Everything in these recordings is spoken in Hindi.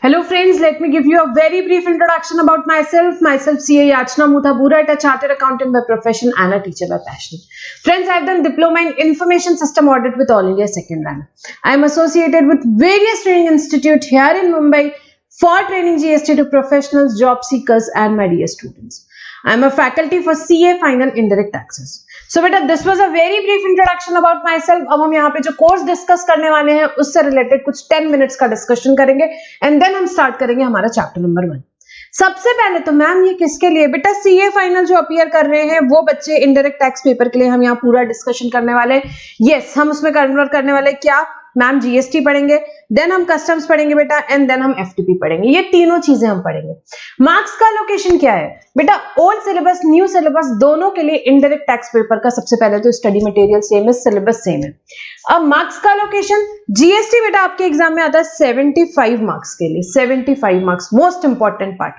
Hello friends, let me give you a very brief introduction about myself. Myself CA Yachna Muthabura, a chartered accountant by profession and a teacher by passion. Friends, I have done diploma in information system audit with All India second rank. I am associated with various training institute here in Mumbai for training GST to professionals, job seekers and my dear students. I am a faculty for CA final indirect taxes. So बेटा this was a very brief introduction about myself. अब हम यहाँ पे जो कोर्स डिस्कस करने वाले हैं उससे रिलेटेड कुछ 10 मिनट्स का डिस्कशन करेंगे एंड देन हम स्टार्ट करेंगे हमारा चैप्टर नंबर 1. सबसे पहले तो मैम ये किसके लिए बेटा सीए फाइनल जो अपीयर कर रहे हैं वो बच्चे इनडायरेक्ट टैक्स पेपर के लिए हम यहाँ पूरा डिस्कशन करने वाले हैं. यस हम उसमें कन्वर्ट करने वाले क्या मैम जीएसटी पढ़ेंगे, देन हम कस्टम्स पढ़ेंगे बेटा एंड देन हम एफटीपी पढ़ेंगे. ये तीनों चीजें हम पढ़ेंगे. मार्क्स का लोकेशन क्या है बेटा, ओल्ड सिलेबस न्यू सिलेबस दोनों के लिए इनडायरेक्ट टैक्स पेपर का सबसे पहले तो स्टडी मटेरियल सेम है, सिलेबस सेम है. अब मार्क्स का लोकेशन जीएसटी बेटा आपके एग्जाम में आता है 75 मार्क्स के लिए. 75 मार्क्स मोस्ट इंपॉर्टेंट पार्ट.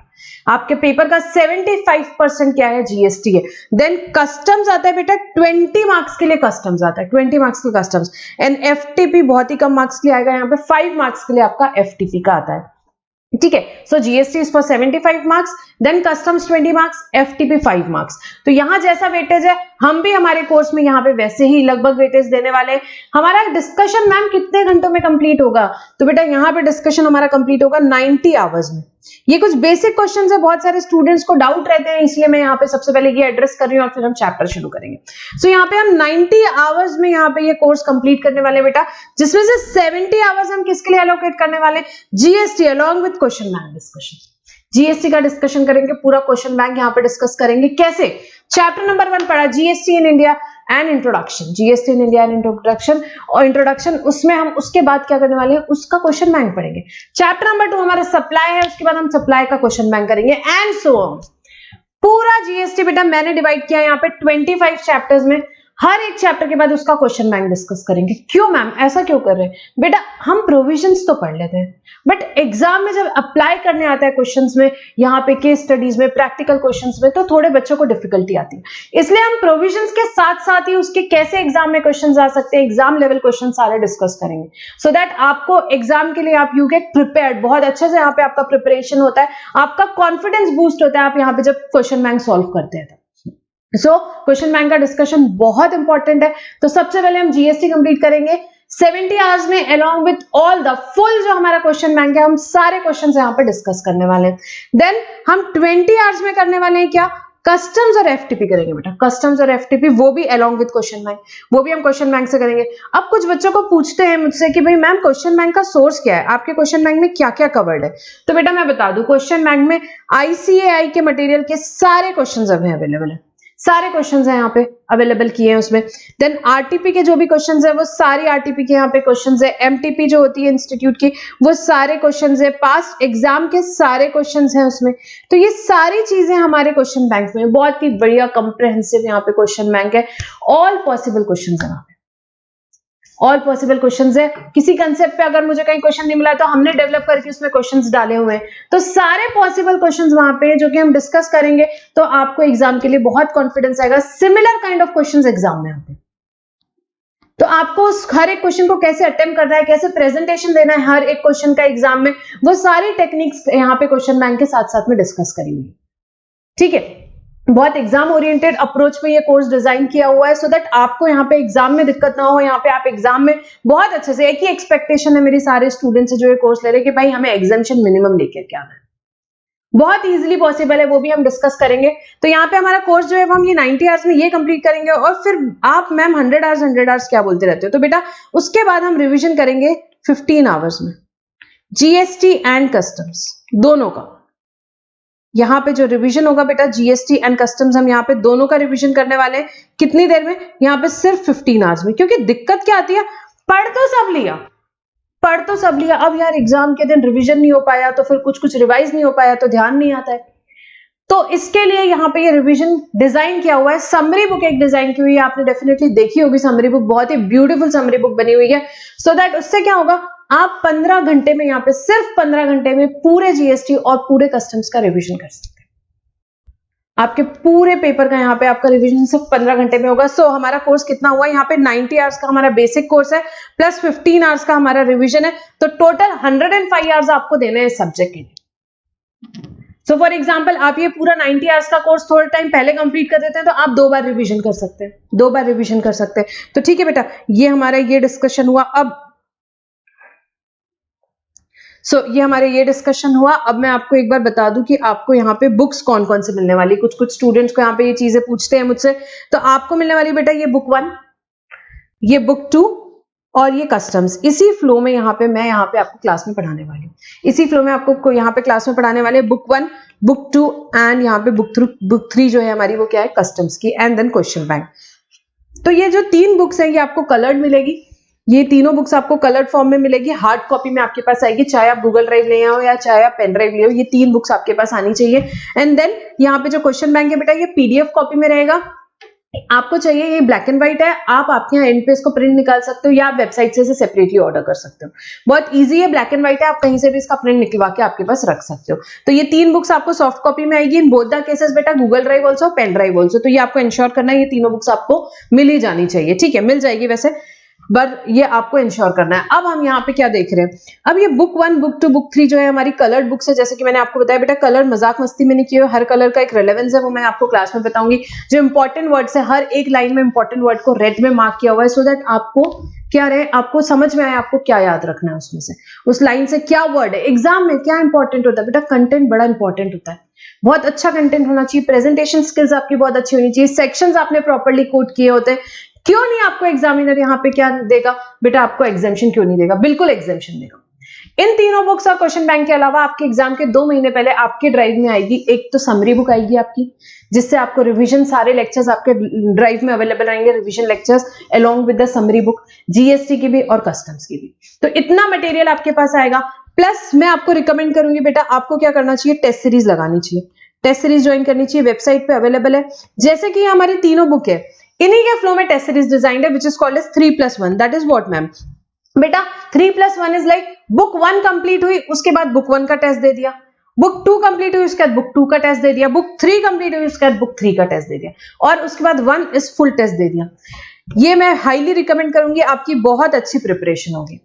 आपके पेपर का 75% क्या है जीएसटी है. देन कस्टम्स आता है बेटा 20 मार्क्स के लिए कस्टम्स आता है, 20 मार्क्स के कस्टम्स. एंड एफटीपी बहुत ही कम मार्क्स के लिए आएगा, यहाँ पे 5 मार्क्स के लिए आपका एफटीपी का आता है. ठीक है. So GST is for 75 marks, then customs 20 marks, FTP 5 marks. तो यहां जैसा वेटेज है हम भी हमारे कोर्स में यहाँ पे वैसे ही लगभग वेटेज देने वाले हैं. हमारा डिस्कशन मैम कितने घंटों में कंप्लीट होगा, तो बेटा यहाँ पे डिस्कशन हमारा कंप्लीट होगा 90 आवर्स में. ये कुछ बेसिक क्वेश्चंस है, बहुत सारे स्टूडेंट्स को डाउट रहते हैं, इसलिए मैं यहाँ पे सबसे पहले ये एड्रेस कर रही हूँ और फिर हम चैप्टर शुरू करेंगे. सो यहाँ पे हम 90 आवर्स में यहाँ पे ये कोर्स कंप्लीट करने वाले बेटा, जिसमें से 70 आवर्स हम किसके लिए एलोकेट करने वाले, GST along with question bank discussion. GST का डिस्कशन करेंगे, पूरा क्वेश्चन बैंक यहाँ पे डिस्कस करेंगे. कैसे, चैप्टर नंबर 1 पढ़ा GST in India and introduction, GST in India and introduction और इंट्रोडक्शन, उसमें हम उसके बाद क्या करने वाले हैं, उसका क्वेश्चन बैंक पढ़ेंगे. चैप्टर नंबर 2 हमारा सप्लाई है, उसके बाद हम सप्लाई का क्वेश्चन बैंक करेंगे एंड सो ऑन. पूरा जीएसटी बेटा मैंने डिवाइड किया यहाँ पे 25 चैप्टर्स में. हर एक चैप्टर के बाद उसका क्वेश्चन बैंक डिस्कस करेंगे. क्यों मैम ऐसा क्यों कर रहे हैं बेटा, हम प्रोविजंस तो पढ़ लेते हैं बट एग्जाम में जब अप्लाई करने आता है क्वेश्चंस में, यहाँ पे केस स्टडीज में, प्रैक्टिकल क्वेश्चंस में, तो थोड़े बच्चों को डिफिकल्टी आती है. इसलिए हम प्रोविजंस के साथ साथ ही उसके कैसे एग्जाम में क्वेश्चंस आ सकते हैं, एग्जाम लेवल क्वेश्चन सारे डिस्कस करेंगे, सो दैट आपको एग्जाम के लिए आप यू गेट प्रिपेयर्ड. बहुत अच्छे से यहाँ पे आपका प्रिपरेशन होता है, आपका कॉन्फिडेंस बूस्ट होता है आप यहाँ पे जब क्वेश्चन बैंक सॉल्व करते हैं. सो क्वेश्चन बैंक का डिस्कशन बहुत इंपॉर्टेंट है. तो सबसे पहले हम जीएसटी कंप्लीट करेंगे 70 आवर्स में along with all the full जो हमारा क्वेश्चन बैंक है, हम सारे क्वेश्चन यहाँ पे डिस्कस करने वाले हैं. देन हम 20 आवर्स में करने वाले हैं क्या, कस्टम्स और एफटीपी करेंगे बेटा. कस्टम्स और एफटीपी वो भी अलोंग विद क्वेश्चन बैंक, वो भी हम क्वेश्चन बैंक से करेंगे. अब कुछ बच्चों को पूछते हैं मुझसे कि भाई मैम क्वेश्चन बैंक का सोर्स क्या है, आपके क्वेश्चन बैंक में क्या क्या कवर्ड है. तो बेटा मैं बता दूं, क्वेश्चन बैंक में आईसीएआई के मटेरियल के सारे क्वेश्चन अवेलेबल है, सारे क्वेश्चंस हैं यहाँ पे अवेलेबल किए हैं उसमें. देन आरटीपी के जो भी क्वेश्चंस है वो सारी आरटीपी के यहाँ पे क्वेश्चंस है. एमटीपी जो होती है इंस्टीट्यूट की वो सारे क्वेश्चंस है, पास्ट एग्जाम के सारे क्वेश्चंस हैं उसमें. तो ये सारी चीजें हमारे क्वेश्चन बैंक में, बहुत ही बढ़िया कंप्रिहेंसिव यहाँ पे क्वेश्चन बैंक है. ऑल पॉसिबल क्वेश्चंस है यहाँ पे, ऑल पॉसिबल क्वेश्चंस है. किसी कंसेप्ट पे अगर मुझे कहीं क्वेश्चन नहीं मिला तो हमने डेवलप करके उसमें क्वेश्चंस डाले हुए हैं. तो सारे पॉसिबल क्वेश्चंस वहां पे जो कि हम डिस्कस करेंगे, तो आपको एग्जाम के लिए बहुत कॉन्फिडेंस आएगा. Similar kind of questions exam में आते हैं, तो आपको उस हर एक क्वेश्चन को कैसे अटेम्प्ट करना है, कैसे प्रेजेंटेशन देना है हर एक क्वेश्चन का एग्जाम में, वो सारी टेक्निक्स यहाँ पे क्वेश्चन बैंक के साथ साथ में डिस्कस करेंगे. ठीक है. बहुत एग्जाम ओरिएंटेड अप्रोच में ये कोर्स डिजाइन किया हुआ है, सो दैट आपको यहाँ पे एग्जाम में दिक्कत ना हो. यहाँ पे आप एग्जाम में बहुत अच्छे से, एक ही एक्सपेक्टेशन है मेरी सारे स्टूडेंट्स से जो ये कोर्स ले रहे हैं कि भाई हमें एग्जामिशन मिनिमम लेकर के आना है. बहुत इजीली पॉसिबल है, वो भी हम डिस्कस करेंगे. तो यहाँ पे हमारा कोर्स जो है वो हम ये 90 आवर्स में ये कंप्लीट करेंगे. और फिर आप मैम 100 आवर्स क्या बोलते रहते हो, तो बेटा उसके बाद हम रिविजन करेंगे 15 आवर्स में जीएसटी एंड कस्टम्स दोनों का. यहाँ पे जो रिवीजन होगा बेटा जीएसटी एंड कस्टम्स, हम यहाँ पे दोनों का रिवीजन करने वाले हैं. कितनी देर में, यहाँ पे सिर्फ 15 आवर्स में. क्योंकि दिक्कत क्या आती है, पढ़ तो सब लिया, अब यार एग्जाम के दिन रिवीजन नहीं हो पाया, तो फिर कुछ रिवाइज नहीं हो पाया तो दैट नहीं आता है. तो इसके लिए यहाँ पे ये रिवीजन डिजाइन किया हुआ है. समरी बुक एक डिजाइन की हुई है, आपने डेफिनेटली देखी होगी समरी बुक, बहुत ही ब्यूटीफुल समरी बुक बनी हुई है. सो दैट उससे क्या होगा, आप 15 घंटे में, यहाँ पे सिर्फ 15 घंटे में पूरे जीएसटी और पूरे कस्टम्स का रिवीजन कर सकते हैं. आपके पूरे पेपर का यहाँ पे आपका रिवीजन सिर्फ 15 घंटे में होगा। सो हमारा कोर्स कितना हुआ, यहाँ पे 90 आवर्स का हमारा बेसिक कोर्स है प्लस 15 आवर्स का हमारा रिवीजन है, तो टोटल 105 आवर्स आपको देने हैं सब्जेक्ट के लिए। सो फॉर एग्जाम्पल आप ये पूरा 90 आवर्स का कोर्स थोड़ा टाइम पहले कंप्लीट कर देते हैं तो आप 2 बार रिवीजन कर सकते हैं, 2 बार रिवीजन कर सकते हैं। तो ठीक है बेटा, ये हमारा ये डिस्कशन हुआ। अब ये हमारे ये डिस्कशन हुआ। अब मैं आपको एक बार बता दूं कि आपको यहाँ पे बुक्स कौन कौन से मिलने वाली। कुछ कुछ स्टूडेंट्स को यहाँ पे ये चीजें पूछते हैं मुझसे, तो आपको मिलने वाली बेटा ये बुक 1, ये बुक 2 और ये कस्टम्स। इसी फ्लो में यहाँ पे मैं यहाँ पे आपको क्लास में पढ़ाने वाली हूँ। इसी फ्लो में आपको यहाँ पे क्लास में पढ़ाने वाले बुक 1, बुक 2 एंड यहाँ पे बुक 3 जो है हमारी वो क्या है, कस्टम्स की, एंड देन क्वेश्चन बैंक। तो ये जो 3 बुक्स हैं ये आपको कलर्ड मिलेगी। ये तीनों बुक्स आपको कलर्ड फॉर्म में मिलेगी, हार्ड कॉपी में आपके पास आएगी, चाहे आप गूगल ड्राइव ले आओ या चाहे आप पेन ड्राइव ले आओ, ये 3 बुक्स आपके पास आनी चाहिए। एंड देन यहाँ पे जो क्वेश्चन बैंक है बेटा ये पीडीएफ कॉपी में रहेगा। आपको चाहिए ये ब्लैक एंड व्हाइट है, आप आपके यहाँ एंड पे इसको प्रिंट निकाल सकते हो या आप वेबसाइट से सेपरेटली ऑर्डर कर सकते हो। बहुत इजी है, ब्लैक एंड व्हाइट है, आप कहीं से भी इसका प्रिंट निकलवा के आपके पास रख सकते हो। तो ये 3 बुक्स आपको सॉफ्ट कॉपी में आएगी इन बोथ द केसेस बेटा, Google drive also, pen drive also. तो ये आपको इंश्योर करना है ये तीनों बुक्स आपको मिल ही जानी चाहिए, ठीक है, मिल जाएगी वैसे, बट ये आपको इंश्योर करना है। अब हम यहाँ पे क्या देख रहे हैं, अब ये बुक 1, बुक 2, बुक 3 जो है हमारी कलर्ड बुक्स है। जैसे कि मैंने आपको बताया बेटा, कलर मजाक मस्ती में नहीं किए, हर कलर का एक रेलेवेंस है, वो मैं आपको क्लास में बताऊंगी। जो इंपॉर्टेंट वर्ड्स है, हर एक लाइन में इंपॉर्टेंट वर्ड को रेड में मार्क किया हुआ है, सो दैट आपको क्या रहे, आपको समझ में आए आपको क्या याद रखना है उसमें से, उस लाइन से क्या वर्ड है। एग्जाम में क्या इंपॉर्टेंट होता है बेटा, कंटेंट बड़ा इंपॉर्टेंट होता है, बहुत अच्छा कंटेंट होना चाहिए, प्रेजेंटेशन स्किल्स आपकी बहुत अच्छी होनी चाहिए, सेक्शंस आपने प्रॉपर्ली कोड किए होते हैं। क्यों नहीं आपको एग्जामिनर यहाँ पे क्या देगा बेटा, आपको एग्जामेशन क्यों नहीं देगा, बिल्कुल एग्जामेशन देगा। इन तीनों बुक्स और क्वेश्चन बैंक के अलावा आपके एग्जाम के 2 महीने पहले आपके ड्राइव में आएगी एक तो समरी बुक आएगी आपकी, जिससे आपको रिवीजन सारे लेक्चर्स आपके ड्राइव में अवेलेबल रहेंगे, revision lectures along with the summary book, GST की भी और कस्टम्स की भी। तो इतना मटेरियल आपके पास आएगा। प्लस मैं आपको रिकमेंड करूंगी बेटा, आपको क्या करना चाहिए, टेस्ट सीरीज लगानी चाहिए, टेस्ट सीरीज ज्वाइन करनी चाहिए, वेबसाइट पे अवेलेबल है। जैसे कि हमारी तीनों बुक है, इन्हीं के फ्लो में टेस्ट सीरीज डिजाइन है, which is called as 3+1। That is what ma'am बेटा, 3+1 इज लाइक बुक 1 कंप्लीट हुई, उसके बाद बुक 1 का टेस्ट दे दिया, बुक 2 कंप्लीट हुई, उसके बाद बुक 2 का टेस्ट दे दिया, बुक 3 कंप्लीट हुई, उसके बाद बुक 3 का टेस्ट दे दिया, और उसके बाद 1 इज फुल टेस्ट दे दिया। ये मैं हाईली रिकमेंड करूंगी, आपकी बहुत अच्छी प्रिपरेशन होगी।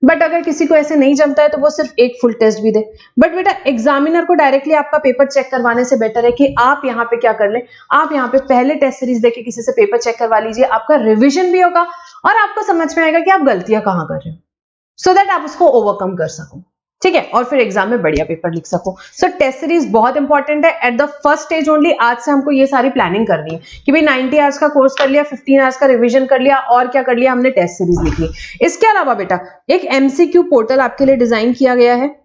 बट अगर किसी को ऐसे नहीं जमता है तो वो सिर्फ एक फुल टेस्ट भी दे। बट बेटा एग्जामिनर को डायरेक्टली आपका पेपर चेक करवाने से बेटर है कि आप यहाँ पे क्या कर ले, आप यहाँ पे पहले टेस्ट सीरीज देके किसी से पेपर चेक करवा लीजिए, आपका रिवीजन भी होगा और आपको समझ में आएगा कि आप गलतियां कहाँ कर रहे हो, सो दैट आप उसको ओवरकम कर सको, ठीक है, और फिर एग्जाम में बढ़िया पेपर लिख सको। सो टेस्ट सीरीज बहुत इंपॉर्टेंट है at the first stage only. आज से हमको ये सारी प्लानिंग करनी है कि भाई 90 आवर्स का कोर्स कर लिया, 15 आवर्स का रिवीजन कर लिया, और क्या कर लिया हमने, टेस्ट सीरीज लिख ली। इसके अलावा बेटा एक एमसीक्यू पोर्टल आपके लिए डिजाइन किया गया है।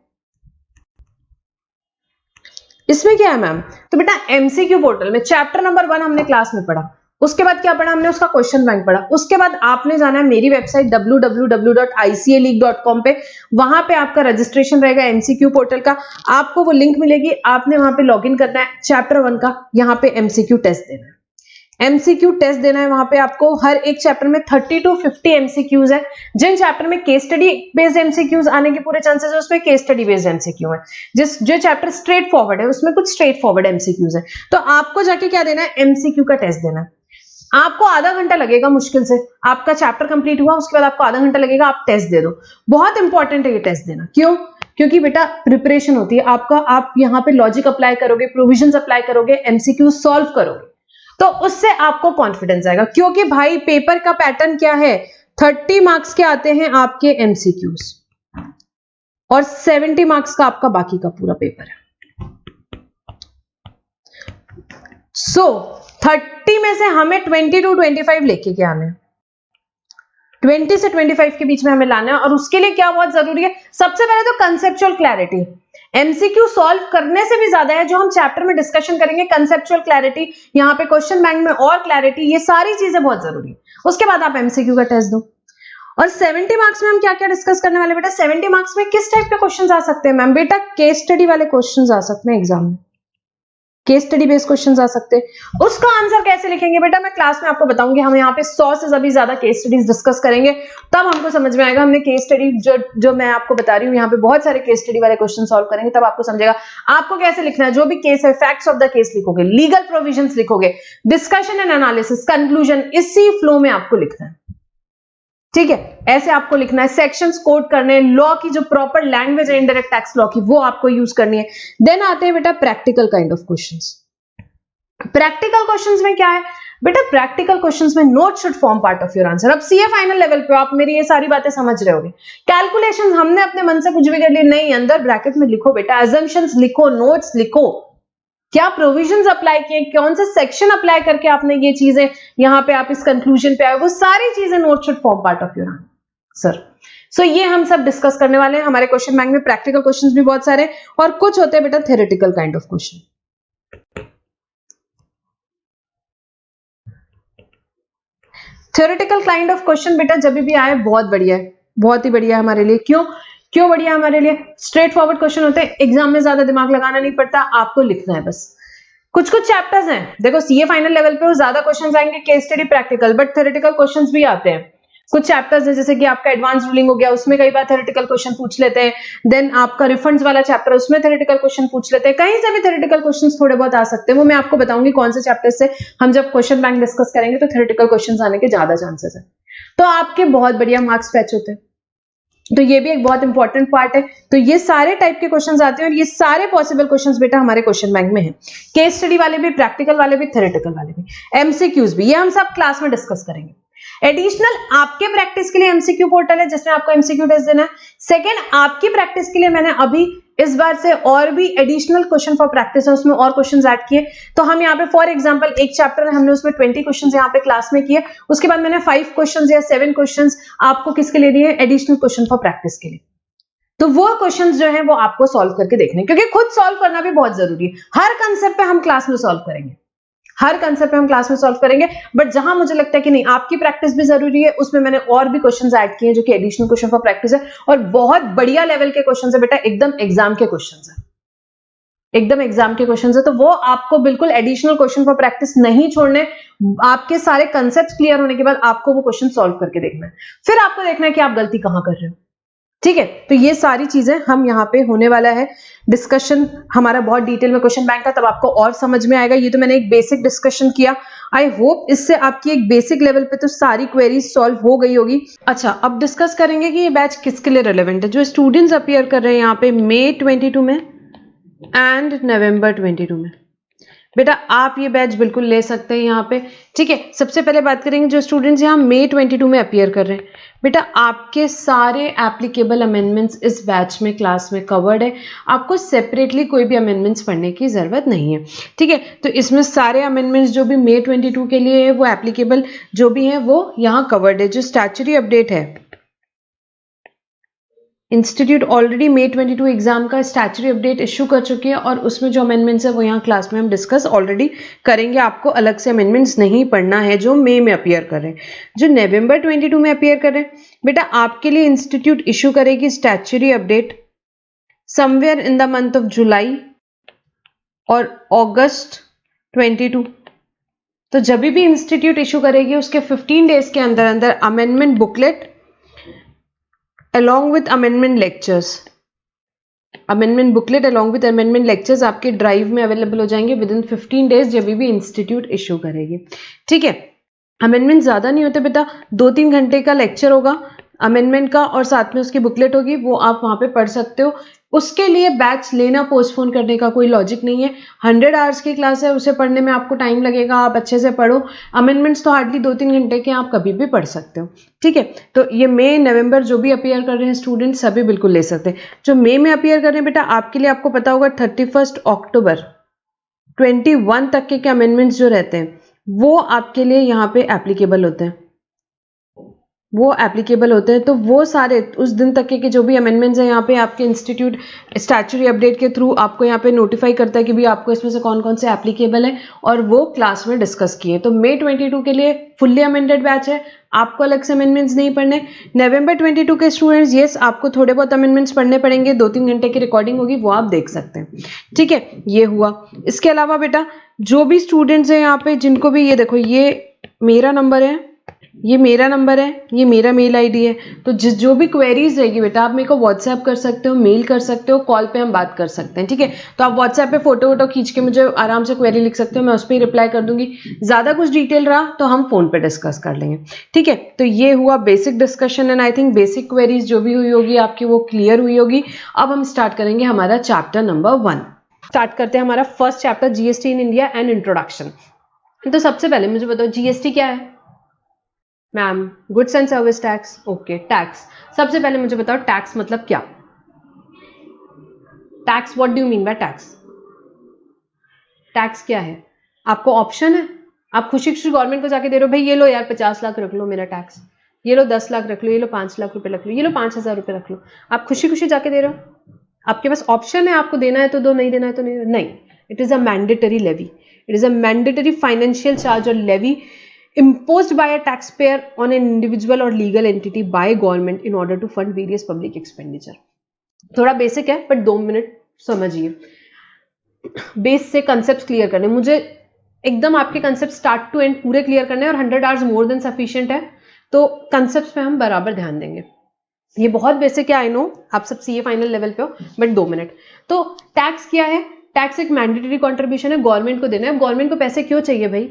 इसमें क्या है मैम, तो बेटा एमसीक्यू पोर्टल में चैप्टर नंबर 1 हमने क्लास में पढ़ा, उसके बाद क्या पढ़ा हमने, उसका क्वेश्चन बैंक पढ़ा। उसके बाद आपने जाना है मेरी वेबसाइट www.icaleague.com पे, वहां पे आपका रजिस्ट्रेशन रहेगा एमसीक्यू पोर्टल का, आपको वो लिंक मिलेगी, आपने वहां पे लॉगिन करना है, चैप्टर 1 का यहाँ पे एमसीक्यू टेस्ट देना है, एमसीक्यू टेस्ट देना है। वहां पे आपको हर एक चैप्टर में 30 to 50 एमसीक्यूज है। जिन चैप्टर में केस स्टडी बेस्ड एमसीक्यूज आने के पूरे चांसेस है उसमें केस स्टडी बेस्ड एमसीक्यू है, जो चैप्टर स्ट्रेट फॉरवर्ड है उसमें कुछ स्ट्रेट फॉरवर्ड एमसीक्यूज है। तो आपको जाके क्या देना है, एमसीक्यू का टेस्ट देना है। आपको आधा घंटा लगेगा मुश्किल से, आपका चैप्टर कंप्लीट हुआ उसके बाद आपको आधा घंटा लगेगा, आप टेस्ट दे दो। बहुत इंपॉर्टेंट है ये टेस्ट देना, क्यों, क्योंकि बेटा प्रिपरेशन होती है आपका, आप यहाँ पे लॉजिक अप्लाई करोगे, प्रोविजंस अप्लाई करोगे, एमसीक्यू सॉल्व करोगे, तो उससे आपको कॉन्फिडेंस आएगा। क्योंकि भाई पेपर का पैटर्न क्या है, 30 मार्क्स के आते हैं आपके एमसीक्यूज और 70 मार्क्स का आपका बाकी का पूरा पेपर है। सो 30 में से हमें 20 to 25 लेके के आने हैं, 20 से 25 के बीच में हमें लाना है। और उसके लिए क्या बहुत जरूरी है, सबसे पहले तो कंसेप्चुअल क्लैरिटी। एमसीक्यू सॉल्व करने से भी ज्यादा है जो हम चैप्टर में डिस्कशन करेंगे, कंसेप्चुअल क्लैरिटी, यहाँ पे क्वेश्चन बैंक में और क्लैरिटी, ये सारी चीजें बहुत जरूरी है। उसके बाद आप एमसीक्यू का टेस्ट दो। और 70 मार्क्स में हम क्या क्या डिस्कस करने वाले बेटा, 70 मार्क्स में किस टाइप के क्वेश्चन आ सकते हैं मैम, बेटा केस स्टडी वाले क्वेश्चन आ सकते हैं एग्जाम में, केस स्टडी बेस्ड क्वेश्चंस आ सकते हैं। उसका आंसर कैसे लिखेंगे बेटा मैं क्लास में आपको बताऊंगी। हम यहाँ पे 100 से भी ज्यादा केस स्टडीज डिस्कस करेंगे, तब हमको समझ में आएगा। हमने केस स्टडी जो मैं आपको बता रही हूँ यहाँ पे बहुत सारे केस स्टडी वाले क्वेश्चन सॉल्व करेंगे, तब आपको समझेगा आपको कैसे लिखना है। जो भी केस है, फैक्ट्स ऑफ द केस लिखोगे, लीगल प्रोविजंस लिखोगे, डिस्कशन एंड एनालिसिस, कंक्लूजन, इसी फ्लो में आपको लिखना है। ठीक है, ऐसे आपको लिखना है। सेक्शंस कोट करने, लॉ की जो प्रॉपर लैंग्वेज है इनडायरेक्ट टैक्स लॉ की, वो आपको यूज करनी है। देन आते हैं बेटा practical kind of questions. Practical questions में क्या है बेटा, प्रैक्टिकल क्वेश्चंस में note should form part of your answer. अब सीए फाइनल लेवल पे आप मेरी ये सारी बातें समझ रहे होगे। कैलकुलेशंस हमने अपने मन से कुछ भी कर ली नहीं, अंदर ब्रैकेट में लिखो बेटा, अजम्पशंस लिखो, नोट्स लिखो, क्या प्रोविजंस अप्लाई किए, कौन से सेक्शन अप्लाई करके आपने ये चीजें यहां पे आप इस कंक्लूजन पे आए, वो सारी चीजें note should form part of your answer. So ये हम सब डिस्कस करने वाले हैं। हमारे क्वेश्चन बैंक में प्रैक्टिकल क्वेश्चंस भी बहुत सारे और कुछ होते हैं बेटा theoretical kind of question. Theoretical kind of question बेटा जब भी आए बहुत बढ़िया है, बहुत ही बढ़िया है हमारे लिए। क्यों बढ़िया हमारे लिए? स्ट्रेट फॉरवर्ड क्वेश्चन होते हैं, एग्जाम में ज्यादा दिमाग लगाना नहीं पड़ता, आपको लिखना है बस। कुछ चैप्टर्स हैं, देखो सीए फाइनल लेवल पे ज्यादा क्वेश्चंस आएंगे case study practical, but theoretical questions भी आते हैं। कुछ चैप्टर्स है जैसे कि आपका एडवांस रूलिंग हो गया, उसमें कई बार थ्योरेटिकल क्वेश्चन पूछ लेते हैं। देन आपका रिफंड्स वाला चैप्टर, उसमें थ्योरेटिकल क्वेश्चन पूछ लेते हैं। कहीं से भी थ्योरेटिकल क्वेश्चंस थोड़े बहुत आ सकते हैं, वो मैं आपको बताऊंगी कौन से चैप्टर से हम जब क्वेश्चन बैंक डिस्कस करेंगे तो थ्योरेटिकल क्वेश्चंस आने के ज्यादा चांसेस है। तो आपके बहुत बढ़िया मार्क्स फैच होते हैं, तो ये भी एक बहुत इंपॉर्टेंट पार्ट है। तो ये सारे टाइप के क्वेश्चंस आते हैं और ये सारे पॉसिबल क्वेश्चंस बेटा हमारे क्वेश्चन बैंक में है। केस स्टडी वाले भी, प्रैक्टिकल वाले भी, थ्योरेटिकल वाले भी, एमसीक्यूज भी, ये हम सब क्लास में डिस्कस करेंगे। एडिशनल आपके प्रैक्टिस के लिए एमसीक्यू पोर्टल है जिसमें आपको एमसीक्यू टेस्ट देना है। सेकेंड, आपकी प्रैक्टिस के लिए मैंने अभी इस बार से और भी एडिशनल क्वेश्चन फॉर प्रैक्टिस है, उसमें और क्वेश्चंस ऐड किए। तो हम यहाँ पे फॉर एग्जांपल एक चैप्टर है, हमने उसमें 20 क्वेश्चंस यहाँ पे क्लास में किए। उसके बाद मैंने 5 क्वेश्चंस या 7 क्वेश्चंस आपको किसके लिए दिए? एडिशनल क्वेश्चन फॉर प्रैक्टिस के लिए। तो वो क्वेश्चंस जो है वो आपको सॉल्व करके देखने, क्योंकि खुद सॉल्व करना भी बहुत जरूरी है। हर कंसेप्ट पे हम क्लास में सॉल्व करेंगे, हर कंसेप्ट पे हम क्लास में सॉल्व करेंगे, बट जहां मुझे लगता है कि नहीं आपकी प्रैक्टिस भी जरूरी है, उसमें मैंने और भी क्वेश्चंस ऐड किए जो कि एडिशनल क्वेश्चन फॉर प्रैक्टिस है और बहुत बढ़िया लेवल के क्वेश्चंस है बेटा, एकदम एग्जाम के क्वेश्चंस है, एकदम एग्जाम के क्वेश्चंस है। तो वो आपको बिल्कुल एडिशनल क्वेश्चन फॉर प्रैक्टिस नहीं छोड़ने, आपके सारे कंसेप्ट क्लियर होने के बाद आपको वो क्वेश्चन सॉल्व करके देखना है, फिर आपको देखना है कि आप गलती कहां कर रहे हो। ठीक है, तो ये सारी चीजें हम यहाँ पे होने वाला है डिस्कशन हमारा बहुत डिटेल में क्वेश्चन बैंक का, तब आपको और समझ में आएगा। ये तो मैंने एक बेसिक डिस्कशन किया, आई होप इससे आपकी एक बेसिक लेवल पे तो सारी क्वेरीज सॉल्व हो गई होगी। अच्छा, अब डिस्कस करेंगे कि ये बैच किसके लिए रेलेवेंट है। जो स्टूडेंट्स अपीयर कर रहे हैं यहाँ पे मई 22 में एंड नवंबर 22 में, बेटा आप ये बैच बिल्कुल ले सकते हैं यहाँ पे। ठीक है, सबसे पहले बात करेंगे जो स्टूडेंट्स यहाँ मई 22 में अपीयर कर रहे हैं, बेटा आपके सारे एप्लीकेबल अमेंडमेंट्स इस बैच में क्लास में कवर्ड है, आपको सेपरेटली कोई भी अमेंडमेंट्स पढ़ने की जरूरत नहीं है। ठीक है, तो इसमें सारे अमेंडमेंट्स जो भी मई 22 के लिए है वो एप्लीकेबल जो भी है वो यहाँ कवर्ड है। जो स्टैट्यूटरी अपडेट है, इंस्टीट्यूट ऑलरेडी मई 22 एग्जाम का स्टैट्यूटरी अपडेट इशू कर चुके हैं और उसमें जो अमेंडमेंट्स है वो यहाँ क्लास में हम डिस्कस ऑलरेडी करेंगे। आपको अलग से अमेंडमेंट्स नहीं पढ़ना है जो मई में अपीयर कर रहे हैं। जो नवंबर 22 में अपीयर कर रहे हैं, बेटा आपके लिए इंस्टीट्यूट इशू करेगी statutory update somewhere in the month of July और अगस्त 22। तो जब भी इंस्टीट्यूट इशू करेगी उसके 15 डेज के अंदर अंदर amendment booklet along with amendment lectures, amendment booklet along with amendment lectures आपके ड्राइव में अवेलेबल हो जाएंगे विद इन 15 डेज जब भी इंस्टीट्यूट इशू करेगी। ठीक है, अमेंडमेंट ज्यादा नहीं होते बेटा, 2-3 घंटे का लेक्चर होगा अमेंडमेंट का और साथ में उसकी बुकलेट होगी, वो आप वहां पे पढ़ सकते हो। उसके लिए बैच लेना पोस्टपोन करने का कोई लॉजिक नहीं है। 100 आवर्स की क्लास है, उसे पढ़ने में आपको टाइम लगेगा, आप अच्छे से पढ़ो। अमेंडमेंट्स तो हार्डली 2-3 घंटे के, आप कभी भी पढ़ सकते हो। ठीक है, तो ये मई नवंबर जो भी अपीयर कर रहे हैं स्टूडेंट सभी बिल्कुल ले सकते हैं। जो मई में अपीयर कर रहे हैं बेटा आपके लिए आपको पता होगा 31 अक्टूबर 21 तक के अमेंडमेंट्स जो रहते हैं वो आपके लिए यहाँ पे एप्लीकेबल होते हैं। वो एप्लीकेबल होते हैं। तो वो सारे उस दिन तक के जो भी अमेंडमेंट्स हैं यहाँ पे आपके इंस्टीट्यूट स्टैट्यूटरी अपडेट के थ्रू आपको यहाँ पे नोटिफाई करता है कि भी आपको इसमें से कौन कौन से एप्लीकेबल है और वो क्लास में डिस्कस किए। तो मई 22 के लिए फुल्ली अमेंडेड बैच है, आपको अलग से अमेंडमेंट्स नहीं पढ़ने। नवंबर 22 के स्टूडेंट्स, येस आपको थोड़े बहुत अमेंडमेंट्स पढ़ने पड़ेंगे, 2-3 घंटे की रिकॉर्डिंग होगी, वो आप देख सकते हैं। ठीक है, ये हुआ। इसके अलावा बेटा जो भी स्टूडेंट्स हैं यहाँ पे जिनको भी, ये देखो ये मेरा नंबर है, ये मेरा नंबर है, ये मेरा मेल आईडी है। तो जो भी क्वेरीज रहेगी बेटा आप मेरे को व्हाट्सएप कर सकते हो, मेल कर सकते हो, कॉल पे हम बात कर सकते हैं। ठीक है, तो आप व्हाट्सएप पे फोटो वोटो खींच के मुझे आराम से क्वेरी लिख सकते हो, मैं उस पर रिप्लाई कर दूंगी। ज़्यादा कुछ डिटेल रहा तो हम फोन पे डिस्कस कर लेंगे। ठीक है, तो ये हुआ basic discussion and I think basic queries जो भी हुई होगी आपकी वो क्लियर हुई होगी। अब हम स्टार्ट करेंगे हमारा चैप्टर नंबर 1। स्टार्ट करते हैं हमारा first chapter GST in India and introduction. तो सबसे पहले मुझे बताओ जीएसटी क्या है। Ma'am goods and service tax. Okay, tax. सबसे पहले मुझे बताओ टैक्स मतलब क्या। Tax, what do you mean by tax. Tax क्या है? आपको ऑप्शन है, आप खुशी खुशी गवर्नमेंट को जाके दे रहे हो, भाई ये लो यार 50 लाख रख लो मेरा टैक्स, ये लो 10 लाख रख लो, ये लो 5 लाख रुपए रख लो, ये लो 5,000 रुपए रख लो। आप खुशी खुशी जाके दे रहे हो, आपके पास ऑप्शन है, आपको देना है तो दो, नहीं देना है तो नहीं। नहीं, it is a mandatory levy, it is a mandatory financial charge और levy imposed by a taxpayer on an individual or legal entity by government in order to fund various public expenditure। थोड़ा बेसिक है बट 2 मिनट समझिए। बेस से कंसेप्ट क्लियर करने, मुझे एकदम आपके कंसेप्ट स्टार्ट टू एंड पूरे क्लियर करने और 100 आवर्स मोर देन सफिशिएंट है, तो कंसेप्ट पे हम बराबर ध्यान देंगे। ये बहुत बेसिक है, आई नो आप सब सीए फाइनल लेवल पे हो, बट 2 मिनट। तो टैक्स क्या है? टैक्स एक मैंडेटरी कॉन्ट्रीब्यूशन है, गवर्नमेंट को देना है। गवर्नमेंट को पैसे क्यों चाहिए भाई?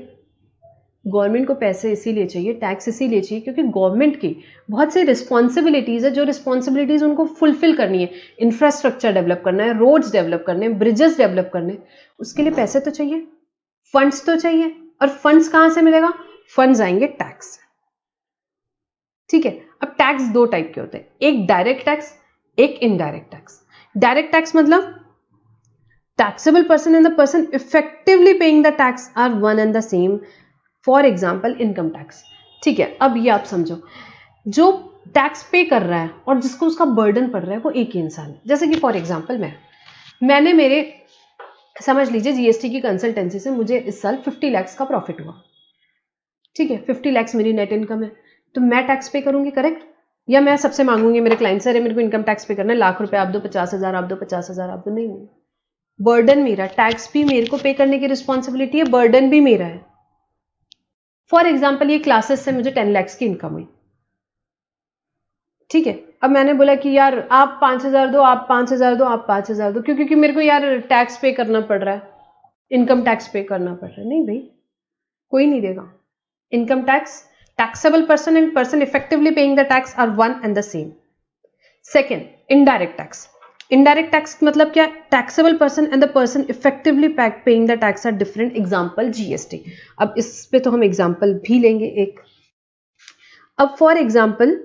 गवर्नमेंट को पैसे इसीलिए चाहिए, टैक्स इसीलिए चाहिए क्योंकि गवर्नमेंट की बहुत सी रिस्पॉन्सिबिलिटीज है, जो रिस्पॉन्सिबिलिटीज उनको फुलफिल करनी है। इंफ्रास्ट्रक्चर डेवलप करना है, रोड्स डेवलप करने हैं, ब्रिजेस डेवलप करने, उसके लिए पैसे तो चाहिए, फंड्स तो चाहिए। और फंड्स कहां से मिलेगा? फंड्स आएंगे टैक्स से। ठीक है, अब टैक्स दो टाइप के होते हैं, एक डायरेक्ट टैक्स, एक इनडायरेक्ट टैक्स। डायरेक्ट टैक्स मतलब taxable person and the person effectively paying the tax are one and the same, for example income tax. ठीक है, अब ये आप समझो, जो टैक्स पे कर रहा है और जिसको उसका बर्डन पड़ रहा है वो एक ही इंसान है। जैसे कि फॉर एग्जाम्पल मैंने मेरे, समझ लीजिए जीएसटी की कंसल्टेंसी से मुझे इस साल 50 लाख का प्रॉफिट हुआ। ठीक है, 50 लाख मेरी नेट इनकम है, तो मैं टैक्स पे करूंगी, करेक्ट? या मैं सबसे मांगूंगी, मेरे क्लाइंट से, अरे मेरे को इनकम टैक्स पे करना है, लाख रुपए आप दो, 50,000 आप दो, 50,000 आप दो। नहीं, बर्डन मेरा, टैक्स भी मेरे को पे करने की रिस्पॉन्सिबिलिटी है, बर्डन भी मेरा है। फॉर एग्जाम्पल ये क्लासेस से मुझे 10 लाख की इनकम हुई। ठीक है, अब मैंने बोला कि यार आप 5,000 दो, आप 5,000 दो, आप 5,000 दो, क्यों? क्योंकि मेरे को यार टैक्स पे करना पड़ रहा है, इनकम टैक्स पे करना पड़ रहा है। नहीं भाई, कोई नहीं देगा। Income tax, taxable person and person effectively paying the tax are one and the same. Second, indirect tax. Indirect tax मतलब क्या? Taxable person and the person effectively paying the tax are different. Example GST. अब इस पे तो हम एग्जाम्पल भी लेंगे एक। अब फॉर एग्जाम्पल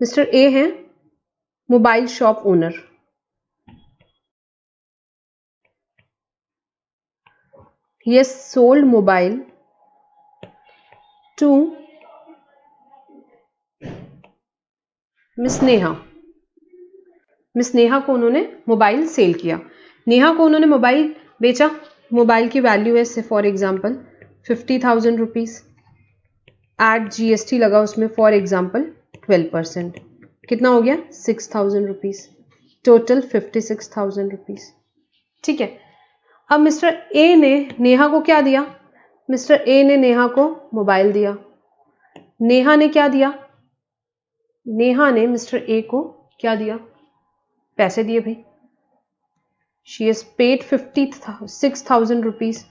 मिस्टर ए है mobile shop owner, he has sold mobile to miss Neha. Miss Neha को उन्होंने मोबाइल सेल किया, नेहा को उन्होंने मोबाइल बेचा, मोबाइल की वैल्यू है say for example 50,000 rupees, at GST लगा उसमें फॉर एग्जाम्पल 12%, कितना हो गया? 6,000 रुपीज, टोटल 56,000 रुपीज। ठीक है, अब मिस्टर ए ने नेहा को क्या दिया? मिस्टर ए ने नेहा को मोबाइल दिया, नेहा ने क्या दिया? नेहा ने मिस्टर ए को क्या दिया? पैसे दिए भाई। She has paid 56,000 rupees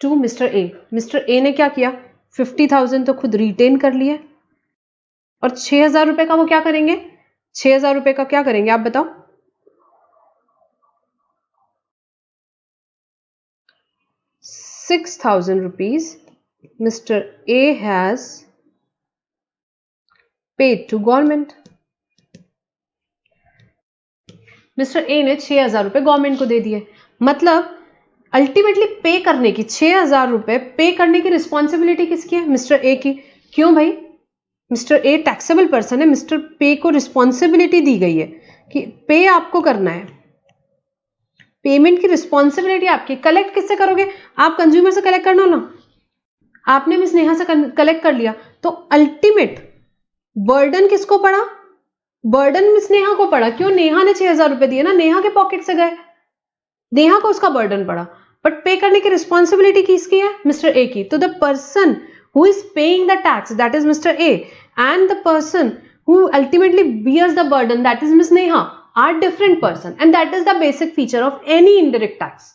to mister A. Mister A ने क्या किया? 50,000 तो खुद रिटेन कर लिए, और 6,000 रुपए का वो क्या करेंगे? 6,000 रुपए का क्या करेंगे आप बताओ? 6,000 rupees Mr. A has paid to government। Mister A ने 6,000 रुपए गवर्नमेंट को दे दिए। मतलब अल्टीमेटली पे करने की 6,000 रुपए पे करने की रिस्पॉन्सिबिलिटी किसकी है? मिस्टर ए की। क्यों भाई? मिस्टर ए टैक्सेबल पर्सन है, मिस्टर पे को रिस्पॉन्सिबिलिटी दी गई है कि पे आपको करना है, पेमेंट की रिस्पॉन्सिबिलिटी आपकी। कलेक्ट किससे करोगे? आप कंज्यूमर से कलेक्ट करना ना, आपने मिस नेहा से कलेक्ट कर लिया, तो अल्टीमेट बर्डन किसको पड़ा? बर्डन मिस नेहा को पड़ा। क्यों? नेहा ने 6,000 रुपए दिए ना, नेहा के पॉकेट से गए, नेहा को उसका बर्डन पड़ा, बट पे करने की रिस्पॉन्सिबिलिटी किसकी है? मिस्टर ए की। तो the person who is paying the tax, that is mister A, and the person who ultimately bears the burden, that is miss Neha, are different person, and that is the basic feature of any indirect tax.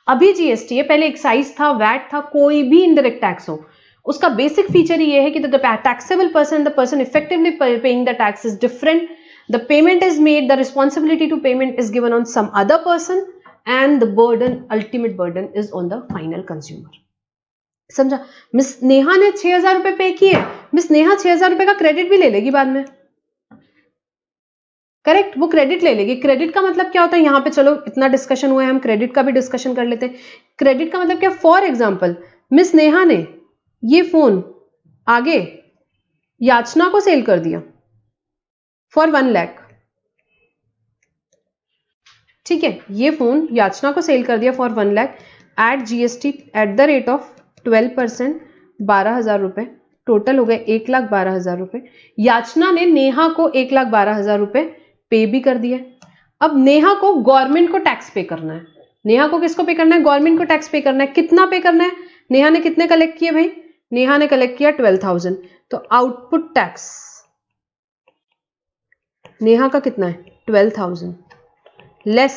अभी जीएसटी है, पहले एक्साइज था, वैट था, कोई भी इनडायरेक्ट टैक्स हो, उसका बेसिक फीचर ये है कि the taxable person, the person effectively paying the tax is different, the payment is made, the responsibility to payment is given on some other person, and the burden, ultimate burden is on the final consumer. समझा? मिस नेहा ने 6,000 रुपए पे किए, मिस नेहा 6,000 रुपए का क्रेडिट भी ले लेगी बाद में, करेक्ट? वो क्रेडिट ले लेगी। क्रेडिट का मतलब क्या होता है? यहां पे चलो इतना डिस्कशन हुआ है, हम क्रेडिट का भी डिस्कशन कर लेते हैं। क्रेडिट का मतलब क्या? फॉर एग्जाम्पल मिस नेहा ने ये फोन आगे याचना को सेल कर दिया फॉर 1 लाख, ठीक है, ये फोन याचना को सेल कर दिया for 1 lakh at GST at the rate of 12%, 12,000 रुपए, टोटल हो गए 1,12,000 रुपए। याचना ने नेहा को 1,12,000 रुपए पे भी कर दिए। अब नेहा को गवर्नमेंट को टैक्स पे करना है। नेहा को किसको पे करना है? गवर्नमेंट को टैक्स पे करना है। कितना पे करना है? नेहा ने कितने कलेक्ट किए भाई? नेहा ने कलेक्ट किया 12,000, तो आउटपुट टैक्स नेहा का कितना है? 12,000 लेस,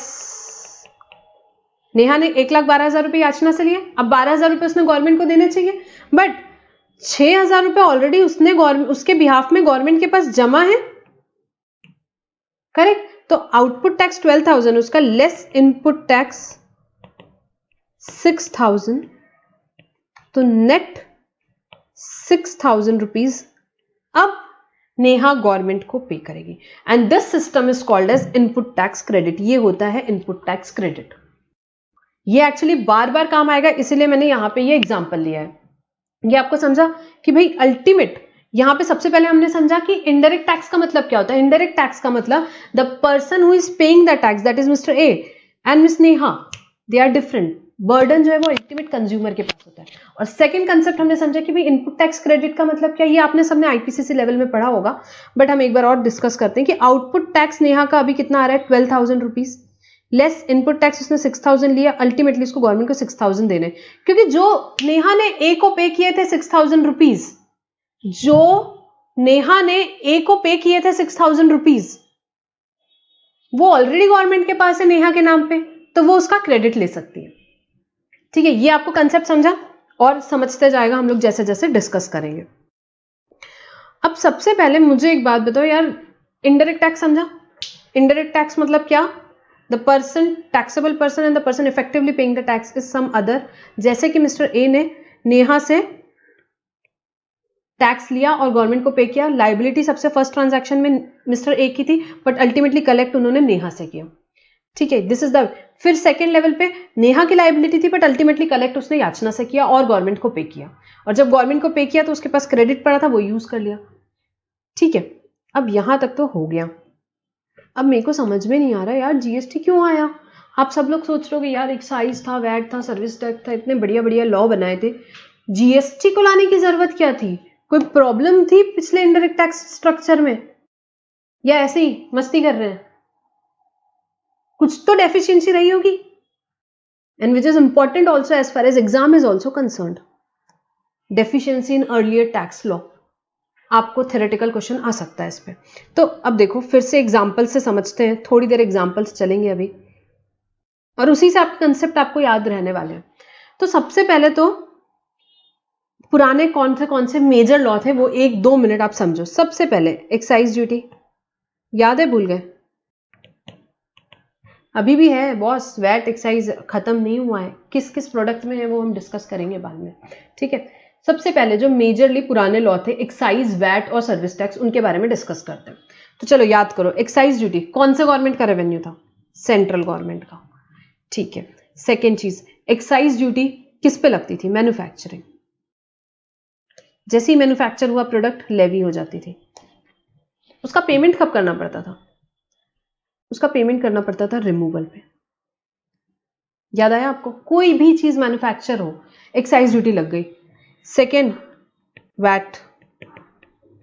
नेहा ने 1,12,000 रुपए याचना से लिए, अब 12,000 रुपए उसने गवर्नमेंट को देने चाहिए, बट 6,000 रुपए ऑलरेडी उसने उसके बिहाफ में गवर्नमेंट के पास जमा है, करेक्ट? तो आउटपुट टैक्स 12,000, उसका लेस इनपुट टैक्स 6,000, तो नेट 6,000 रुपीज अब नेहा गवर्नमेंट को पे करेगी, and this system is called as input tax credit. ये होता है इनपुट टैक्स क्रेडिट। ये एक्चुअली बार बार काम आएगा, इसीलिए मैंने यहां पे ये एग्जांपल लिया है। ये आपको समझा कि भाई अल्टीमेट, यहां पे सबसे पहले हमने समझा कि इनडायरेक्ट टैक्स का मतलब क्या होता है। इनडायरेक्ट टैक्स का मतलब the person who is paying the tax, that is mister A and miss Neha, they are different. Burden जो है वो अल्टीमेट कंज्यूमर के पास होता है। और सेकंड कंसेप्ट हमने समझा कि भाई इनपुट टैक्स क्रेडिट का मतलब क्या, ये आपने सबने आईपीसीसी लेवल में पढ़ा होगा, बट हम एक बार और डिस्कस करते हैं कि आउटपुट टैक्स नेहा का अभी कितना आ रहा है? 12,000 रुपीज, लेस इनपुट टैक्स उसने 6,000 लिया, अल्टीमेटली उसको गवर्नमेंट को 6,000 देने, क्योंकि जो नेहा ने ए को पे किए थे 6,000 रुपीज, जो नेहा ने ए को पे किए थे 6,000 रुपीज, वो ऑलरेडी गवर्नमेंट के पास है नेहा के नाम पे, तो वो उसका क्रेडिट ले सकती है। ठीक है, ये आपको कंसेप्ट समझा और समझते जाएगा हम लोग जैसे जैसे डिस्कस करेंगे। अब सबसे पहले मुझे एक बात बताओ यार, इनडायरेक्ट टैक्स समझा? इनडायरेक्ट टैक्स मतलब क्या? The person, taxable person and the person effectively paying the tax is some other. जैसे कि मिस्टर ए ने नेहा से टैक्स लिया और गवर्नमेंट को पे किया, लाइबिलिटी सबसे फर्स्ट ट्रांजैक्शन में मिस्टर ए की थी, बट अल्टीमेटली कलेक्ट उन्होंने नेहा से किया। ठीक है, दिस इज द। फिर सेकेंड लेवल पे नेहा की लाइबिलिटी थी, बट अल्टीमेटली कलेक्ट उसने याचना से किया और गवर्नमेंट को पे किया, और जब गवर्नमेंट को पे किया तो उसके पास क्रेडिट पड़ा था, वो यूज कर लिया। ठीक है, अब यहां तक तो हो गया। अब मेरे को समझ में नहीं आ रहा यार, जीएसटी क्यों आया? आप सब लोग सोच रहे हो यार एक्साइज था, वैट था, सर्विस टैक्स था, इतने बढ़िया बढ़िया लॉ बनाए थे, जीएसटी को लाने की जरूरत क्या थी? कोई प्रॉब्लम थी पिछले इनडायरेक्ट टैक्स स्ट्रक्चर में, या ऐसे ही मस्ती कर रहे हैं? कुछ तो डेफिशिएंसी रही होगी, and which is important also as far as exam is also concerned. Deficiency in earlier tax law, आपको थ्योरेटिकल क्वेश्चन आ सकता है इस पे। तो अब देखो फिर से एग्जाम्पल से समझते हैं, थोड़ी देर एग्जाम्पल से चलेंगे अभी, और उसी से आपके कंसेप्ट आपको याद रहने वाले हैं। तो सबसे पहले तो पुराने कौन से मेजर लॉ थे वो 1-2 मिनट आप समझो। सबसे पहले एक्साइज ड्यूटी, याद है? भूल गए? अभी भी है बॉस, वैट एक्साइज खत्म नहीं हुआ है, किस किस प्रोडक्ट में है वो हम डिस्कस करेंगे बाद में। ठीक है, सबसे पहले जो मेजरली पुराने लॉ थे एक्साइज, वैट और सर्विस टैक्स, उनके बारे में डिस्कस करते हैं। तो चलो याद करो, एक्साइज ड्यूटी कौन से गवर्नमेंट का रेवेन्यू था? सेंट्रल गवर्नमेंट का। ठीक है, सेकेंड चीज, एक्साइज ड्यूटी किस पे लगती थी? मैन्युफैक्चरिंग। जैसे ही मैन्युफैक्चर हुआ प्रोडक्ट, लेवी हो जाती थी। उसका पेमेंट कब करना पड़ता था? उसका पेमेंट करना पड़ता था रिमूवल पे। याद आया आपको? कोई भी चीज मैन्युफैक्चर हो, एक्साइज ड्यूटी लग गई। सेकेंड, वैट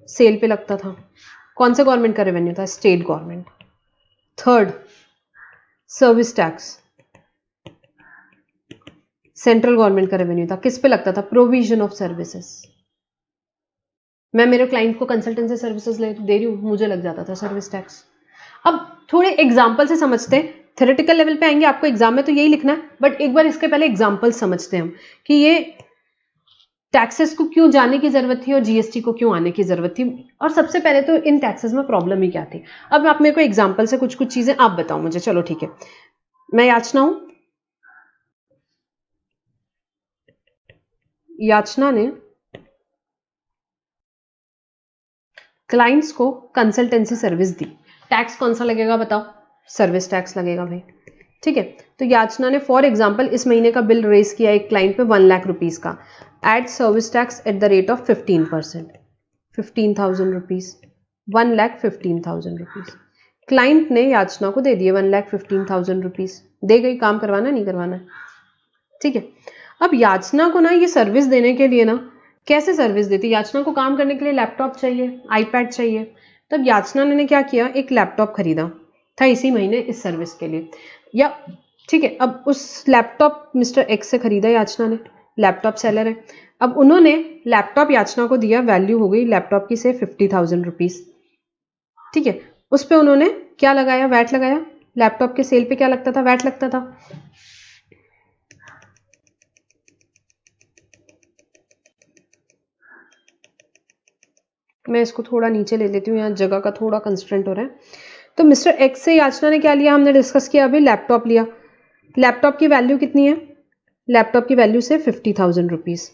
सेल पे लगता था। कौन से गवर्नमेंट का रेवेन्यू था? State government. Third, service tax central government का रेवेन्यू था। किस पे लगता था? Provision of services. मैं मेरे क्लाइंट को कंसल्टेंसी सर्विसेज दे रही हूं, मुझे लग जाता था सर्विस टैक्स। अब थोड़े एग्जाम्पल से समझते हैं, थ्योरेटिकल लेवल पे आएंगे, आपको एग्जाम में तो यही लिखना है, बट एक बार इसके पहले एग्जाम्पल समझते हैं हम कि ये टैक्सेस को क्यों जाने की जरूरत थी और जीएसटी को क्यों आने की जरूरत थी, और सबसे पहले तो इन टैक्सेस में प्रॉब्लम ही क्या थी। अब आप मेरे को एग्जाम्पल से कुछ कुछ चीजें आप बताओ मुझे। चलो ठीक है, मैं याचना हूं। याचना ने क्लाइंट्स को कंसल्टेंसी सर्विस दी। टैक्स कौन सा लगेगा बताओ? सर्विस टैक्स लगेगा भाई। ठीक है, तो याचना ने फॉर एग्जांपल इस महीने का बिल रेज किया एक क्लाइंट पे 1 लाख रुपीज का, add service tax at the rate of 15%, 15,000 rupees, 1,15,000 rupees. Client ने याचना को दे दिए 1,15,000 रुपीज। दे गई, काम करवाना नहीं करवाना? ठीक है, अब याचना को ना ये सर्विस देने के लिए ना, कैसे सर्विस देती? याचना को काम करने के लिए लैपटॉप चाहिए, आईपैड चाहिए। तब याचना ने क्या किया, एक लैपटॉप खरीदा था इसी महीने इस सर्विस के लिए। या ठीक है, अब उस लैपटॉप मिस्टर एक्स से खरीदा याचना ने, लैपटॉप सेलर है। अब उन्होंने लैपटॉप याचना को दिया, वैल्यू हो गई लैपटॉप की से 50,000 रुपीज। ठीक है, उस पर उन्होंने क्या लगाया? वैट लगाया। लैपटॉप के सेल पे क्या लगता था? वैट लगता था। मैं इसको थोड़ा नीचे ले लेती हूँ, यहाँ जगह का थोड़ा कंस्ट्रेंट हो रहा है। तो मिस्टर एक्स से याचना ने क्या लिया? हमने डिस्कस किया अभी, लैपटॉप लिया। लैपटॉप की वैल्यू कितनी है? लैपटॉप की वैल्यू से 50,000 रुपीज।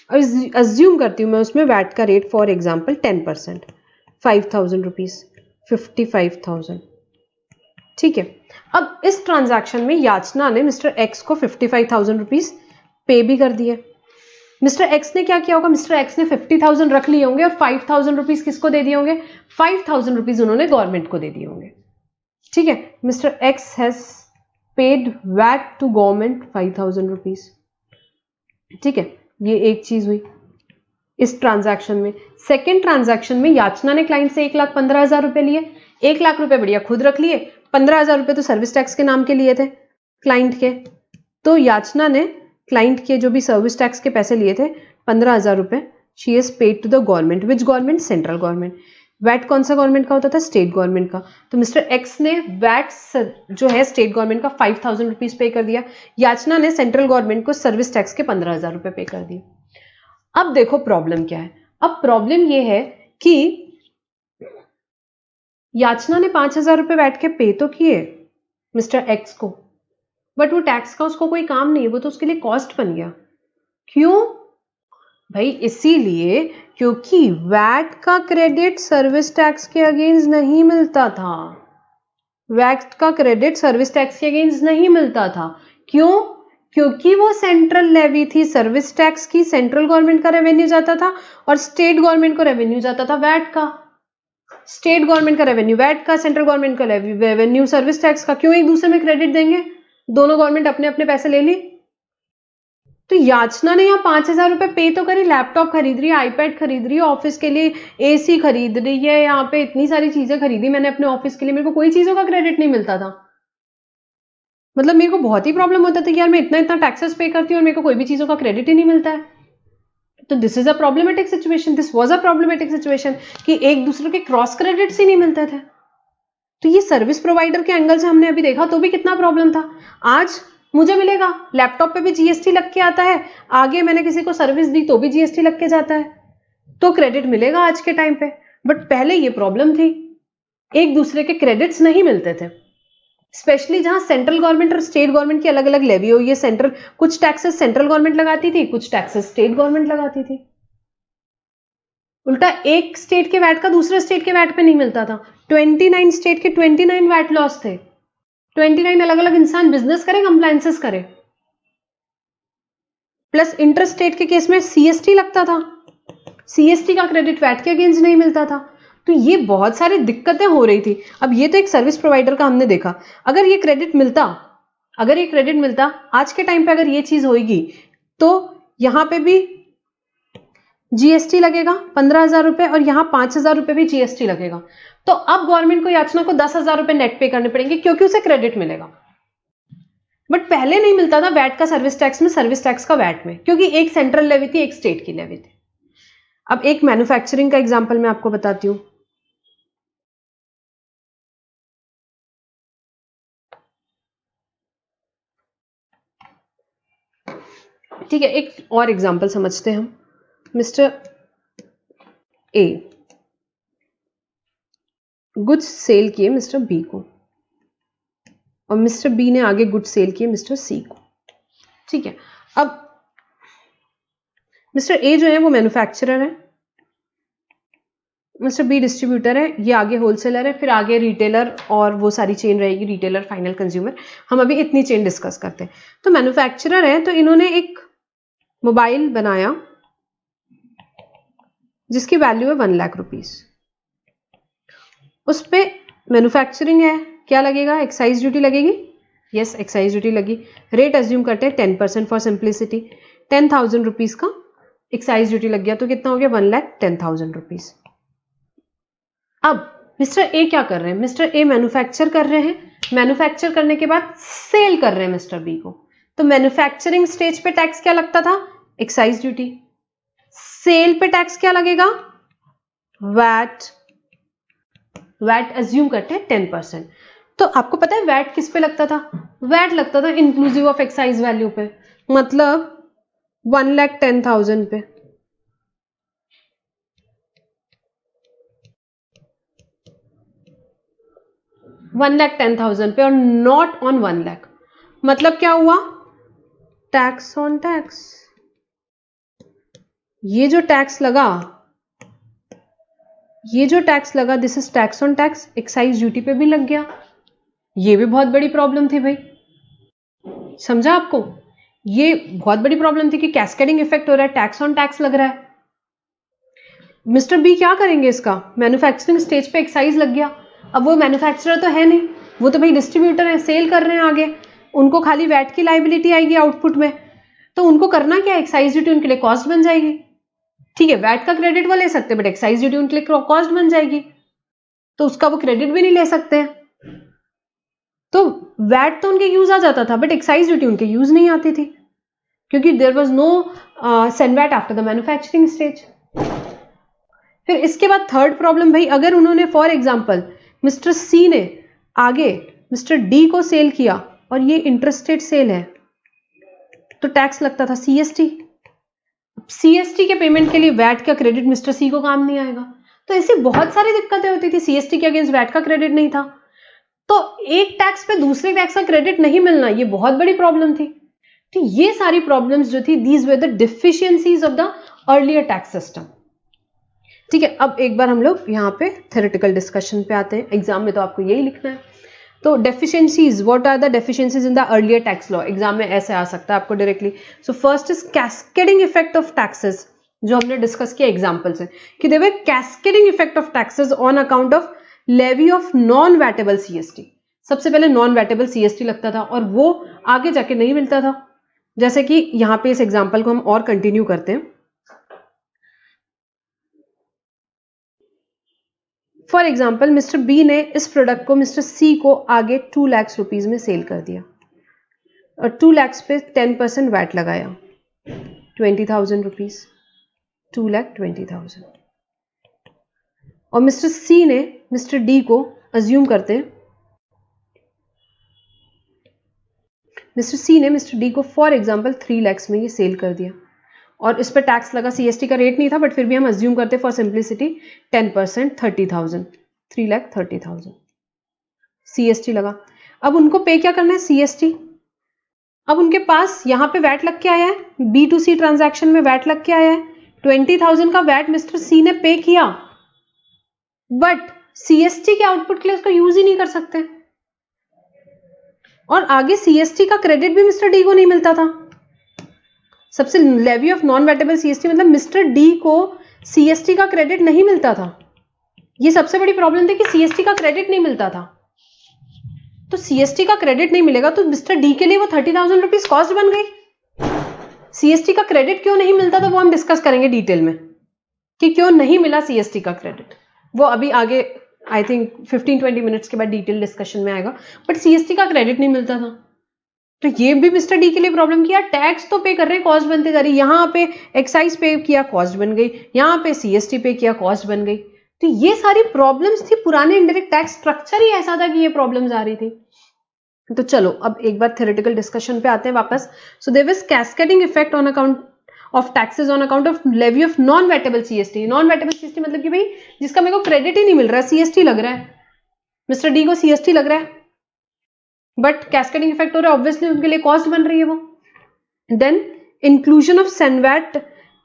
और अज्यूम करती हूँ मैं उसमें वैट का रेट फॉर एग्जाम्पल 10%, 5,000 रुपीज, 55,000। ठीक है, अब इस ट्रांजैक्शन में याचना ने मिस्टर एक्स को 55,000 रुपीज पे भी कर दिए। मिस्टर एक्स ने क्या किया होगा? मिस्टर एक्स ने 50,000 रख लिए होंगे और 5,000 रुपीज किसको दे दिए होंगे? 5,000 रुपीज उन्होंने गवर्नमेंट को दे दिए होंगे। ठीक है, mister X has paid VAT to government 5,000 rupees. ठीक है, ये एक चीज हुई इस ट्रांजैक्शन में। सेकेंड ट्रांजैक्शन में याचना ने क्लाइंट से 1,15,000 रुपए लिए। 1 लाख रुपए बढ़िया खुद रख लिए, 15,000 रुपए तो सर्विस टैक्स के नाम के लिए थे क्लाइंट के। तो याचना ने क्लाइंट के जो भी सर्विस टैक्स के पैसे लिए थे 15,000 रुपए, she is paid to the government. Which government? Central government. VAT कौन सा गवर्नमेंट का होता था? स्टेट गवर्नमेंट का। तो मिस्टर एक्स ने वैट जो है स्टेट गवर्नमेंट का 5,000 रुपीज पे कर दिया। याचना ने सेंट्रल गवर्नमेंट को सर्विस टैक्स के 15,000 रुपए पे कर दिए। अब देखो प्रॉब्लम क्या है। अब प्रॉब्लम यह है कि याचना ने 5,000 रुपए वैट के पे तो किए मिस्टर एक्स को, बट वो टैक्स का उसको कोई काम नहीं है, वो तो उसके लिए कॉस्ट बन गया। क्यों भाई? इसीलिए क्योंकि वैट का क्रेडिट सर्विस टैक्स के अगेंस्ट नहीं मिलता था। वैट का क्रेडिट सर्विस टैक्स के अगेंस्ट नहीं मिलता था। क्यों? क्योंकि वो सेंट्रल लेवी थी सर्विस टैक्स की, सेंट्रल गवर्नमेंट का रेवेन्यू जाता था और स्टेट गवर्नमेंट को रेवेन्यू जाता था वैट का। स्टेट गवर्नमेंट का रेवेन्यू वैट का, सेंट्रल गवर्नमेंट का रेवेन्यू सर्विस टैक्स का। क्यों एक दूसरे में क्रेडिट देंगे? दोनों गवर्नमेंट अपने अपने पैसे ले ली। तो याचना ने यहाँ 5,000 रुपए पे तो करी, लैपटॉप खरीद रही है, आईपैड खरीद रही है, ऑफिस के लिए एसी खरीद रही है, यहाँ पे इतनी सारी चीजें खरीदी मैंने अपने ऑफिस के लिए, मेरे को कोई चीजों का क्रेडिट नहीं मिलता था। मतलब मेरे को बहुत ही प्रॉब्लम होता था कि यार मैं इतना इतना टैक्सेस पे करती हूँ और मेरे को कोई भी चीजों का क्रेडिट ही नहीं मिलता है। तो this is a problematic situation, this was a problematic situation कि एक दूसरे के क्रॉस क्रेडिट्स ही नहीं मिलते थे। तो ये सर्विस प्रोवाइडर के एंगल से हमने अभी देखा तो भी कितना प्रॉब्लम था। आज मुझे मिलेगा, लैपटॉप पे भी जीएसटी लग के आता है, आगे मैंने किसी को सर्विस दी तो भी जीएसटी लग के जाता है, तो क्रेडिट मिलेगा आज के टाइम पे। बट पहले ये प्रॉब्लम थी, एक दूसरे के क्रेडिट्स नहीं मिलते थे, स्पेशली जहां सेंट्रल गवर्नमेंट और स्टेट गवर्नमेंट की अलग अलग लेवी हो। ये सेंट्रल, कुछ टैक्सेस सेंट्रल गवर्नमेंट लगाती थी, कुछ टैक्सेस स्टेट गवर्नमेंट लगाती थी। उल्टा एक स्टेट के वैट का दूसरे स्टेट के वैट पे नहीं मिलता था। 29 स्टेट के 29 वैट लॉस थे। 29 अलग अलग इंसान बिजनेस करे, कंप्लायंसेस करे, प्लस इंटरस्टेट के केस में सीएसटी लगता था, सीएसटी का क्रेडिट वैट के अगेंस्ट नहीं मिलता था। तो ये बहुत सारी दिक्कतें हो रही थी। अब ये तो एक सर्विस प्रोवाइडर का हमने देखा, अगर ये क्रेडिट मिलता आज के टाइम पे, अगर ये चीज होगी तो यहां पे भी जीएसटी लगेगा 15,000 रुपए और यहां 5,000 रुपए भी जीएसटी लगेगा। तो अब गवर्नमेंट को याचना को 10,000 रुपए नेट पे करने पड़ेंगे क्योंकि उसे क्रेडिट मिलेगा। बट पहले नहीं मिलता था वैट का सर्विस टैक्स में, सर्विस टैक्स का वैट में, क्योंकि एक सेंट्रल लेवी थी, एक स्टेट की लेवी थी। अब एक मैन्युफैक्चरिंग का एग्जांपल मैं आपको बताती हूं। ठीक है, एक और एग्जांपल समझते हैं हम। मिस्टर ए गुड्स सेल किए मिस्टर बी को और मिस्टर बी ने आगे गुड्स सेल किए मिस्टर सी को। ठीक है, अब मिस्टर ए जो है वो मैन्युफैक्चरर है, मिस्टर बी डिस्ट्रीब्यूटर है, ये आगे होलसेलर है, फिर आगे रिटेलर और वो सारी चेन रहेगी, रिटेलर फाइनल कंज्यूमर। हम अभी इतनी चेन डिस्कस करते हैं। तो मैन्युफैक्चरर है, तो इन्होंने एक मोबाइल बनाया जिसकी वैल्यू है 1 लाख रुपीस। उस पे मैन्युफैक्चरिंग है, क्या लगेगा? एक्साइज ड्यूटी लगेगी। यस, एक्साइज ड्यूटी लगी। रेट अज्यूम करते हैं 10% फॉर सिंप्लिसिटी। 10,000 रुपीज का एक्साइज ड्यूटी लग गया, तो कितना हो गया? 1,10,000 रुपीज। अब मिस्टर ए क्या कर रहे हैं? मिस्टर ए मैन्युफैक्चर कर रहे हैं, मैन्युफैक्चर करने के बाद सेल कर रहे हैं मिस्टर बी को। तो मैन्युफैक्चरिंग स्टेज पे टैक्स क्या लगता था? Excise duty. सेल पे टैक्स क्या लगेगा? वैट। वैट अज्यूम करते हैं 10%। तो आपको पता है वैट किस पे लगता था? वैट लगता था इंक्लूसिव ऑफ एक्साइज वैल्यू पे, मतलब 1,10,000 पे। $1,10,000 पे और नॉट ऑन 1 लाख। मतलब क्या हुआ? Tax on tax. ये जो टैक्स लगा this is tax on tax, excise duty पे भी लग गया। ये भी बहुत बड़ी प्रॉब्लम थी भाई, समझा आपको? ये बहुत बड़ी प्रॉब्लम थी कि कैस्केडिंग इफेक्ट हो रहा है, टैक्स ऑन टैक्स लग रहा है। मिस्टर बी क्या करेंगे इसका? मैन्युफैक्चरिंग स्टेज पे एक्साइज लग गया। अब वो मैन्युफैक्चरर तो है नहीं, वो तो भाई डिस्ट्रीब्यूटर है, सेल कर रहे हैं आगे, उनको खाली वैट की लाइबिलिटी आएगी आउटपुट में। तो उनको करना क्या? एक्साइज ड्यूटी उनके लिए कॉस्ट बन जाएगी। ठीक है, वैट का क्रेडिट वो ले सकते हैं, बट एक्साइज ड्यूटी उनके लिए कॉस्ट बन जाएगी, तो उसका वो क्रेडिट भी नहीं ले सकते। तो वैट तो उनके यूज आ जाता था, बट एक्साइज ड्यूटी उनके यूज नहीं आती थी, क्योंकि there was no CENVAT after the manufacturing stage. फिर इसके बाद थर्ड प्रॉब्लम भाई, अगर उन्होंने फॉर एग्जांपल मिस्टर सी ने आगे मिस्टर डी को सेल किया और ये इंटरस्टेट सेल है, तो टैक्स लगता था सीएसटी। सीएसटी के पेमेंट के लिए वैट का क्रेडिट मिस्टर सी को काम नहीं आएगा। तो ऐसी बहुत सारी दिक्कतें होती थी, सीएसटी के अगेंस्ट वैट का क्रेडिट नहीं था, तो एक टैक्स पे दूसरे टैक्स का क्रेडिट नहीं मिलना, ये बहुत बड़ी प्रॉब्लम थी। तो ये सारी प्रॉब्लम्स जो थी, these were the deficiencies of the earlier tax system. ठीक है, अब एक बार हम लोग यहाँ पे थ्योरेटिकल डिस्कशन पे आते हैं। एग्जाम में तो आपको यही लिखना है। तो deficiencies, what are the deficiencies in the earlier tax law? Exam में ऐसे आ सकता है आपको directly. So first is cascading effect of taxes, जो हमने डिस्कस किया एग्जाम्पल से, कि there were cascading effect of taxes on account of levy of non vatable CST. सबसे पहले नॉन वैटेबल सीएसटी लगता था और वो आगे जाके नहीं मिलता था। जैसे कि यहाँ पे इस एग्जाम्पल को हम और कंटिन्यू करते हैं। फॉर एग्जाम्पल मिस्टर बी ने इस प्रोडक्ट को मिस्टर सी को आगे 2 लाख रुपीज में सेल कर दिया और 2 लाख पे 10% वैट लगाया, 20,000 रुपीज, 2,20,000। और मिस्टर सी ने मिस्टर डी को अज्यूम करते हैं, मिस्टर सी ने मिस्टर डी को फॉर एग्जाम्पल 3 लाख में ये सेल कर दिया और इस पर टैक्स लगा, सीएसटी का रेट नहीं था, बट फिर भी हम अज्यूम करते फॉर सिंप्लिसिटी 10%, 30,000, 3,30,000 सीएसटी लगा। अब उनको पे क्या करना है? सीएसटी। अब उनके पास यहां पे वैट लग के आया है, B2C ट्रांजैक्शन में वैट लग के आया है, 20,000 का वैट मिस्टर सी ने पे किया, बट सीएसटी के आउटपुट के लिए उसका यूज ही नहीं कर सकते और आगे सीएसटी का क्रेडिट भी मिस्टर डी को नहीं मिलता था। सबसे levy of non vatable CST मतलब मिस्टर डी को सीएसटी का क्रेडिट नहीं मिलता था। ये सबसे बड़ी प्रॉब्लम थी कि सीएसटी का क्रेडिट नहीं मिलता था। तो सीएसटी का क्रेडिट नहीं मिलेगा तो मिस्टर डी के लिए वो 30,000 रुपीज कॉस्ट बन गई। सीएसटी का क्रेडिट क्यों नहीं मिलता था वो हम डिस्कस करेंगे डिटेल में कि क्यों नहीं मिला सीएसटी का क्रेडिट, वो अभी आगे आई थिंक 15-20 मिनट्स के बाद डिटेल डिस्कशन में आएगा। बट सीएसटी का क्रेडिट नहीं मिलता था तो ये भी मिस्टर डी के लिए प्रॉब्लम किया। टैक्स तो पे कर रहे हैं, कॉस्ट बनते जा रही, यहां पे एक्साइज पे किया कॉस्ट बन गई, यहां पे सीएसटी पे किया कॉस्ट बन गई। तो ये सारी प्रॉब्लम्स थी, पुराने इनडायरेक्ट टैक्स स्ट्रक्चर ही ऐसा था कि ये प्रॉब्लम्स आ रही थी। तो चलो अब एक बार थ्योरेटिकल डिस्कशन पे आते हैं वापस। So there was cascading effect on account of taxes on account of levy of non vatable CST. Non vatable CST मतलब कि भाई जिसका मेरे को क्रेडिट ही नहीं मिल रहा है, सीएसटी लग रहा है, मिस्टर डी को सीएसटी लग रहा है, बट कैस्केडिंग इफेक्ट हो रहा है, ऑब्वियसली उनके लिए कॉस्ट बन रही है वो। Then inclusion of CENVAT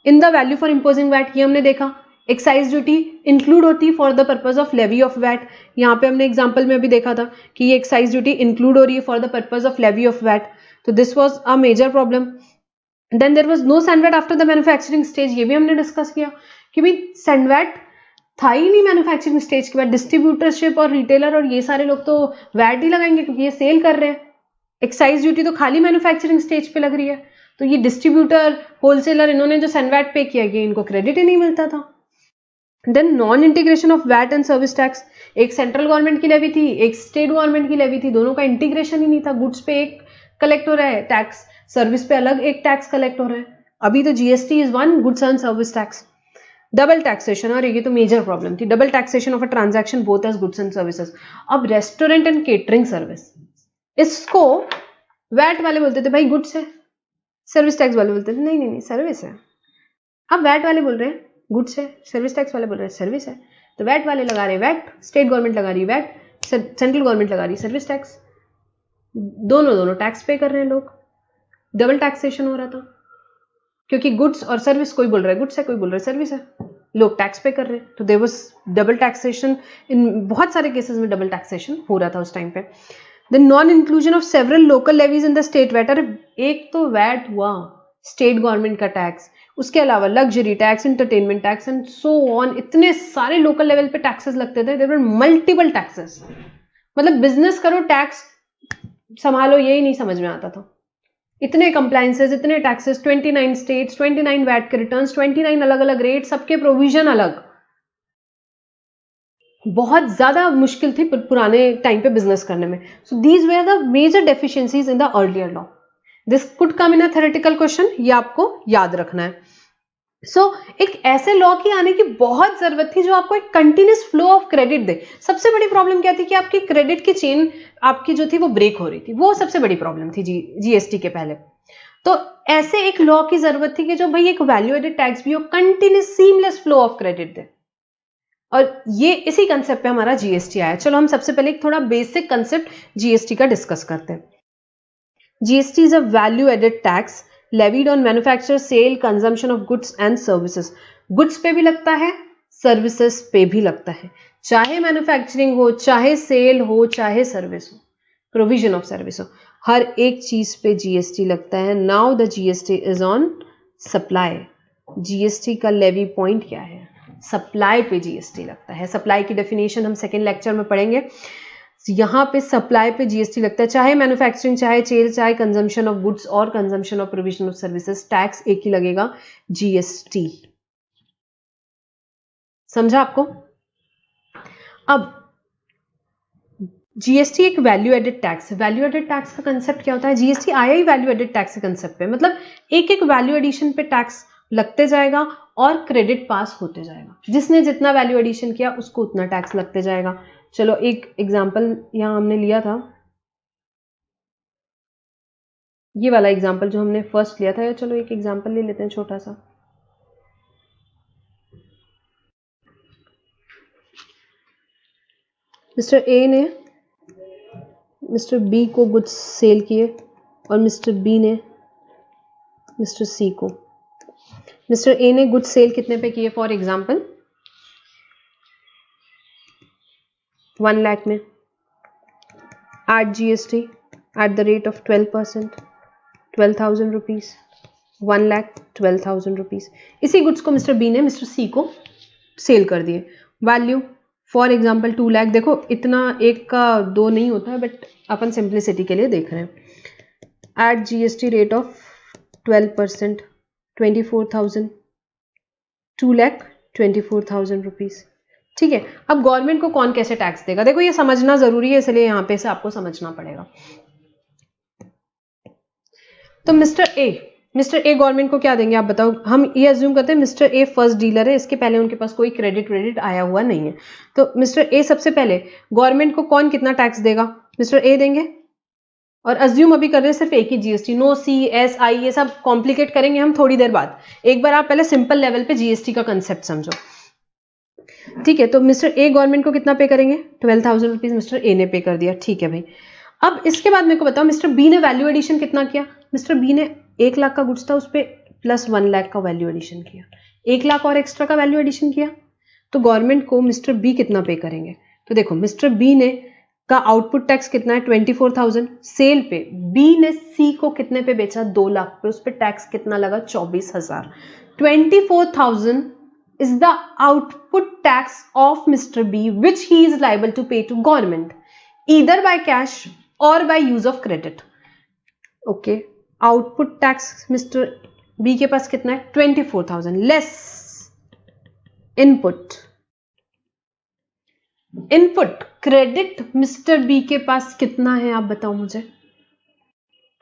in the value for imposing VAT, ये हमने देखा। एक्साइज ड्यूटी इंक्लूड होती for the purpose of levy of VAT, यहाँ पे हमने एग्जांपल में भी देखा था कि ये एक्साइज ड्यूटी इंक्लूड हो रही है for the purpose of levy of VAT. तो this was a major problem. Then there was no CENVAT after the manufacturing stage, ये भी हमने डिस्कस किया कि भाई सैनवैट था ही नहीं मैन्युफैक्चरिंग स्टेज के बाद। डिस्ट्रीब्यूटरशिप और रिटेलर और ये सारे लोग तो वैट ही लगाएंगे क्योंकि ये सेल कर रहे हैं। एक्साइज ड्यूटी तो खाली मैन्युफैक्चरिंग स्टेज पे लग रही है, तो ये डिस्ट्रीब्यूटर होलसेलर इन्होंने जो सैनवैट पे किया ये इनको क्रेडिट ही नहीं मिलता था। Then non integration of VAT and service tax, एक सेंट्रल गवर्नमेंट की लेवी थी, एक स्टेट गवर्नमेंट की लेवी थी, दोनों का इंटीग्रेशन ही नहीं था। गुड्स पे एक कलेक्ट हो रहा है टैक्स, सर्विस पे अलग एक टैक्स कलेक्ट हो रहा है। अभी तो GST is one, goods and service tax. Double taxation, और ये तो मेजर प्रॉब्लम थी, double taxation of a transaction both as goods and services. अब रेस्टोरेंट एंड केटरिंग सर्विस, इसको वैट वाले बोलते थे भाई गुड्स है, सर्विस टैक्स वाले बोलते थे नहीं नहीं नहीं सर्विस है। अब वैट वाले बोल रहे हैं गुड्स है, सर्विस टैक्स वाले बोल रहे हैं सर्विस है। तो वैट वाले लगा रहे वैट, स्टेट गवर्नमेंट लगा रही वैट, सेंट्रल गवर्नमेंट लगा रही सर्विस टैक्स, दोनों टैक्स पे कर रहे हैं लोग। डबल टैक्सेशन हो रहा था क्योंकि गुड्स और सर्विस, कोई बोल रहा है गुड्स है, कोई बोल रहा है सर्विस है, लोग टैक्स पे कर रहे हैं। तो देयर वाज डबल टैक्सेशन, इन बहुत सारे केसेस में डबल टैक्सेशन हो रहा था उस टाइम पे। The non inclusion of several local levies in the state VAT, अरे एक तो वैट हुआ स्टेट गवर्नमेंट का टैक्स, उसके अलावा luxury tax, entertainment tax and so on, इतने सारे लोकल लेवल पे टैक्सेस लगते थे। देयर वर मल्टीपल टैक्सेस, मतलब बिजनेस करो टैक्स संभालो यही नहीं समझ में आता था। इतने कंप्लायंसेस, इतने टैक्सेस, 29 स्टेट्स, 29 वैट के रिटर्न्स, 29 अलग अलग रेट, सबके प्रोविजन अलग, बहुत ज्यादा मुश्किल थी पुराने टाइम पे बिजनेस करने में। So these were the major deficiencies in the earlier law. This could come in a theoretical question, ये आपको याद रखना है। एक ऐसे लॉ की आने की बहुत जरूरत थी जो आपको एक कंटिन्यूस फ्लो ऑफ क्रेडिट दे। सबसे बड़ी प्रॉब्लम क्या थी कि आपकी क्रेडिट की चेन आपकी जो थी वो ब्रेक हो रही थी, वो सबसे बड़ी प्रॉब्लम थी जीएसटी के पहले। तो ऐसे एक लॉ की जरूरत थी कि जो भाई एक वैल्यू एडेड टैक्स भी हो, continuous seamless flow of credit दे, और ये इसी कंसेप्ट पे हमारा जीएसटी आया। चलो हम सबसे पहले एक थोड़ा बेसिक कंसेप्ट जीएसटी का डिस्कस करते हैं। GST is a value added tax levied on manufacture, sale, consumption of goods and services. Goods पे भी लगता है, सर्विसेज पे भी लगता है, चाहे मैन्युफैक्चरिंग हो, चाहे सेल हो, चाहे सर्विस हो, प्रोविजन ऑफ सर्विस हो, हर एक चीज पे जीएसटी लगता है। Now the GST is on supply. GST का लेवी पॉइंट क्या है? सप्लाई पे जीएसटी लगता है। सप्लाई की डेफिनेशन हम सेकेंड लेक्चर में पढ़ेंगे। यहाँ पे सप्लाई पे जीएसटी लगता है, चाहे मैन्युफैक्चरिंग, चाहे सेल, चाहे कंजम्पशन ऑफ गुड्स और consumption of provision of services, tax एक ही लगेगा, जीएसटी। समझा आपको? अब जीएसटी एक वैल्यू एडेड टैक्स है। वैल्यू एडेड टैक्स का कंसेप्ट क्या होता है? जीएसटी आया ही वैल्यू एडेड टैक्स के कंसेप्ट पे, मतलब एक एक वैल्यू एडिशन पे टैक्स लगते जाएगा और क्रेडिट पास होते जाएगा। जिसने जितना वैल्यू एडिशन किया उसको उतना टैक्स लगते जाएगा। चलो एक एग्जांपल यहां हमने लिया था, ये वाला एग्जांपल जो हमने फर्स्ट लिया था, या चलो एक एग्जांपल ले लेते हैं छोटा सा। मिस्टर ए ने मिस्टर बी को गुड्स सेल किए और मिस्टर बी ने मिस्टर सी को। मिस्टर ए ने गुड्स सेल कितने पे किए? फॉर एग्जांपल 1 लाख में, at GST at the rate of 12%, 12,000 rupees. 1,12,000 rupees. इसी गुड्स को मिस्टर बी ने मिस्टर सी को सेल कर दिए। Value for example 2 lakh. देखो इतना एक का दो नहीं होता है, बट अपन सिंप्लिसिटी के लिए देख रहे हैं। At GST rate of 12%, 24,000, 2,24,000 rupees. ठीक है, अब गवर्नमेंट को कौन कैसे टैक्स देगा, देखो ये समझना जरूरी है, इसलिए यहां पे से आपको समझना पड़ेगा। तो मिस्टर ए गवर्नमेंट को क्या देंगे आप बताओ। हम ये अज्यूम करते हैं मिस्टर ए फर्स्ट डीलर है, इसके पहले उनके पास कोई क्रेडिट आया हुआ नहीं है। तो मिस्टर ए सबसे पहले गवर्नमेंट को कौन कितना टैक्स देगा, मिस्टर ए देंगे। और अज्यूम अभी कर रहे हैं सिर्फ एक ही GST, no C S I, ये सब कॉम्प्लिकेट करेंगे हम थोड़ी देर बाद। एक बार आप पहले सिंपल लेवल पे जीएसटी का कंसेप्ट समझो। ठीक है, तो मिस्टर ए गवर्नमेंट को कितना पे करेंगे, 12,000 रुपीज मिस्टर ए ने पे कर दिया। ठीक है भाई, अब इसके बाद मेरे को बताओ मिस्टर बी ने वैल्यू एडिशन कितना किया। मिस्टर बी ने 1 लाख का गुड्स था, उस पर प्लस 1 लाख का वैल्यू एडिशन किया, 1 लाख और एक्स्ट्रा का वैल्यू एडिशन किया। तो गवर्नमेंट को मिस्टर बी कितना पे करेंगे, तो देखो मिस्टर बी ने का आउटपुट टैक्स कितना है 24,000 सेल पे। बी ने सी को कितने पे बेचा, 2 लाख पे, उस पे टैक्स कितना लगा 24,000। 24,000 is the output tax of Mr. B which he is liable to pay to government either by cash or by use of credit. Okay, output tax Mr. B के पास कितना है 24,000 less input credit Mr. B के पास कितना है आप बताओ मुझे,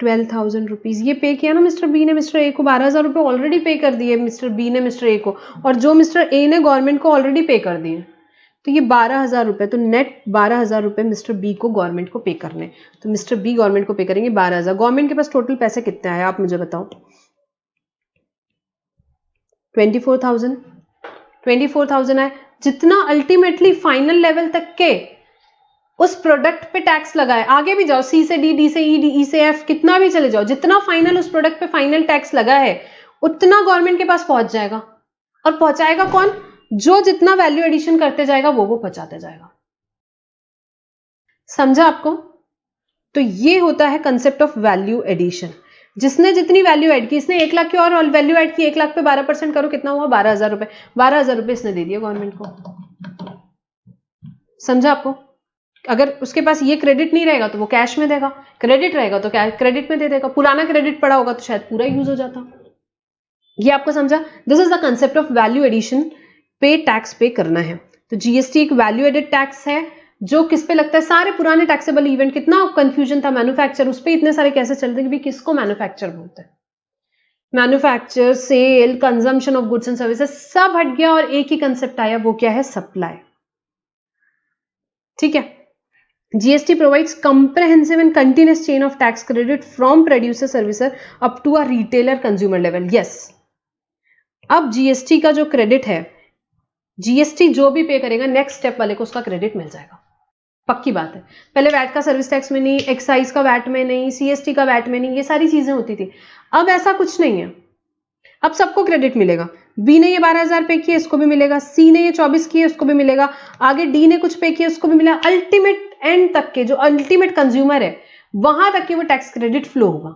12,000 रुपीज। ये पे किया ना मिस्टर बी ने मिस्टर ए को, 12,000 रुपए ऑलरेडी पे कर दिए मिस्टर बी ने मिस्टर ए को, और जो मिस्टर ए ने गवर्नमेंट को ऑलरेडी पे कर दिए। तो ये 12,000 रुपए, तो नेट 12,000 रुपए मिस्टर बी को गवर्नमेंट को पे करने। तो मिस्टर बी गवर्नमेंट को पे करेंगे 12,000। गवर्नमेंट के पास टोटल पैसे कितने आए आप मुझे बताओ, 24,000 आए। जितना अल्टीमेटली फाइनल लेवल तक के उस प्रोडक्ट पे टैक्स लगा है, आगे भी जाओ सी से डी, डी से ई, डी से एफ, कितना भी चले जाओ, जितना फाइनल उस प्रोडक्ट पे फाइनल टैक्स लगा है उतना गवर्नमेंट के पास पहुंच जाएगा। और पहुंचाएगा कौन, जो जितना वैल्यू एडिशन करते जाएगा वो पहुंचाते जाएगा। समझा आपको। तो ये होता है कंसेप्ट ऑफ वैल्यू एडिशन। जिसने जितनी वैल्यू ऐड की, इसने 1 लाख की और वैल्यू ऐड की, 1 लाख पे 12% करो कितना हुआ 12,000 रुपए। 12,000 रुपए इसने दे दिया गवर्नमेंट को। समझा आपको। अगर उसके पास ये क्रेडिट नहीं रहेगा तो वो कैश में देगा, क्रेडिट रहेगा तो क्रेडिट में दे देगा। पुराना क्रेडिट पड़ा होगा तो शायद पूरा यूज हो जाता। ये आपको समझा। This is the concept of value addition पे टैक्स पे करना है। तो जीएसटी एक वैल्यू एडेड टैक्स है जो किस पे लगता है, सारे पुराने टैक्सेबल इवेंट, कितना कंफ्यूजन था मैन्युफैक्चर, उस पर इतने सारे कैसे चलते हैं कि किसको मैन्युफैक्चर बोलते हैं। Manufacture, sale, consumption of goods and services सब हट गया और एक ही कंसेप्ट आया, वो क्या है, सप्लाई। ठीक है। GST provides comprehensive and continuous chain of tax credit from producer servicer up to a retailer consumer level. Yes. अब GST का जो क्रेडिट है, GST जो भी पे करेगा नेक्स्ट स्टेप वाले को उसका क्रेडिट मिल जाएगा, पक्की बात है। पहले वैट का सर्विस टैक्स में नहीं, एक्साइज का वैट में नहीं, CST का वैट में नहीं, ये सारी चीजें होती थी। अब ऐसा कुछ नहीं है, अब सबको क्रेडिट मिलेगा। बी ने ये 12,000 पे किया, इसको भी मिलेगा। सी ने ये 24 किए, उसको भी मिलेगा। आगे डी ने कुछ पे किया, उसको भी मिलेगा। अल्टीमेट एंड तक के जो अल्टीमेट कंज्यूमर है वहां तक के वो टैक्स क्रेडिट फ्लो होगा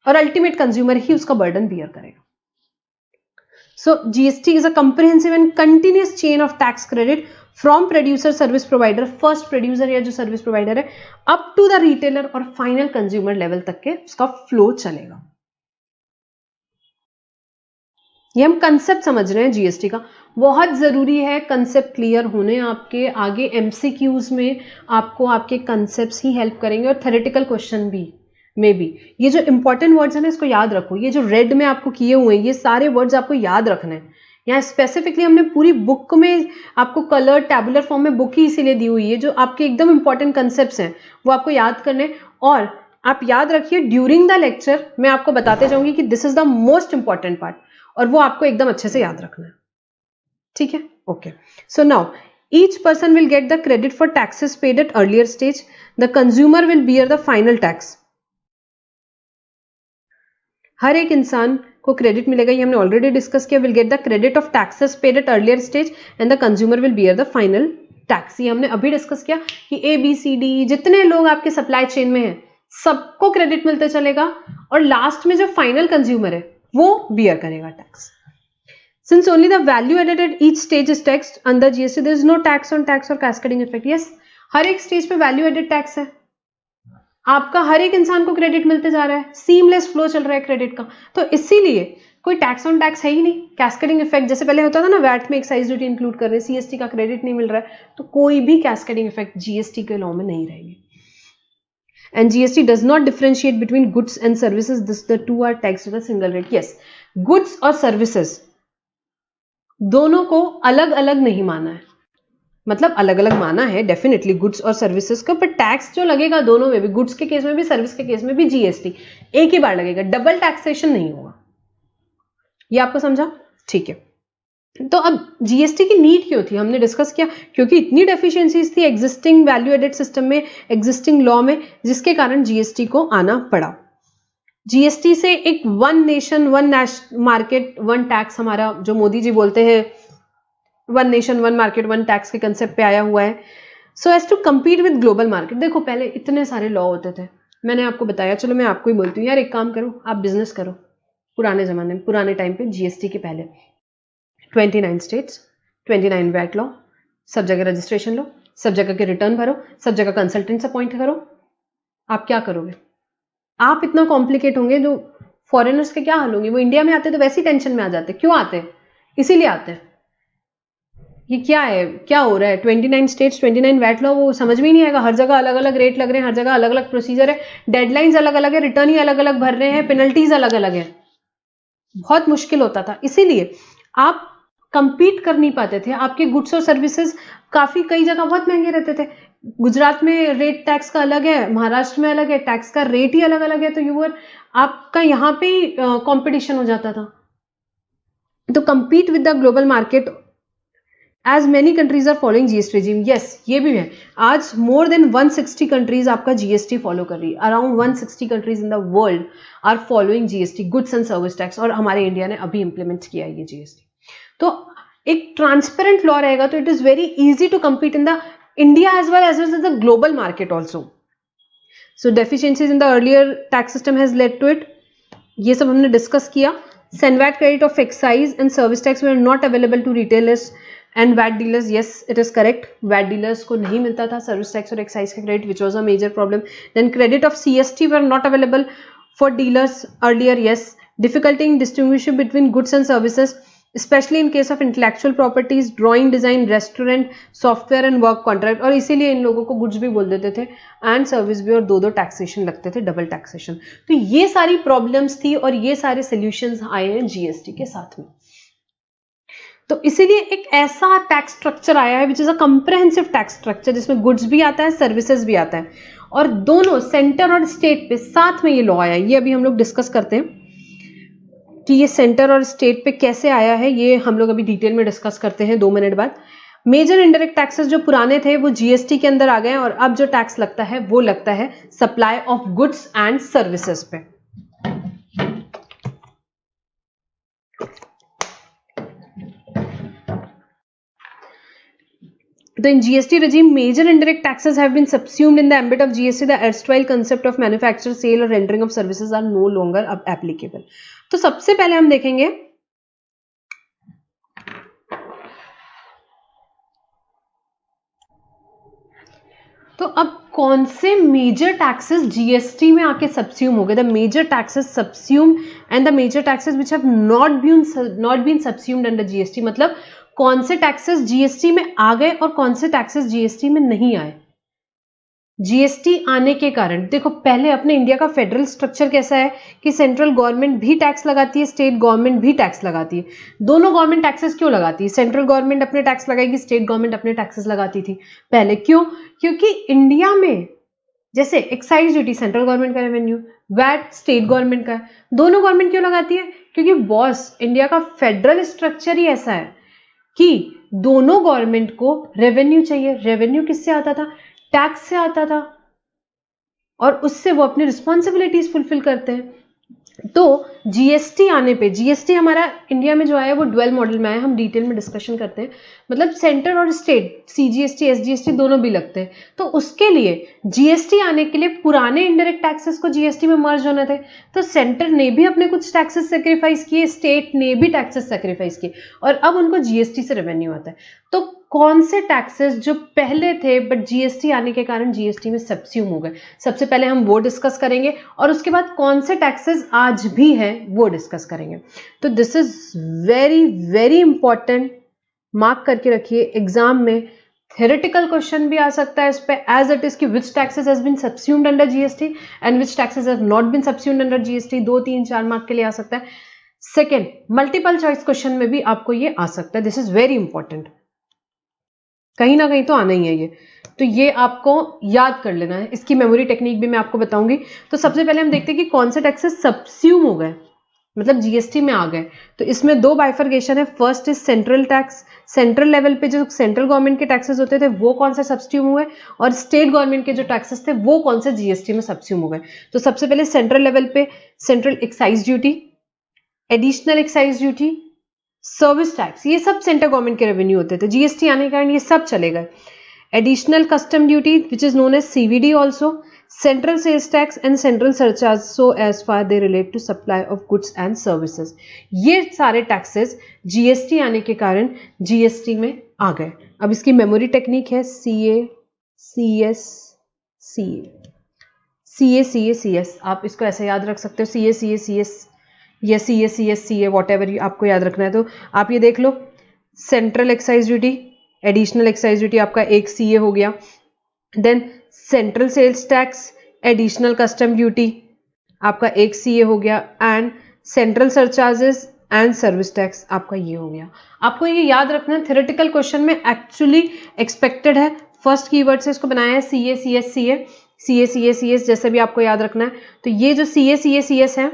और अल्टीमेट कंज्यूमर ही उसका बर्डन बियर करेगा। सो GST is a comprehensive and continuous chain of tax credit from producer service provider, first producer या जो सर्विस प्रोवाइडर है, अप टू द रिटेलर और फाइनल कंज्यूमर लेवल तक के उसका फ्लो चलेगा। ये हम कंसेप्ट समझ रहे हैं जीएसटी का, बहुत जरूरी है कंसेप्ट क्लियर होने आपके। आगे एमसीक्यूज में आपको आपके कंसेप्ट्स ही हेल्प करेंगे और थ्योरेटिकल क्वेश्चन भी में भी। ये जो इंपॉर्टेंट वर्ड्स है ना, इसको याद रखो। ये जो रेड में आपको किए हुए हैं ये सारे वर्ड्स आपको याद रखने हैं। यहाँ स्पेसिफिकली हमने पूरी बुक में आपको कलर टैबुलर फॉर्म में बुक ही इसीलिए दी हुई है, जो आपके एकदम इंपॉर्टेंट कंसेप्ट्स हैं वो आपको याद करने। और आप याद रखिए ड्यूरिंग द लेक्चर मैं आपको बताते जाऊंगी कि this is the most important part, और वो आपको एकदम अच्छे से याद रखना है। ठीक है, okay. So now each person will get the credit for taxes paid at earlier stage, the consumer will bear the final tax. हर एक इंसान को क्रेडिट मिलेगा, ये हमने ऑलरेडी डिस्कस किया। Will get the credit of taxes paid at earlier stage and the consumer will bear the final tax. ये हमने अभी डिस्कस किया कि ABCD जितने लोग आपके सप्लाई चेन में हैं सबको क्रेडिट मिलते चलेगा, और लास्ट में जो फाइनल कंज्यूमर है वो बियर करेगा tax. Since only the value added at each stage is taxed under GST, there is no tax on tax or cascading effect. Yes, हर एक स्टेज पे वैल्यू एडेड टैक्स है. आपका हर एक इंसान को क्रेडिट मिलते जा रहा है, सीमलेस फ्लो चल रहा है क्रेडिट का, तो इसीलिए कोई टैक्स ऑन टैक्स है ही नहीं. कैस्केडिंग इफेक्ट जैसे पहले होता था ना, वैट में एक्साइज ड्यूटी इंक्लूड कर रहे हैं, सीएसटी का क्रेडिट नहीं मिल रहा है, तो कोई भी कैस्केडिंग इफेक्ट जीएसटी के लॉ में नहीं रहेंगे. And GST does not differentiate between goods and services. The two are taxed at a single rate. Yes, goods और services दोनों को अलग अलग नहीं माना है. मतलब अलग अलग माना है डेफिनेटली गुड्स और सर्विसेज का, पर टैक्स जो लगेगा दोनों में भी, गुड्स के केस में भी सर्विस के केस में भी जीएसटी एक ही बार लगेगा. डबल टैक्सेशन नहीं होगा. ये आपको समझा? ठीक है. तो अब जीएसटी की नीड क्यों थी, हमने डिस्कस किया, क्योंकि इतनी डेफिशिएंसीज थी एग्जिस्टिंग वैल्यू एडेड सिस्टम में, एग्जिस्टिंग लॉ में, जिसके कारण जीएसटी को आना पड़ा. जीएसटी से एक one nation one market one tax, हमारा जो मोदी जी बोलते हैं one nation one market one tax के कंसेप्ट पे आया हुआ है. So as to compete with global market. देखो पहले इतने सारे लॉ होते थे, मैंने आपको बताया, चलो मैं आपको ही बोलती हूँ यार, एक काम करो, आप बिजनेस करो. पुराने जमाने में, पुराने टाइम पे जीएसटी के पहले 29 स्टेट्स, 29 वैट लॉ, सब जगह रजिस्ट्रेशन लो, सब जगह के रिटर्न भरो, सब जगह कंसल्टेंट्स अपॉइंट करो. आप क्या करोगे? आप इतना कॉम्प्लिकेट होंगे, जो फॉरेनर्स के क्या हाल होंगे. वो इंडिया में आते तो वैसी टेंशन में आ जाते. क्यों आते? इसीलिए आते हैं. ये क्या है, क्या हो रहा है, 29 स्टेट्स 29 वैट लॉ, वो समझ में ही नहीं आएगा. हर जगह अलग अलग रेट लग रहे हैं, हर जगह अलग अलग प्रोसीजर है, डेडलाइंस अलग अलग है, रिटर्न ही अलग अलग भर रहे हैं, पेनल्टीज अलग अलग है. बहुत मुश्किल होता था. इसीलिए आप कंपीट कर नहीं पाते थे. आपके गुड्स और सर्विसेज काफी कई जगह बहुत महंगे रहते थे. गुजरात में रेट टैक्स का अलग है, महाराष्ट्र में अलग है, टैक्स का रेट ही अलग अलग है, तो यूर आपका यहां पे ही कंपटीशन हो जाता था. तो compete with the global market as many countries are following GST regime. Yes, ये भी है. आज more than 160 countries आपका GST follow कर रही है. Around 160 countries in the world are following GST, goods and service tax, और हमारे इंडिया ने अभी implement किया है ये GST. तो एक ट्रांसपेरेंट लॉ रहेगा तो it is very easy to compete in the India as well as the global market also. So deficiencies in the earlier tax system has led to it. ये सब हमने डिस्कस किया. Cenvat credit of excise and service tax were not available to retailers and VAT dealers. Yes, it is correct. VAT dealers को नहीं मिलता था सर्विस टैक्स और एक्साइज का credit, which was a major problem. Then credit of CST were not available for dealers earlier. Yes, difficulty in distinguishing between goods and services, especially in case of intellectual properties, drawing design, restaurant, software and work contract. और इसीलिए इन लोगों को गुड्स भी बोल देते थे एंड सर्विस भी, और दो टैक्सेशन लगते थे, डबल टैक्सेशन. तो ये सारी प्रॉब्लम्स थी और ये सारे सॉल्यूशंस आए हैं जीएसटी के साथ में. तो इसीलिए एक ऐसा टैक्स स्ट्रक्चर आया है which is a comprehensive tax structure, जिसमें गुड्स भी आता है, सर्विसेज भी आता है, और दोनों सेंटर और स्टेट पे साथ में ये लॉ आया है. ये अभी हम लोग डिस्कस करते हैं कि ये सेंटर और स्टेट पे कैसे आया है. ये हम लोग अभी डिटेल में डिस्कस करते हैं 2 मिनट बाद. मेजर इनडायरेक्ट टैक्सेस जो पुराने थे वो जीएसटी के अंदर आ गए, और अब जो टैक्स लगता है वो लगता है supply of goods and services पे. तो in GST regime, major indirect taxes have been subsumed in the ambit of GST. The erstwhile concept of manufacture, sale or rendering of services are no longer applicable. तो सबसे पहले हम देखेंगे तो अब कौन से मेजर टैक्सेस जीएसटी में आके सब्स्यूम हो गए. The major taxes subsumed and the major taxes which have not been subsumed under GST. मतलब कौन से टैक्सेस जीएसटी में आ गए और कौन से टैक्सेस जीएसटी में नहीं आए. जीएसटी आने के कारण देखो, पहले अपने इंडिया का फेडरल स्ट्रक्चर कैसा है कि सेंट्रल गवर्नमेंट भी टैक्स लगाती है, स्टेट गवर्नमेंट भी टैक्स लगाती है. दोनों गवर्नमेंट टैक्सेस क्यों लगाती है? सेंट्रल गवर्नमेंट अपने टैक्स लगाएगी, स्टेट गवर्नमेंट अपने टैक्सेस लगाती थी पहले. क्यों? क्योंकि इंडिया में जैसे एक्साइज ड्यूटी सेंट्रल गवर्नमेंट का रेवेन्यू, वैट स्टेट गवर्नमेंट का है. दोनों गवर्नमेंट क्यों लगाती है? क्योंकि बॉस, इंडिया का फेडरल स्ट्रक्चर ही ऐसा है कि दोनों गवर्नमेंट को रेवेन्यू चाहिए. रेवेन्यू किससे आता था? टैक्स से आता था, और उससे वो अपनी रिस्पॉन्सिबिलिटीज फुलफिल करते हैं. तो जीएसटी आने पे, जीएसटी हमारा इंडिया में जो आया है वो डुअल मॉडल में आया है, हम डिटेल में डिस्कशन करते हैं, मतलब सेंटर और स्टेट सीजीएसटी एसजीएसटी दोनों भी लगते हैं। तो उसके लिए जीएसटी आने के लिए पुराने इनडायरेक्ट टैक्सेस को जीएसटी में मर्ज होने थे, तो सेंटर ने भी अपने कुछ टैक्सेस सेक्रीफाइस किए, स्टेट ने भी टैक्सेस सेक्रीफाइस किए, और अब उनको जीएसटी से रेवेन्यू आता है। तो कौन से टैक्सेस जो पहले थे बट जीएसटी आने के कारण जीएसटी में सब्स्यूम हो गए, सबसे पहले हम वो डिस्कस करेंगे, और उसके बाद कौन से टैक्सेस आज भी हैं वो डिस्कस करेंगे। तो this is very very important, mark करके रखिए, एग्जाम में थ्योरेटिकल क्वेश्चन भी आ सकता है इस पे एज इट इज कि which taxes has been subsumed under GST and which taxes have not been subsumed under GST, 2 3 4 mark के लिए आ सकता है। सेकेंड, मल्टीपल चॉइस क्वेश्चन में भी आपको ये आ सकता है, दिस इज वेरी इंपॉर्टेंट, कहीं ना कहीं तो आना ही है ये, तो ये आपको याद कर लेना है। इसकी मेमोरी टेक्निक भी मैं आपको बताऊंगी। तो सबसे पहले हम देखते हैं कि कौन से टैक्सेस सब्स्यूम हो गए, मतलब जीएसटी में आ गए। तो इसमें 2 बाइफर्केशन है, first is central tax, central level पे जो सेंट्रल गवर्नमेंट के टैक्सेस होते थे वो कौन से सब्स्यूम हुए, और स्टेट गवर्नमेंट के जो टैक्सेस थे वो कौन से जीएसटी में सब्स्यूम हो गए। तो सबसे पहले सेंट्रल लेवल पे central excise duty, additional excise duty, service tax, ये सब सेंट्रल गवर्नमेंट के रेवेन्यू होते थे, जीएसटी आने के कारण ये सब चले गए। Additional custom duty which is known as CVD also, central sales tax and central surcharge so as far they relate to supply of goods and services, ये सारे टैक्सेस जीएसटी आने के कारण जीएसटी में आ गए। अब इसकी मेमोरी टेक्निक है CA CS CA CA CA CS, आप इसको ऐसे याद रख सकते हो, सीए सीए सीएस या CA CS CA whatever आपको याद रखना है। तो आप ये देख लो, central excise duty, additional excise duty आपका एक सीए हो गया, then central sales tax, additional custom duty आपका एक सीए हो गया, and central surcharges and service tax आपका ये हो गया। आपको ये याद रखना है, थ्योरेटिकल क्वेश्चन में एक्चुअली एक्सपेक्टेड है, फर्स्ट कीवर्ड से इसको बनाया है CA CS CA, CA CA CS जैसे भी आपको याद रखना है। तो ये जो सीए सीए सीएस है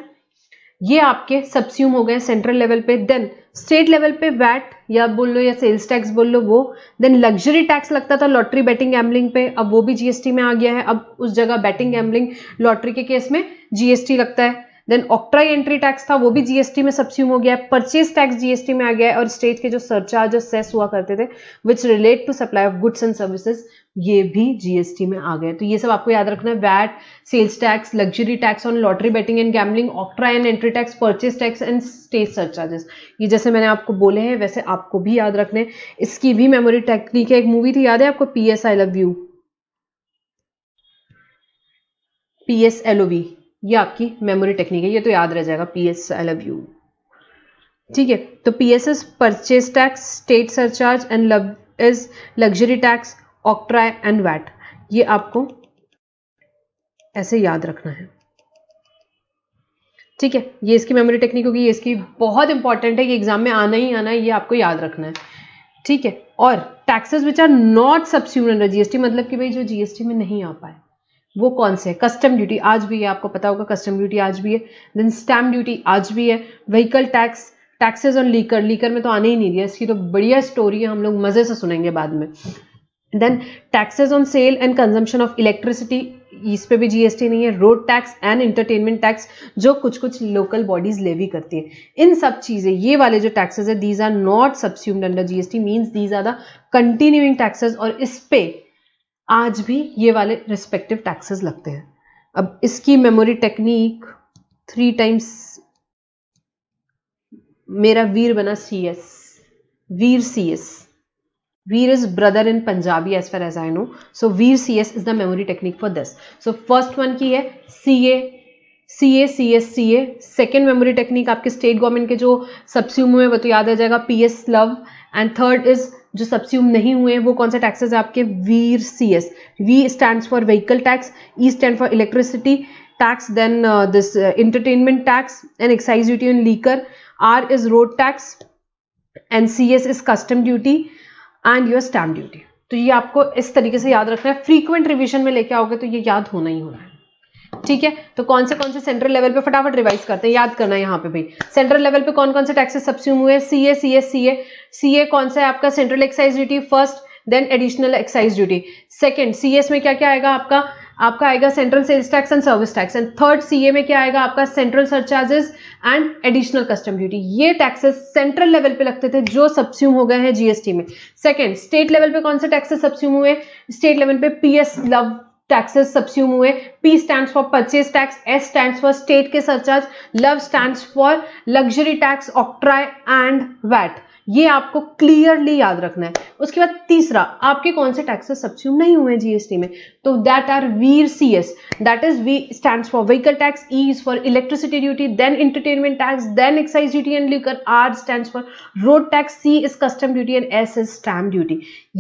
ये आपके सब्स्यूम हो गए सेंट्रल लेवल पे। देन स्टेट लेवल पे वैट या बोल लो या सेल्स टैक्स बोल लो वो, देन लग्जरी टैक्स लगता था लॉटरी बैटिंग गैम्बलिंग पे, अब वो भी जीएसटी में आ गया है, अब उस जगह बैटिंग गैम्बलिंग लॉटरी के केस में जीएसटी लगता है। देन ऑक्ट्राई एंट्री टैक्स था वो भी जीएसटी में सब्स्यूम हो गया है, परचेज टैक्स जीएसटी में आ गया है, और स्टेट के जो सरचार्ज और सेस हुआ करते थे which relate to supply of goods and services ये भी जीएसटी में आ गए। तो ये सब आपको याद रखना है, VAT, sales tax, luxury tax on lottery betting and gambling, octroi and entry tax, purchase tax and state surcharges, ये जैसे मैंने आपको बोले हैं वैसे आपको भी याद रखने। इसकी भी मेमोरी टेक्निक है, एक मूवी थी याद है आपको, PS I love you, PSLOV, ये आपकी मेमोरी टेक्निक है, ये तो याद रह जाएगा, PS I love you, ठीक है। तो PS is purchase tax, state surcharge, and love is luxury tax, octroi and VAT, ये आपको ऐसे याद रखना है, ठीक है। ये इसकी मेमोरी टेक्निक होगी, ये इसकी बहुत इंपॉर्टेंट है, ये एग्जाम में आना ही आना है, ये आपको याद रखना है, ठीक है। और taxes which are not subsumed under GST, मतलब कि भाई जो जीएसटी में नहीं आ पाए वो कौन से है। कस्टम ड्यूटी आज भी है, आपको पता होगा कस्टम ड्यूटी आज भी है। देन स्टैम्प ड्यूटी आज भी है। Vehicle tax, taxes on liquor, liquor में तो आने ही नहीं दिया, इसकी तो बढ़िया स्टोरी है, हम लोग मजे से सुनेंगे बाद में। Then taxes on sale and consumption of electricity, इस पे भी जीएसटी नहीं है। Road tax and entertainment tax, जो कुछ कुछ लोकल बॉडीज लेवी करती है, इन सब चीजें, ये वाले जो टैक्सेस है these are not subsumed under GST, means these are the continuing taxes, और इस पे आज भी ये वाले रिस्पेक्टिव टैक्सेस लगते हैं। अब इसकी मेमोरी टेक्निक 3 टाइम्स मेरा वीर बना CS, Veer CS, Veer is brother in Punjabi as far as I know, so Veer CS is the memory technique for this. So first one की है CA CS CA, second memory technique आपके स्टेट गवर्नमेंट के जो सब्स्यूम हुए वो तो याद आ जाएगा, PS love, and third is जो सब्स्यूम नहीं हुए वो कौन से टैक्सेस है आपके, veer CS, V stands for vehicle tax, E stand for electricity tax, then this entertainment tax and excise duty on liquor, R is road tax and CS is custom duty and your stamp duty. तो ये आपको इस तरीके से याद रखना है, फ्रीक्वेंट रिवीजन में लेके आओगे तो ये याद होना ही होना है, ठीक है। तो कौन से सेंट्रल लेवल पे फटाफट रिवाइज करते हैं, याद करना है यहाँ पे भाई, सेंट्रल लेवल पे कौन कौन से टैक्सेस सब्स्यूम हुए, CA CS CA, CA कौन सा है आपका, central excise duty first, then additional excise duty second, CS में क्या क्या आएगा आपका, आपका आएगा central sales tax and service tax, and third CA में क्या आएगा आपका central surcharges and additional custom duty. ये टैक्सेस सेंट्रल लेवल पे लगते थे जो सब्स्यूम हो गए हैं जीएसटी में। सेकंड, स्टेट लेवल पे कौन से टैक्सेस सब्स्यूम हुए? स्टेट लेवल पे पीएस लव टैक्सेस सब्स्यूम हुए। P stands for purchase tax, S stands for state के surcharge, love stands for luxury tax, octroi and VAT. ये आपको क्लियरली याद रखना है। उसके बाद तीसरा, आपके कौन से टैक्सेस सब्स्यूम नहीं हुए जीएसटी में? तो that are veer CS, that is V stands for vehicle tax, E is for electricity duty, then entertainment tax, then excise duty and liquor, R stands for road tax, C is custom duty and S is stamp duty.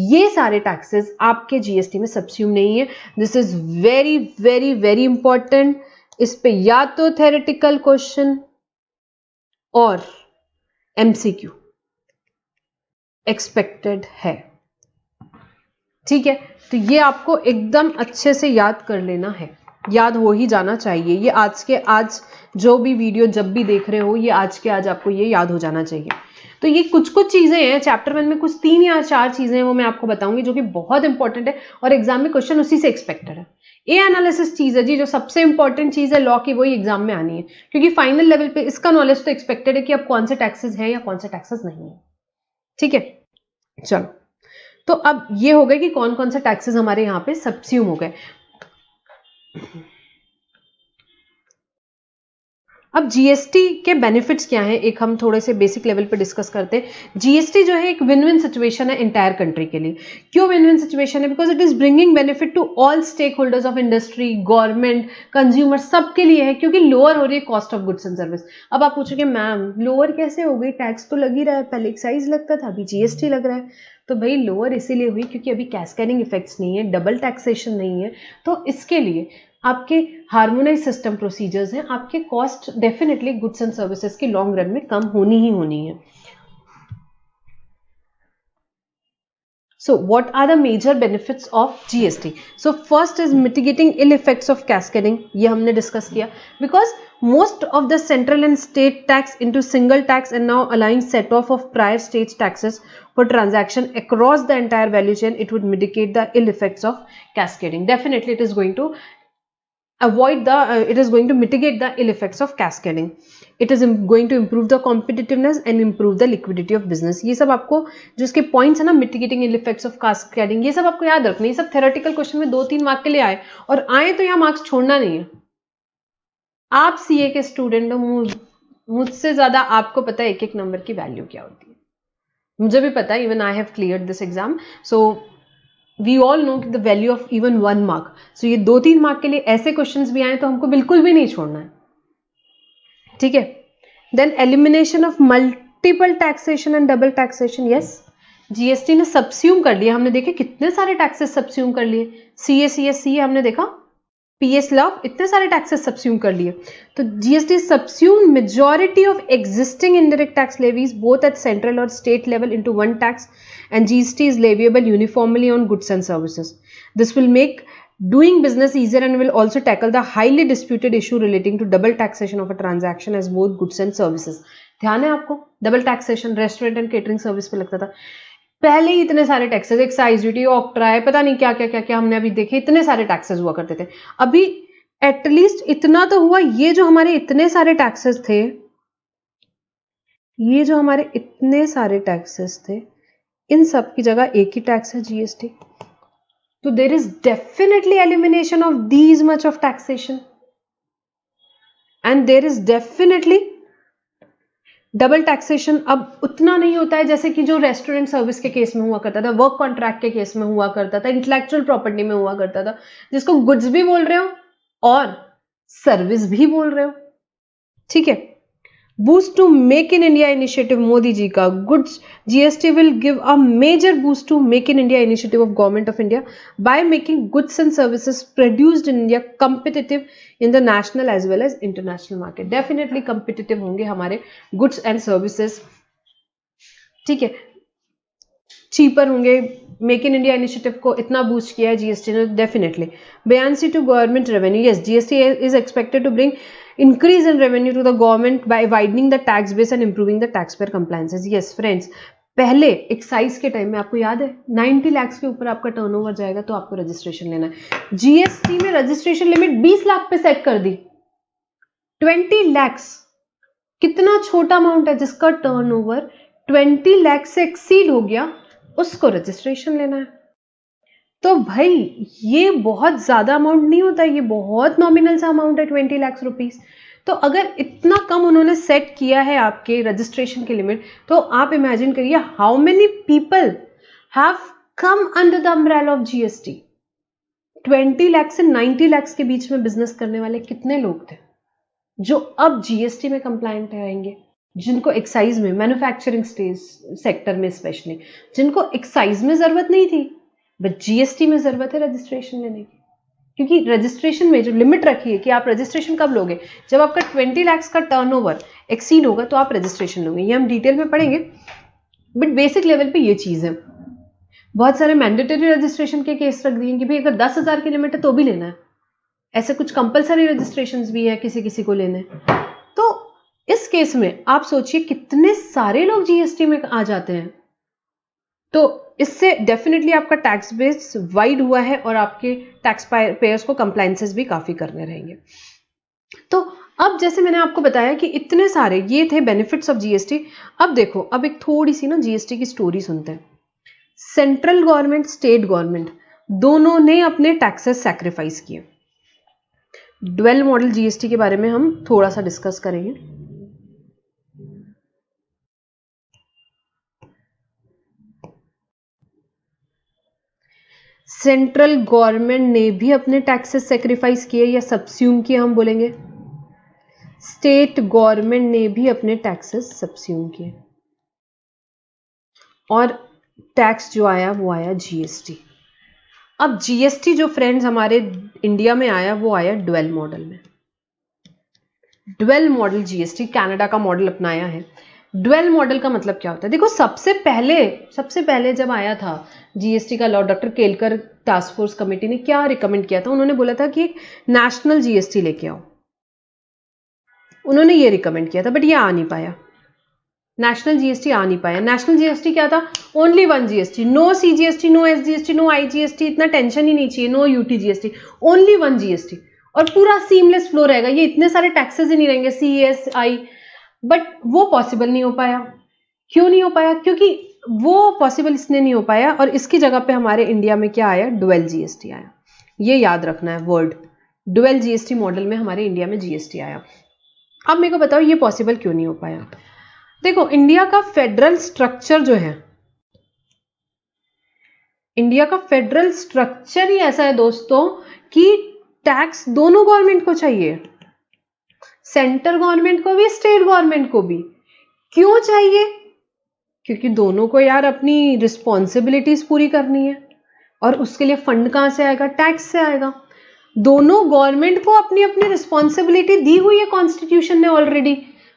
ये सारे टैक्सेस आपके जीएसटी में सब्स्यूम नहीं है। This is very very very important. इस पे या तो थ्योरेटिकल क्वेश्चन और एमसीक्यू एक्सपेक्टेड है, ठीक है? तो ये आपको एकदम अच्छे से याद कर लेना है, याद हो ही जाना चाहिए। ये आज जो भी वीडियो जब भी देख रहे हो, ये आज के आज आपको ये याद हो जाना चाहिए। तो ये कुछ चीजें हैं चैप्टर 1 में, कुछ 3 या 4 चीजें हैं वो मैं आपको बताऊंगी जो कि बहुत इंपॉर्टेंट है और एग्जाम में क्वेश्चन उसी से एक्सपेक्टेड है। ए एनालिसिस चीज है जी, जो सबसे इंपॉर्टेंट चीज है लॉ की, वही एग्जाम में आनी है, क्योंकि फाइनल लेवल पे इसका नॉलेज तो एक्सपेक्टेड है कि अब कौन से टैक्सेस हैं या कौन से टैक्सेस नहीं है, ठीक है? चलो, तो अब ये हो गए कि कौन कौन से टैक्सेस हमारे यहाँ पे सब्स्यूम हो गए। अब जीएसटी के बेनिफिट्स क्या हैं, एक हम थोड़े से बेसिक लेवल पे डिस्कस करते हैं। जीएसटी जो है एक विन विन सिचुएशन है इंटायर कंट्री के लिए। क्यों विन विन सिचुएशन है? Because it is bringing benefit to all stakeholders of industry, government, consumer, सबके लिए है, क्योंकि लोअर हो रही है cost of goods and service. अब आप पूछोगे मैम लोअर कैसे हो गई, टैक्स तो लग ही रहा है, पहले एक्साइज लगता था अभी जीएसटी लग रहा है। तो भाई लोअर इसीलिए हुई क्योंकि अभी कैस्केडिंग इफेक्ट्स नहीं है, डबल टैक्सेशन नहीं है, तो इसके लिए आपके हार्मोनाइज सिस्टम प्रोसीजर्स हैं, आपके cost definitely goods and services के लॉन्ग रन में कम होनी ही होनी है। So what are the major benefits of GST? So first is mitigating ill effects of cascading, ये हमने डिस्कस किया, because most of the central and state tax into single tax and now allowing set off of prior state taxes for transaction across the entire value chain, it would mitigate the ill effects of cascading. Definitely it is going to it is going to mitigate the ill effects of cascading. It is going to improve the competitiveness and improve the liquidity of business. ये सब आपको जो इसके पॉइंट्स है ना, mitigating ill effects of cascading, ये सब आपको याद रखना। ये सब थ्योरेटिकल क्वेश्चन में 2-3 मार्क के लिए आए, और आए तो यहाँ मार्क्स छोड़ना नहीं है। आप सीए के स्टूडेंट हो, मुझसे ज्यादा आपको पता है एक एक नंबर की वैल्यू क्या होती है। मुझे भी पता है, even I have cleared this exam, so we all know the value of even 1 mark. So ये 2-3 मार्क के लिए ऐसे क्वेश्चंस भी आए तो हमको बिल्कुल भी नहीं छोड़ना है, ठीक है? Then elimination of multiple taxation and double taxation. Yes, GST ने सब्स्यूम कर लिया, हमने देखे कितने सारे टैक्सेस सब्स्यूम कर लिए। सीए हमने देखा, पीएस लव, इतने सारे टैक्सेस सब्स्यूम कर लिए। तो GST subsume majority of existing indirect tax levies both at central और state level into one tax, and GST is leviable uniformly on goods and services. This will make doing business easier and will also tackle the highly disputed issue relating to double taxation of a transaction as both goods and services. ध्यान है आपको, double taxation restaurant and catering service पे लगता था। पहले ही इतने सारे टैक्सेस, एक्साइज ड्यूटी, ऑक्ट्राय, पता नहीं क्या क्या क्या क्या हमने अभी देखे, इतने सारे टैक्सेस हुआ करते थे। अभी एटलीस्ट इतना तो हुआ, ये जो हमारे इतने सारे टैक्सेस थे, ये जो हमारे इतने सारे टैक्सेस थे, इन सब की जगह एक ही टैक्स है जीएसटी। तो there is definitely elimination of these much of taxation and there is definitely double taxation. अब उतना नहीं होता है जैसे कि जो रेस्टोरेंट सर्विस के केस में हुआ करता था, वर्क कॉन्ट्रैक्ट के केस में हुआ करता था, इंटेलेक्चुअल प्रॉपर्टी में हुआ करता था, जिसको गुड्स भी बोल रहे हो और सर्विस भी बोल रहे हो, ठीक है? Boost to make in India initiative Modi ji का, goods GST will give a major boost to make in India initiative of government of India by making goods and services produced in India competitive in the national as well as international market. Definitely competitive होंगे हमारे गुड्स एंड सर्विसेज, ठीक है? चीपर होंगे। मेक इन इंडिया इनिशिएटिव को इतना बूस्ट किया है जीएसटी ने, definitely. Buoyancy to government revenue, yes, GST is expected to bring increase in revenue to the government by widening the tax base and improving the taxpayer compliances. Yes friends, पहले एक्साइज के टाइम में आपको याद है 90 लाख के ऊपर आपका टर्नओवर जाएगा तो आपको रजिस्ट्रेशन लेना है। जीएसटी में रजिस्ट्रेशन लिमिट 20 लाख पे सेट कर दी। 20 लाख कितना छोटा अमाउंट है, जिसका टर्नओवर 20 लाख से एक्सीड हो गया उसको रजिस्ट्रेशन लेना है। तो भाई ये बहुत ज्यादा अमाउंट नहीं होता, ये बहुत नॉमिनल सा अमाउंट है 20 लाख रुपीस। तो अगर इतना कम उन्होंने सेट किया है आपके रजिस्ट्रेशन की लिमिट, तो आप इमेजिन करिए how many people have come under the umbrella of GST. 20 lakh से 90 लाख के बीच में बिजनेस करने वाले कितने लोग थे जो अब जीएसटी में कंप्लायंट रहेंगे, जिनको एक्साइज में, मैन्युफैक्चरिंग सेक्टर में स्पेशली, जिनको एक्साइज में जरूरत नहीं थी बट जीएसटी में जरूरत है रजिस्ट्रेशन लेने की। क्योंकि रजिस्ट्रेशन में जो लिमिट रखी है कि आप रजिस्ट्रेशन कब लोगे, जब आपका 20 लाख का टर्नओवर एक्सीड होगा तो आप रजिस्ट्रेशन लोगे। ये हम डिटेल में पढ़ेंगे बट बेसिक लेवल पे ये चीज है। बहुत सारे मैंडेटरी रजिस्ट्रेशन के केस रख दिए कि भाई अगर 10,000 की लिमिट है तो भी लेना है, ऐसे कुछ कंपलसरी रजिस्ट्रेशन भी है किसी किसी को लेने। तो इस केस में आप सोचिए कितने सारे लोग जीएसटी में आ जाते हैं। तो इससे डेफिनेटली आपका टैक्स बेस वाइड हुआ है और आपके टैक्स पेयर्स को कंप्लायंसेस भी काफी करने रहेंगे। तो अब जैसे मैंने आपको बताया कि इतने सारे ये थे बेनिफिट्स ऑफ जीएसटी। अब देखो, अब एक थोड़ी सी ना जीएसटी की स्टोरी सुनते हैं। सेंट्रल गवर्नमेंट, स्टेट गवर्नमेंट दोनों ने अपने टैक्सेस सैक्रिफाइस किए। ड्वेल मॉडल जीएसटी के बारे में हम थोड़ा सा डिस्कस करेंगे। सेंट्रल गवर्नमेंट ने भी अपने टैक्सेस सैक्रिफाइस किए या सब्स्यूम किए, हम बोलेंगे। स्टेट गवर्नमेंट ने भी अपने टैक्सेस सब्स्यूम किए और टैक्स जो आया वो आया जीएसटी। अब जीएसटी जो फ्रेंड्स हमारे इंडिया में आया वो आया ड्वेल मॉडल में। ड्वेल मॉडल जीएसटी, कनाडा का मॉडल अपनाया है। ड्वेल मॉडल का मतलब क्या होता है? देखो, सबसे पहले जब आया था जीएसटी का law, doctor Kelkar task force committee ने क्या रिकमेंड किया था? उन्होंने बोला था कि एक नेशनल जीएसटी लेके आओ। उन्होंने ये रिकमेंड किया था बट ये आ नहीं पाया, नेशनल जीएसटी आ नहीं पाया। नेशनल जीएसटी क्या था? Only one GST, no CGST, no SGST, no IGST, इतना टेंशन ही नहीं चाहिए, no UTGST, only one GST और पूरा सीमलेस फ्लो रहेगा, ये इतने सारे टैक्सेस ही नहीं रहेंगे, सीएसआई। बट वो पॉसिबल नहीं हो पाया। क्यों नहीं हो पाया? क्योंकि वो पॉसिबल इसलिए नहीं हो पाया और इसकी जगह पे हमारे इंडिया में क्या आया? ड्वेल जीएसटी आया। ये याद रखना है वर्ड, ड्वेल जीएसटी मॉडल में हमारे इंडिया में जीएसटी आया। अब मेरे को बताओ ये पॉसिबल क्यों नहीं हो पाया? देखो, इंडिया का फेडरल स्ट्रक्चर जो है, इंडिया का फेडरल स्ट्रक्चर ही ऐसा है दोस्तों कि टैक्स दोनों गवर्नमेंट को चाहिए, सेंट्रल गवर्नमेंट को भी, स्टेट गवर्नमेंट को भी। क्यों चाहिए? क्योंकि दोनों को यार अपनी रिस्पॉन्सिबिलिटीज पूरी करनी है और उसके लिए फंड कहां से आएगा? टैक्स से आएगा। दोनों गवर्नमेंट को अपनी अपनी रिस्पॉन्सिबिलिटी दी हुई है कॉन्स्टिट्यूशन ने ऑलरेडी।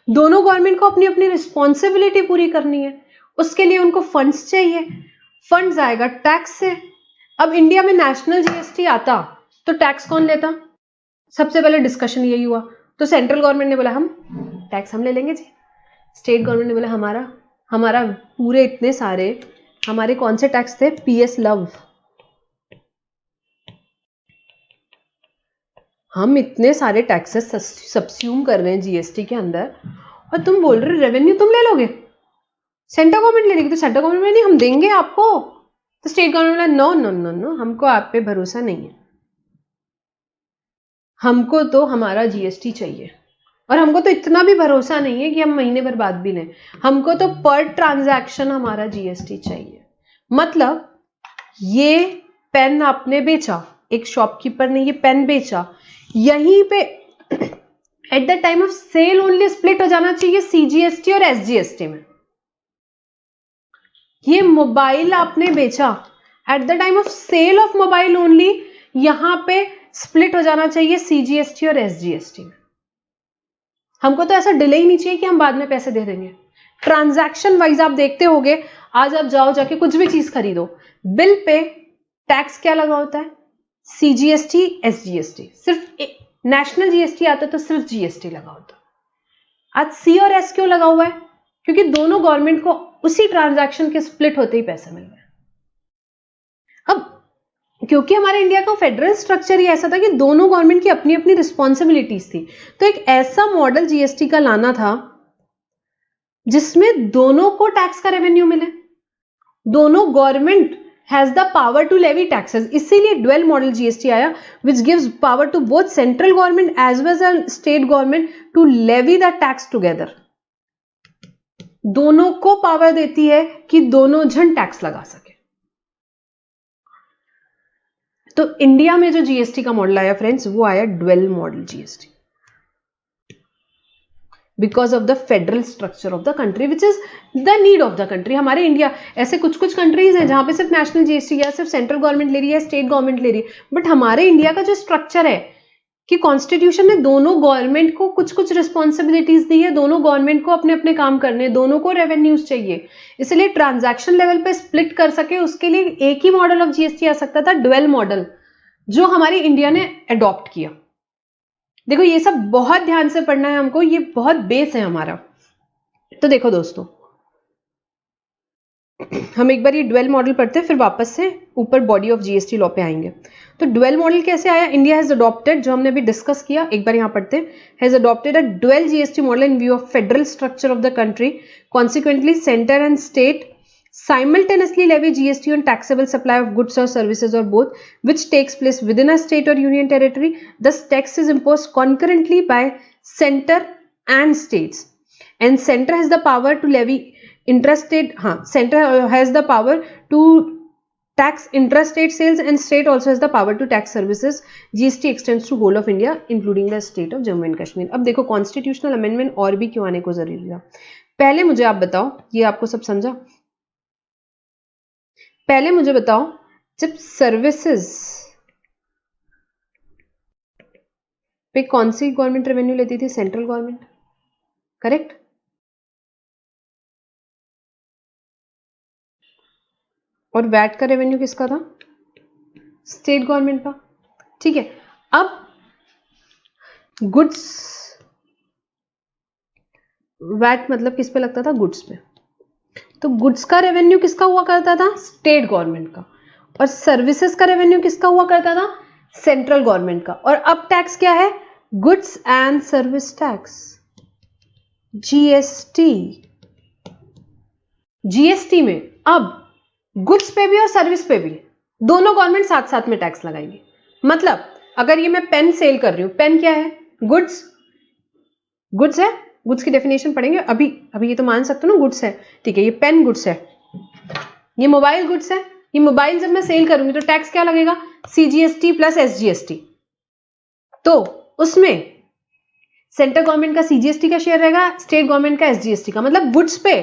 दोनों गवर्नमेंट को अपनी अपनी रिस्पॉन्सिबिलिटी पूरी करनी है, उसके लिए उनको फंड्स चाहिए, फंड्स आएगा टैक्स से। अब इंडिया में नेशनल जीएसटी आता तो टैक्स कौन लेता? सबसे पहले डिस्कशन यही हुआ। तो सेंट्रल गवर्नमेंट ने बोला हम टैक्स हम ले लेंगे जी, स्टेट गवर्नमेंट ने बोला हमारा पूरे इतने सारे हमारे कौन से टैक्स थे? पीएस लव, हम इतने सारे टैक्सेस सब्स्यूम कर रहे हैं जीएसटी के अंदर और तुम बोल रहे रेवेन्यू तुम ले लोगे, सेंट्रल गवर्नमेंट ले लेगी। तो सेंट्रल गवर्नमेंट नहीं, हम देंगे आपको। तो state government no no no no, हमको आप पे भरोसा नहीं है, हमको तो हमारा जीएसटी चाहिए और हमको तो इतना भी भरोसा नहीं है कि हम महीने भर बाद भी लें, हमको तो पर ट्रांजैक्शन हमारा जीएसटी चाहिए। मतलब ये पेन आपने बेचा, एक शॉपकीपर ने ये पेन बेचा, यहीं पे at the time of sale only split हो जाना चाहिए सीजीएसटी और एसजीएसटी में। ये मोबाइल आपने बेचा, at the time of sale of mobile only यहां पे स्प्लिट हो जाना चाहिए सीजीएसटी और एसजीएसटी में। हमको तो ऐसा डिले ही नहीं चाहिए कि हम बाद में पैसे दे देंगे। ट्रांजैक्शन वाइज आप देखते होगे, आज आप जाओ जाके कुछ भी चीज खरीदो, बिल पे टैक्स क्या लगा होता है? CGST, SGST. सिर्फ नेशनल जीएसटी आता तो सिर्फ जीएसटी लगा होता। आज सी और एस क्यों लगा हुआ है? क्योंकि दोनों गवर्नमेंट को उसी ट्रांजैक्शन के स्प्लिट होते ही पैसे मिल गए। अब क्योंकि हमारे इंडिया का फेडरल स्ट्रक्चर ही ऐसा था कि दोनों गवर्नमेंट की अपनी अपनी रिस्पॉन्सिबिलिटीज थी, तो एक ऐसा मॉडल जीएसटी का लाना था जिसमें दोनों को टैक्स का रेवेन्यू मिले, दोनों government has the power to levy taxes, इसीलिए ड्वेल मॉडल जीएसटी आया which gives power to both central government as well as state government to levy the tax together. दोनों को पावर देती है कि दोनों जन टैक्स लगा सके। तो इंडिया में जो जीएसटी का मॉडल आया फ्रेंड्स, वो आया dual model GST because of the federal structure of the country which is the need of the country. हमारे इंडिया, ऐसे कुछ कुछ कंट्रीज हैं जहां पे सिर्फ नेशनल जीएसटी या सिर्फ सेंट्रल गवर्नमेंट ले रही है, स्टेट गवर्नमेंट ले रही है, बट हमारे इंडिया का जो स्ट्रक्चर है कि कॉन्स्टिट्यूशन ने दोनों गवर्नमेंट को कुछ कुछ रिस्पॉन्सिबिलिटीज दी है, दोनों गवर्नमेंट को अपने अपने काम करने, दोनों को रेवेन्यूज चाहिए, इसलिए ट्रांजैक्शन लेवल पे स्प्लिट कर सके उसके लिए एक ही मॉडल ऑफ जीएसटी आ सकता था, ड्वेल मॉडल, जो हमारी इंडिया ने अडॉप्ट किया। देखो ये सब बहुत ध्यान से पढ़ना है हमको, ये बहुत बेस है हमारा। तो देखो दोस्तों, हम एक बार ये ड्वेल मॉडल पढ़ते हैं, फिर वापस से ऊपर बॉडी ऑफ जीएसटी लॉ पे आएंगे। तो ड्वेल मॉडल कैसे आया? इंडिया हैज अडॉप्टेड, जो हमने अभी डिस्कस किया, एक बार यहां पढ़ते हैं, has adopted a dual GST model in view of federal structure of the country. Consequently centre and state simultaneously levy GST on taxable supply of goods or services or both, which takes place within a state or union territory. Thus, tax is imposed concurrently by center and states, and center has the power to levy intrastate. Center has the power to tax intrastate sales, and state also has the power to tax services. GST extends to whole of India, including the state of Jammu and Kashmir. अब देखो कॉन्स्टिट्यूशनल अमेंडमेंट और भी क्यों आने को जरूरी था। पहले मुझे आप बताओ, ये आपको सब समझा? पहले मुझे बताओ, जब सर्विसेज पे कौन सी गवर्नमेंट रेवेन्यू लेती थी? Central government, correct? और वैट का रेवेन्यू किसका था? स्टेट गवर्नमेंट का। ठीक है, अब गुड्स, वैट मतलब किस पे लगता था? गुड्स पे। तो गुड्स का रेवेन्यू किसका हुआ करता था? स्टेट गवर्नमेंट का। और सर्विसेज का रेवेन्यू किसका हुआ करता था? सेंट्रल गवर्नमेंट का। और अब टैक्स क्या है? Goods and service tax, GST. GST में अब गुड्स पे भी और सर्विस पे भी दोनों गवर्नमेंट साथ साथ में टैक्स लगाएंगे। मतलब अगर ये मैं पेन सेल कर रही हूं, पेन क्या है? गुड्स, गुड्स है, गुड्स की डेफिनेशन पढ़ेंगे। अभी अभी ये तो मान सकते हो ना गुड्स है, ठीक है, ये पेन गुड्स है, ये मोबाइल गुड्स है। ये मोबाइल जब मैं सेल करूंगी तो टैक्स क्या लगेगा? CGST plus SGST. तो उसमें सेंट्रल गवर्नमेंट का सीजीएसटी का शेयर रहेगा, स्टेट गवर्नमेंट का एसजीएसटी का। मतलब गुड्स पे,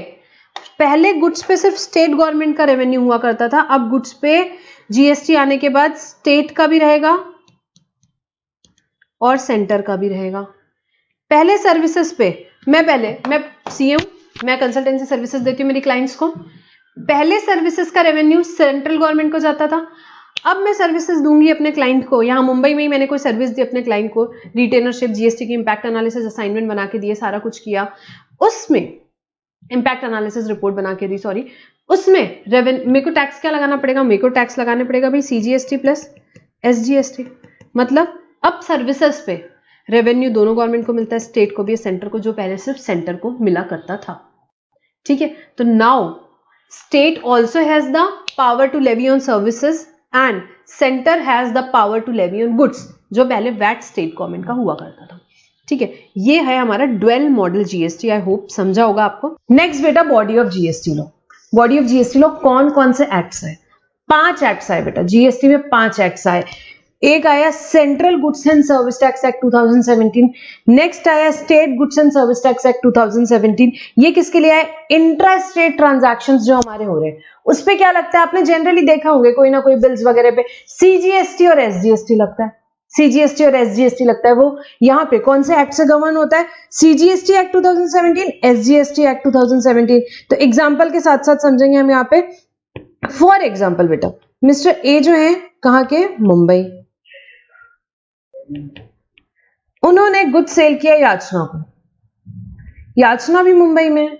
पहले गुड्स पे सिर्फ स्टेट गवर्नमेंट का रेवेन्यू हुआ करता था, अब गुड्स पे जीएसटी आने के बाद स्टेट का भी रहेगा और सेंटर का भी रहेगा। पहले सर्विसेज पे, मैं सीए हूं, मैं कंसल्टेंसी सर्विसेज देती हूं मेरी क्लाइंट्स को। पहले सर्विसेज का रेवेन्यू सेंट्रल गवर्नमेंट को जाता था, अब मैं सर्विसेज दूंगी अपने क्लाइंट को। यहां मुंबई में ही मैंने कोई सर्विस दी अपने क्लाइंट को, रिटेनरशिप, जीएसटी की इंपैक्ट एनालिसिस असाइनमेंट बना के दिए, सारा कुछ किया, उसमें इंपैक्ट एनालिसिस रिपोर्ट बना के दी, सॉरी, उसमें मेरे को टैक्स क्या लगाना पड़ेगा? मेरे को टैक्स लगाना पड़ेगा भाई सीजीएसटी प्लस एसजीएसटी। मतलब अब सर्विसेज पे रेवेन्यू दोनों गवर्नमेंट को मिलता है, स्टेट को भी, सेंटर को, जो पहले सिर्फ सेंटर को मिला करता था। ठीक है, तो now state also has the power to levy on services and centre has the power to levy on goods, जो पहले वैट स्टेट गवर्नमेंट का हुआ करता था। ठीक है, ये है हमारा dual model GST. I hope समझा होगा आपको। नेक्स्ट बेटा, body of GST law. Body of GST law कौन कौन से एक्ट्स है? 5 एक्ट्स आए बेटा, जीएसटी में 5 एक्ट्स आए। एक आया central goods and service tax act 2017, next आया state goods and service tax act 2017। ये किसके लिए आया? इंट्रा स्टेट ट्रांजैक्शंस जो हमारे हो रहे हैं उस पे क्या लगता है? आपने जनरली देखा होंगे कोई ना कोई बिल्स वगैरह पे सीजीएसटी और एसजीएसटी लगता है, सीजीएसटी और एसजीएसटी लगता है। वो यहाँ पे कौन से एक्ट से गवर्न होता है? CGST act 2017, SGST act 2017। तो एग्जाम्पल के साथ साथ समझेंगे हम यहाँ पे। फॉर एग्जाम्पल बेटा, मिस्टर ए जो है कहाँ के? मुंबई, उन्होंने गुड सेल किया याचना को, याचना भी मुंबई में,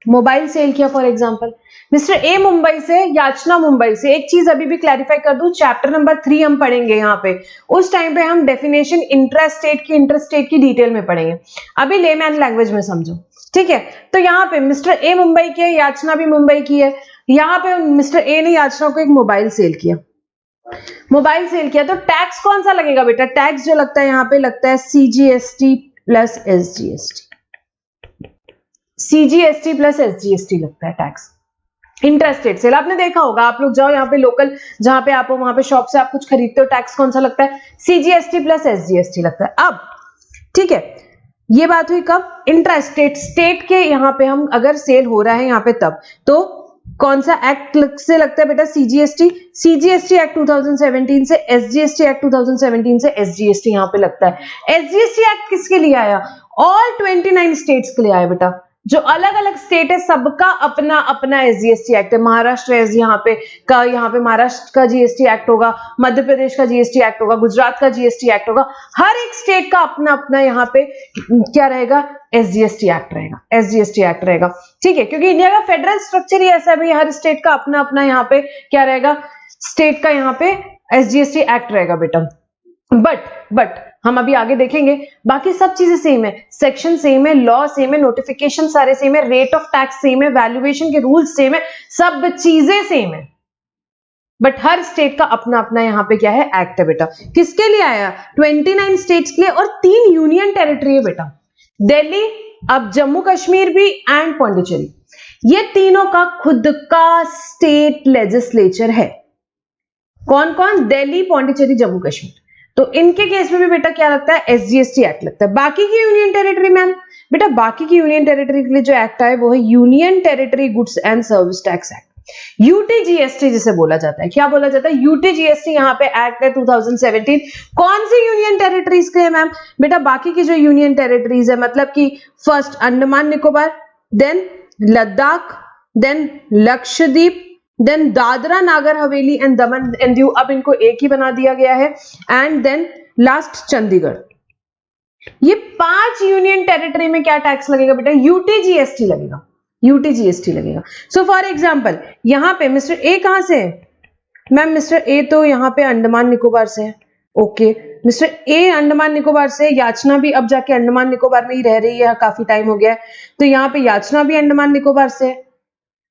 मोबाइल सेल किया for example, mister A Mumbai से, याचना मुंबई से। एक चीज अभी भी क्लैरिफाई कर दूं, चैप्टर नंबर 3 हम पढ़ेंगे यहाँ पे, उस टाइम पे हम डेफिनेशन इंट्रास्टेट की डिटेल में पढ़ेंगे, अभी लेमैन लैंग्वेज में समझो, ठीक है। तो यहाँ पे मिस्टर ए मुंबई के, याचना भी मुंबई की है, यहाँ पे मिस्टर ए ने याचना को एक मोबाइल सेल किया, तो टैक्स कौन सा लगेगा बेटा? टैक्स जो लगता है यहाँ पे लगता है CGST plus SGST, CGST plus SGST लगता है टैक्स। इंट्रास्टेट सेल आपने देखा होगा, आप लोग जाओ यहाँ पे लोकल जहां पे आप हो वहां पे शॉप से आप कुछ खरीदते हो, टैक्स कौन सा लगता है? सीजीएसटी प्लस एसजीएसटी लगता है। अब ठीक है, ये बात हुई कब? इंट्रास्टेट, स्टेट के यहाँ पे हम अगर सेल हो रहा है यहाँ पे तब, तो कौन सा एक्ट से लगता है बेटा? सीजीएसटी, सीजीएसटी एक्ट 2017 से, एसजीएसटी एक्ट 2017 से एसजीएसटी यहाँ पे लगता है। एसजीएसटी एक्ट किसके लिए आया? ऑल 29 स्टेट्स के लिए आया बेटा। जो अलग अलग स्टेट है सबका अपना अपना एसजीएसटी एक्ट है। महाराष्ट्र यहाँ पे महाराष्ट्र का जीएसटी एक्ट होगा, मध्य प्रदेश का जीएसटी एक्ट होगा, गुजरात का जीएसटी एक्ट होगा, हर एक स्टेट का अपना अपना यहाँ पे क्या रहेगा? एसजीएसटी एक्ट रहेगा, एसजीएसटी एक्ट रहेगा, ठीक है। क्योंकि इंडिया का फेडरल स्ट्रक्चर ही ऐसा है, हर स्टेट का अपना अपना यहाँ पे क्या रहेगा? स्टेट का यहाँ पे एसजीएसटी एक्ट रहेगा बेटा। बट हम अभी आगे देखेंगे, बाकी सब चीजें सेम है, सेक्शन सेम है, लॉ सेम है, नोटिफिकेशन सारे सेम है, रेट ऑफ टैक्स सेम है, वैल्यूएशन के रूल्स सेम है, सब चीजें सेम है, बट हर स्टेट का अपना अपना यहाँ पे क्या है? एक्ट है बेटा। किसके लिए आया? 29 स्टेट्स के लिए, और 3 यूनियन टेरिटरी है बेटा, दिल्ली, अब जम्मू कश्मीर भी एंड पौंडीचेरी, ये तीनों का खुद का स्टेट लेजिस्लेचर है। कौन कौन? दिल्ली, पौंडीचेरी, जम्मू कश्मीर। तो इनके केस में भी बेटा क्या लगता है? एसजीएसटी एक्ट लगता है। बाकी की यूनियन टेरिटरी मैम, बेटा बाकी की यूनियन टेरिटरी के लिए जो एक्ट है वो है union territory goods and service tax act, UTGST जिसे बोला जाता है। क्या बोला जाता है? यूटीजीएसटी यहाँ पे एक्ट है 2017। कौन सी यूनियन टेरिटरीज के है मैम? बेटा बाकी की जो यूनियन टेरिटरीज है, मतलब कि first Andaman Nicobar, then Ladakh, then Lakshadweep, then Dadra Nagar Haveli and Daman and Diu, अब इनको एक ही बना दिया गया है, एंड देन लास्ट चंडीगढ़। ये 5 यूनियन टेरिटरी में क्या टैक्स लगेगा बेटा? यूटीजीएसटी लगेगा, यूटीजीएसटी लगेगा। सो फॉर एग्जांपल यहां पे मिस्टर ए कहां से है मैम? मिस्टर ए तो यहां पे अंडमान निकोबार से है, okay. Mister A Andaman Nicobar से, याचना भी अब जाके अंडमान निकोबार में ही रह रही है, काफी टाइम हो गया है, तो यहाँ पे याचना भी अंडमान निकोबार से है,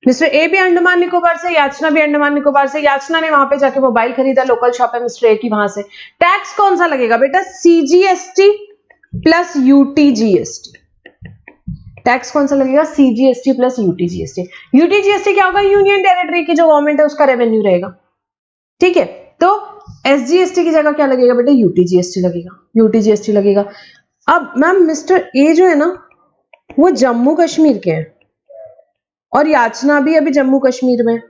मिस्टर ए भी अंडमान निकोबार से, याचना भी अंडमान निकोबार से। याचना ने वहां पे जाके मोबाइल खरीदा, लोकल शॉप है मिस्टर ए की, वहां से टैक्स कौन सा लगेगा बेटा? CGST plus UTGST. टैक्स कौन सा लगेगा? CGST plus UTGST. यूटीजीएसटी क्या होगा? यूनियन टेरिटरी की जो गवर्नमेंट है उसका रेवेन्यू रहेगा, ठीक है। तो एसजीएसटी की जगह क्या लगेगा बेटा? यूटीजीएसटी लगेगा, यूटीजीएसटी लगेगा। अब मैम मिस्टर ए जो है ना वो जम्मू कश्मीर के हैं, और याचना भी अभी जम्मू कश्मीर में,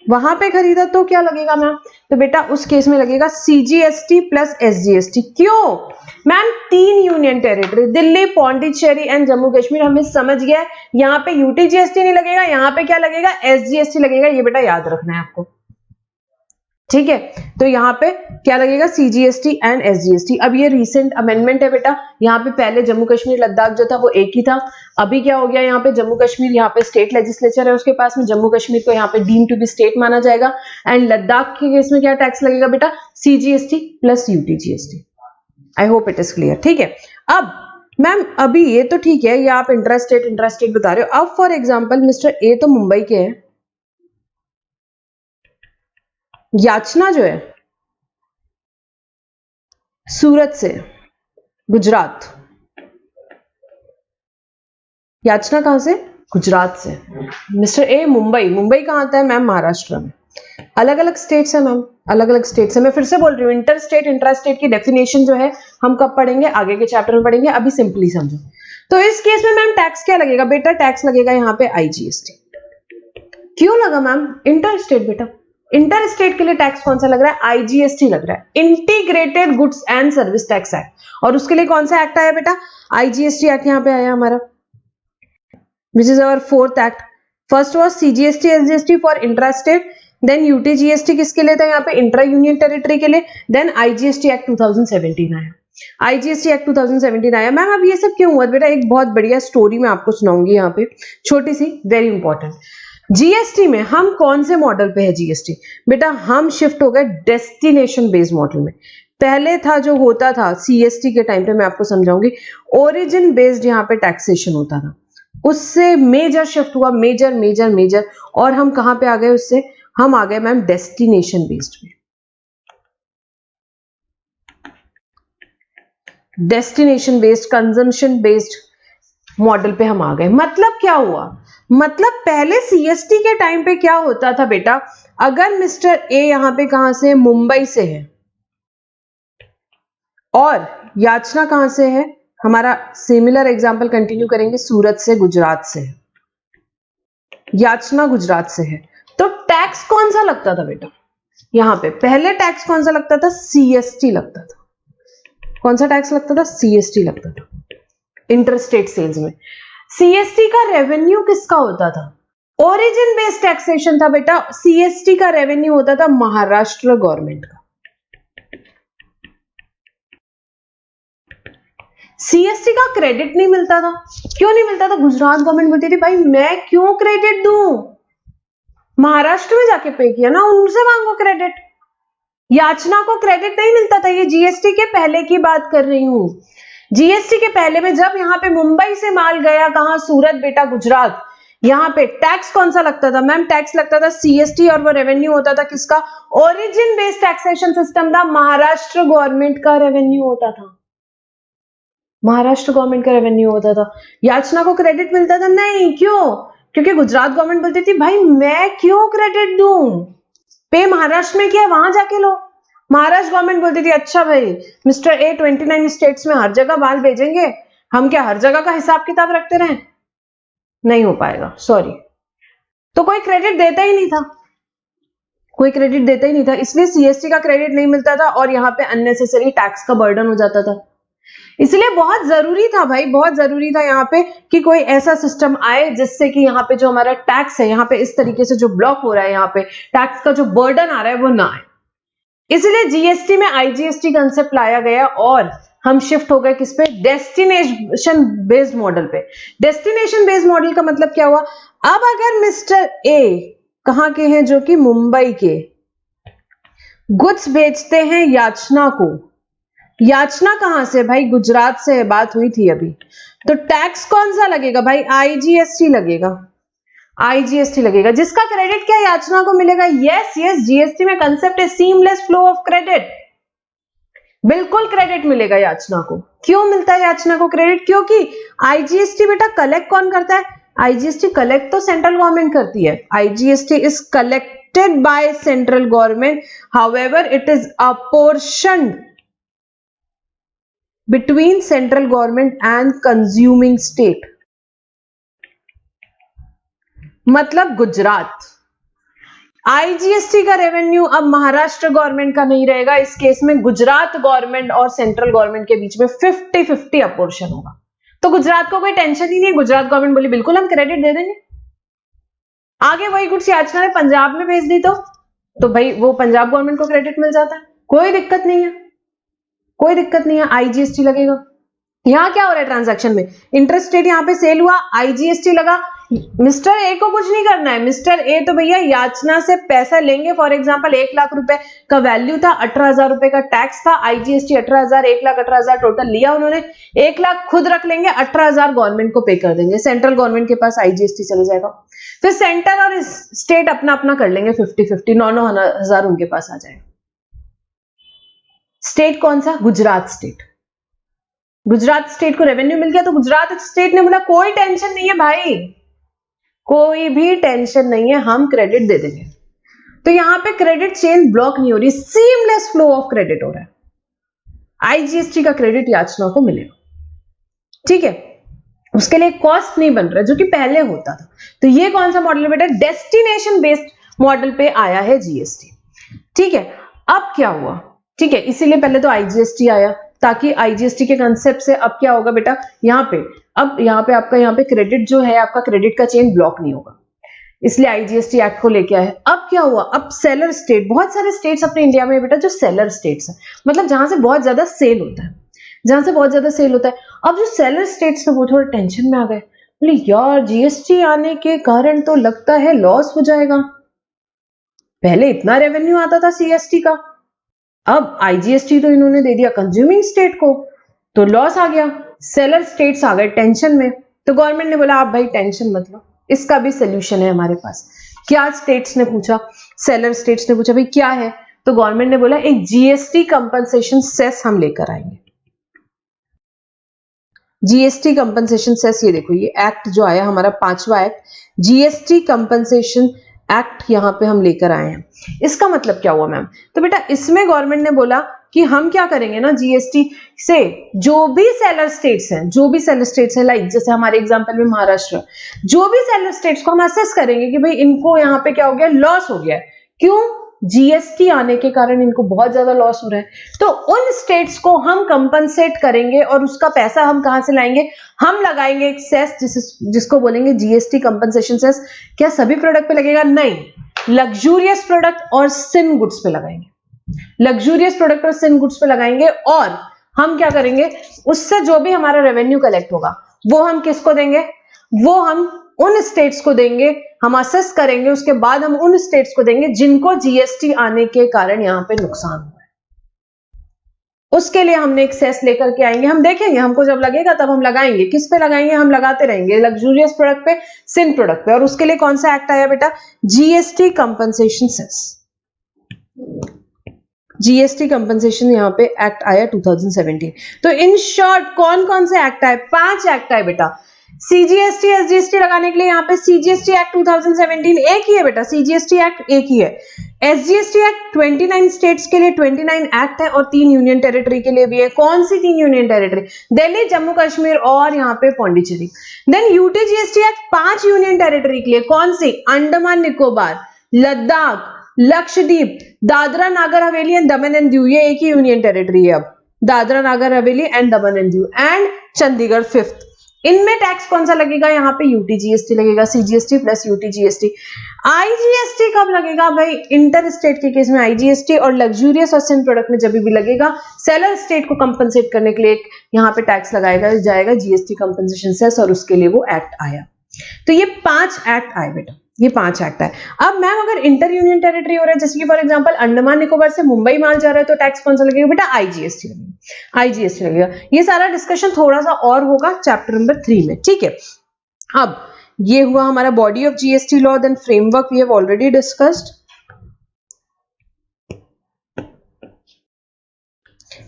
वहां पे खरीदा तो क्या लगेगा मैम? तो बेटा उस केस में लगेगा सीजीएसटी प्लस एसजीएसटी। क्यों ma'am? 3 union territory, Delhi, Pondicherry and Jammu Kashmir, हमें समझ गया। यहाँ पे यूटीजीएसटी नहीं लगेगा, यहाँ पे क्या लगेगा? एसजीएसटी लगेगा, ये बेटा याद रखना है आपको, ठीक है। तो यहाँ पे क्या लगेगा? CGST and SGST. अब ये रिसेंट अमेंडमेंट है बेटा, यहाँ पे पहले जम्मू कश्मीर लद्दाख जो था वो एक ही था, अभी क्या हो गया? यहाँ पे जम्मू कश्मीर, यहाँ पे स्टेट लेजिस्लेचर है उसके पास में, जम्मू कश्मीर को यहाँ पे डीम टू बी स्टेट माना जाएगा, एंड लद्दाख के केस में क्या टैक्स लगेगा बेटा? CGST plus UTGST. I hope it is clear, ठीक है। अब मैम अभी ये तो ठीक है, ये आप इंट्रास्टेट बता रहे हो। अब फॉर एग्जाम्पल मिस्टर ए तो मुंबई के हैं, याचना जो है सूरत से, गुजरात। याचना कहां से? गुजरात से। मिस्टर ए मुंबई कहां आता है मैम? महाराष्ट्र में। अलग अलग स्टेट्स है मैम, अलग अलग स्टेट्स है। मैं फिर से बोल रही हूँ, इंटर स्टेट इंट्रास्टेट की डेफिनेशन जो है हम कब पढ़ेंगे? आगे के चैप्टर में पढ़ेंगे, अभी सिंपली समझो। तो इस केस में मैम टैक्स क्या लगेगा बेटा? टैक्स लगेगा यहाँ पे आईजीएसटी। क्यों लगा मैम? इंटर स्टेट बेटा, इंटर स्टेट के लिए टैक्स कौन सा लग रहा है? आईजीएसटी लग रहा है, integrated goods and service tax act. और उसके लिए कौन सा एक्ट आया बेटा? आईजीएसटी एक्ट यहाँ पे आया हमारा, which is our 4th act. First was CGST SGST for intrastate, then UTGST किसके लिए था? यहाँ पे इंट्रा यूनियन टेरिटरी के लिए, देन आईजीएसटी एक्ट 2017 आया। आईजीएसटी एक्ट 2017 आया। मैम अब ये सब क्यों हुआ बेटा? एक बहुत बढ़िया स्टोरी मैं आपको सुनाऊंगी यहाँ पे, छोटी सी, वेरी इंपॉर्टेंट। जीएसटी में हम कौन से मॉडल पे है जीएसटी? बेटा हम शिफ्ट हो गए डेस्टिनेशन बेस्ड मॉडल में। पहले था जो होता था सीएसटी के टाइम पे, मैं आपको समझाऊंगी, ओरिजिन बेस्ड यहाँ पे टैक्सेशन होता था, उससे मेजर शिफ्ट हुआ, मेजर मेजर मेजर, और हम कहां पे आ गए? उससे हम आ गए मैम डेस्टिनेशन बेस्ड में। Destination based, consumption based model पे हम आ गए। मतलब क्या हुआ? मतलब पहले सीएसटी के टाइम पे क्या होता था बेटा, अगर मिस्टर ए यहां पे कहां से, मुंबई से है, और याचना कहां से है, हमारा सिमिलर एग्जांपल कंटिन्यू करेंगे, सूरत से, गुजरात से, याचना गुजरात से है, तो टैक्स कौन सा लगता था बेटा? यहां पे पहले टैक्स कौन सा लगता था? सीएसटी लगता था। कौन सा टैक्स लगता था? सीएसटी लगता था इंटरस्टेट सेल्स में। सीएसटी का रेवेन्यू किसका होता था? ओरिजिन बेस्ड टैक्सेशन था बेटा। सीएसटी का रेवेन्यू होता था महाराष्ट्र गवर्नमेंट का। सीएसटी का क्रेडिट नहीं मिलता था। क्यों नहीं मिलता था? गुजरात गवर्नमेंट बोलती थी भाई मैं क्यों क्रेडिट दूं, महाराष्ट्र में जाके पे किया ना, उनसे मांगो क्रेडिट। याचना को क्रेडिट नहीं मिलता था। ये जीएसटी के पहले की बात कर रही हूं। जीएसटी के पहले में जब यहां पे मुंबई से माल गया, कहां? सूरत बेटा, गुजरात, यहां पे टैक्स कौन सा लगता था? मैम टैक्स लगता था सीएसटी, और वो रेवेन्यू होता था किसका? ओरिजिन बेस्ड टैक्सेशन सिस्टम था, महाराष्ट्र गवर्नमेंट का रेवेन्यू होता था। महाराष्ट्र गवर्नमेंट का रेवेन्यू होता था। याचना को क्रेडिट मिलता था? नहीं। क्यों? क्योंकि गुजरात गवर्नमेंट बोलती थी भाई मैं क्यों क्रेडिट दूं, पे महाराष्ट्र में किया, वहां जाके लो। महाराष्ट्र गवर्नमेंट बोलती थी अच्छा भाई मिस्टर ए 29 स्टेट्स में हर जगह माल भेजेंगे, हम क्या हर जगह का हिसाब किताब रखते रहें? नहीं हो पाएगा, सॉरी। तो कोई क्रेडिट देता ही नहीं था, कोई क्रेडिट देता ही नहीं था, इसलिए सीएसटी का क्रेडिट नहीं मिलता था, और यहाँ पे अननेसेसरी टैक्स का बर्डन हो जाता था। इसलिए बहुत जरूरी था भाई, बहुत जरूरी था यहाँ पे कि कोई ऐसा सिस्टम आए जिससे कि यहाँ पे जो हमारा टैक्स है, यहाँ पे इस तरीके से जो ब्लॉक हो रहा है, यहाँ पे टैक्स का जो बर्डन आ रहा है वो ना आए। इसलिए जीएसटी में आईजीएसटी कंसेप्ट लाया गया, और हम शिफ्ट हो गए किस पे? डेस्टिनेशन बेस्ड मॉडल पे। डेस्टिनेशन बेस्ड मॉडल का मतलब क्या हुआ? अब अगर मिस्टर ए कहां के हैं? जो कि मुंबई के, गुड्स बेचते हैं याचना को। याचना कहां से? भाई गुजरात से है, बात हुई थी अभी। तो टैक्स कौन सा लगेगा भाई? आईजीएसटी लगेगा। आईजीएसटी लगेगा, जिसका क्रेडिट क्या याचना को मिलेगा? यस यस, जीएसटी में कंसेप्ट है सीमलेस फ्लो ऑफ क्रेडिट। बिल्कुल क्रेडिट मिलेगा याचना को। क्यों मिलता है याचना को क्रेडिट? क्योंकि आईजीएसटी बेटा कलेक्ट कौन करता है? आईजीएसटी कलेक्ट तो सेंट्रल गवर्नमेंट करती है। IGST is collected by central government, however it is apportioned between central government and consuming state। मतलब गुजरात, आईजीएसटी का रेवेन्यू अब महाराष्ट्र गवर्नमेंट का नहीं रहेगा, इस केस में गुजरात गवर्नमेंट और सेंट्रल गवर्नमेंट के बीच में 50-50 अपोर्शन होगा। तो गुजरात को कोई टेंशन ही नहीं है, गुजरात गवर्नमेंट बोली बिल्कुल हम क्रेडिट दे देंगे। आगे वही गुड्स याचना ने पंजाब में भेज दी तो भाई वो पंजाब गवर्नमेंट को क्रेडिट मिल जाता है, कोई दिक्कत नहीं है, कोई दिक्कत नहीं है, आईजीएसटी लगेगा। यहां क्या हो रहा है ट्रांजैक्शन में? इंटरेस्ट रेट यहां पे सेल हुआ, आईजीएसटी लगा। मिस्टर ए को कुछ नहीं करना है, मिस्टर ए तो भैया याचना से पैसा लेंगे। फॉर एग्जांपल 1 लाख रुपए का वैल्यू था, 18,000 रुपए का टैक्स था, आईजीएसटी 18,000, 1,18,000 टोटल लिया उन्होंने, 1 लाख खुद रख लेंगे, 18,000 गवर्नमेंट को पे कर देंगे, सेंट्रल गवर्नमेंट के पास आईजीएसटी चले जाएगा। फिर सेंटर और स्टेट अपना अपना कर लेंगे 50-50, 9,000 उनके पास आ जाएगा। स्टेट कौन सा? गुजरात स्टेट। गुजरात स्टेट को रेवेन्यू मिल गया, तो गुजरात स्टेट ने बोला कोई टेंशन नहीं है भाई, कोई भी टेंशन नहीं है, हम क्रेडिट दे देंगे। तो यहां पे क्रेडिट चेन ब्लॉक नहीं हो रही, सीमलेस फ्लो ऑफ क्रेडिट हो रहा है। आईजीएसटी का क्रेडिट याचना को मिलेगा, ठीक है, उसके लिए कॉस्ट नहीं बन रहा जो कि पहले होता था। तो ये कौन सा मॉडल है बेटा? डेस्टिनेशन बेस्ड मॉडल पे आया है जीएसटी, ठीक है। अब क्या हुआ? ठीक है, इसीलिए पहले तो आईजीएसटी आया, ताकि आईजीएसटी के कंसेप्ट से अब क्या होगा बेटा, यहाँ पे आपका यहाँ पे क्रेडिट जो है, आपका क्रेडिट का चेन ब्लॉक नहीं होगा, इसलिए आईजीएसटी एक्ट को लेके आया। अब क्या हुआ? अब सेलर स्टेट, बहुत सारे स्टेट्स अपने इंडिया में बेटा जो सेलर स्टेट्स है, मतलब जहां से बहुत ज्यादा सेल होता है, जहां से बहुत ज्यादा सेल होता है। अब जो सेलर स्टेट्स थे वो थोड़े टेंशन में आ गए, बोले यार जीएसटी आने के कारण तो लगता है लॉस हो जाएगा, पहले इतना रेवेन्यू आता था सीएसटी का, अब आईजीएसटी तो इन्होंने दे दिया कंज्यूमिंग स्टेट को, तो लॉस आ गया। सेलर स्टेट्स आ गए टेंशन में, तो गवर्नमेंट ने बोला आप भाई टेंशन मत लो, इसका भी सोल्यूशन है हमारे पास। क्या स्टेट्स ने पूछा, सेलर स्टेट्स ने पूछा भाई क्या है, तो गवर्नमेंट ने बोला एक जीएसटी कंपनसेशन सेस हम लेकर आएंगे। जीएसटी कंपनसेशन सेस, ये देखो ये एक्ट जो आया हमारा 5वां एक्ट, जीएसटी कंपनसेशन एक्ट यहां पे हम लेकर आए हैं। इसका मतलब क्या हुआ मैम, तो बेटा इसमें गवर्नमेंट ने बोला कि हम क्या करेंगे ना, जीएसटी से जो भी सेलर स्टेट्स हैं लाइक जैसे हमारे एग्जांपल में महाराष्ट्र, जो भी सेलर स्टेट्स को हम असेस करेंगे कि भाई इनको यहाँ पे क्या हो गया, लॉस हो गया है, क्यों, जीएसटी आने के कारण इनको बहुत ज्यादा लॉस हो रहा है, तो उन स्टेट्स को हम कंपनसेट करेंगे और उसका पैसा हम कहां से लाएंगे, हम लगाएंगे एक सेस जिसको बोलेंगे जीएसटी कंपनसेशन सेस। क्या सभी प्रोडक्ट पे लगेगा, नहीं, लग्जूरियस प्रोडक्ट और सिन गुड्स पे लगाएंगे, लग्जूरियस प्रोडक्ट और सिन गुड्स पे लगाएंगे। और हम क्या करेंगे, उससे जो भी हमारा रेवेन्यू कलेक्ट होगा वो हम किसको देंगे, वो हम उन स्टेट्स को देंगे, हम असेस करेंगे, उसके बाद हम उन स्टेट्स को देंगे जिनको जीएसटी आने के कारण यहां पे नुकसान हुआ है। उसके लिए हमने एक सेस लेकर के आएंगे, हम देखेंगे, हमको जब लगेगा तब हम लगाएंगे, किस पे लगाएंगे, हम लगाते रहेंगे लग्जूरियस प्रोडक्ट पे, सिन प्रोडक्ट पे। और उसके लिए कौन सा एक्ट आया बेटा, GST compensation cess, GST compensation यहाँ पे एक्ट आया 2017। तो इन शॉर्ट कौन कौन से एक्ट आए, 5 एक्ट आए बेटा। सीजीएसटी एसजीएसटी लगाने के लिए यहाँ पे सीजीएसटी एक्ट 2017 एक ही है बेटा, सीजीएसटी एक्ट एक ही है। एसजीएसटी एक्ट 29 स्टेट्स के लिए 29 एक्ट है और 3 यूनियन टेरिटरी के लिए भी है। कौन सी 3 यूनियन टेरिटरी, दिल्ली, जम्मू कश्मीर और यहाँ पे Pondicherry. Then UTGST act 5 union territory के लिए, कौन सी, Andaman Nicobar, Ladakh, Lakshadweep, Dadra Nagar Haveli and Daman and Diu, ये एक ही यूनियन टेरिटरी है अब, Dadra Nagar Haveli and Daman and Diu, and Chandigarh 5th। इनमें टैक्स कौन सा लगेगा, यहाँ पे यूटीजीएसटी लगेगा, सीजीएसटी प्लस यूटीजीएसटी। आईजीएसटी कब लगेगा भाई, इंटर स्टेट के केस में आईजीएसटी, और लग्जूरियस और सिन प्रोडक्ट में जब भी लगेगा, सेलर स्टेट को कंपनसेट करने के लिए यहाँ पे टैक्स लगाएगा जाएगा जीएसटी कंपनसेशन सेस, और उसके लिए वो एक्ट आया। तो ये 5 एक्ट आए बेटा, ये 5 एक्ट है। अब मैम अगर इंटर यूनियन टेरिटरी हो रहा है, जैसे कि फॉर एग्जांपल अंडमान निकोबार से मुंबई माल जा रहा है, तो टैक्स कौन सा लगेगा बेटा, आईजीएसटी लगेगा, आईजीएसटी लगेगा। ये सारा डिस्कशन थोड़ा सा और होगा चैप्टर नंबर 3 में, ठीक है। अब ये हुआ हमारा body of GST law, then framework we have already discussed.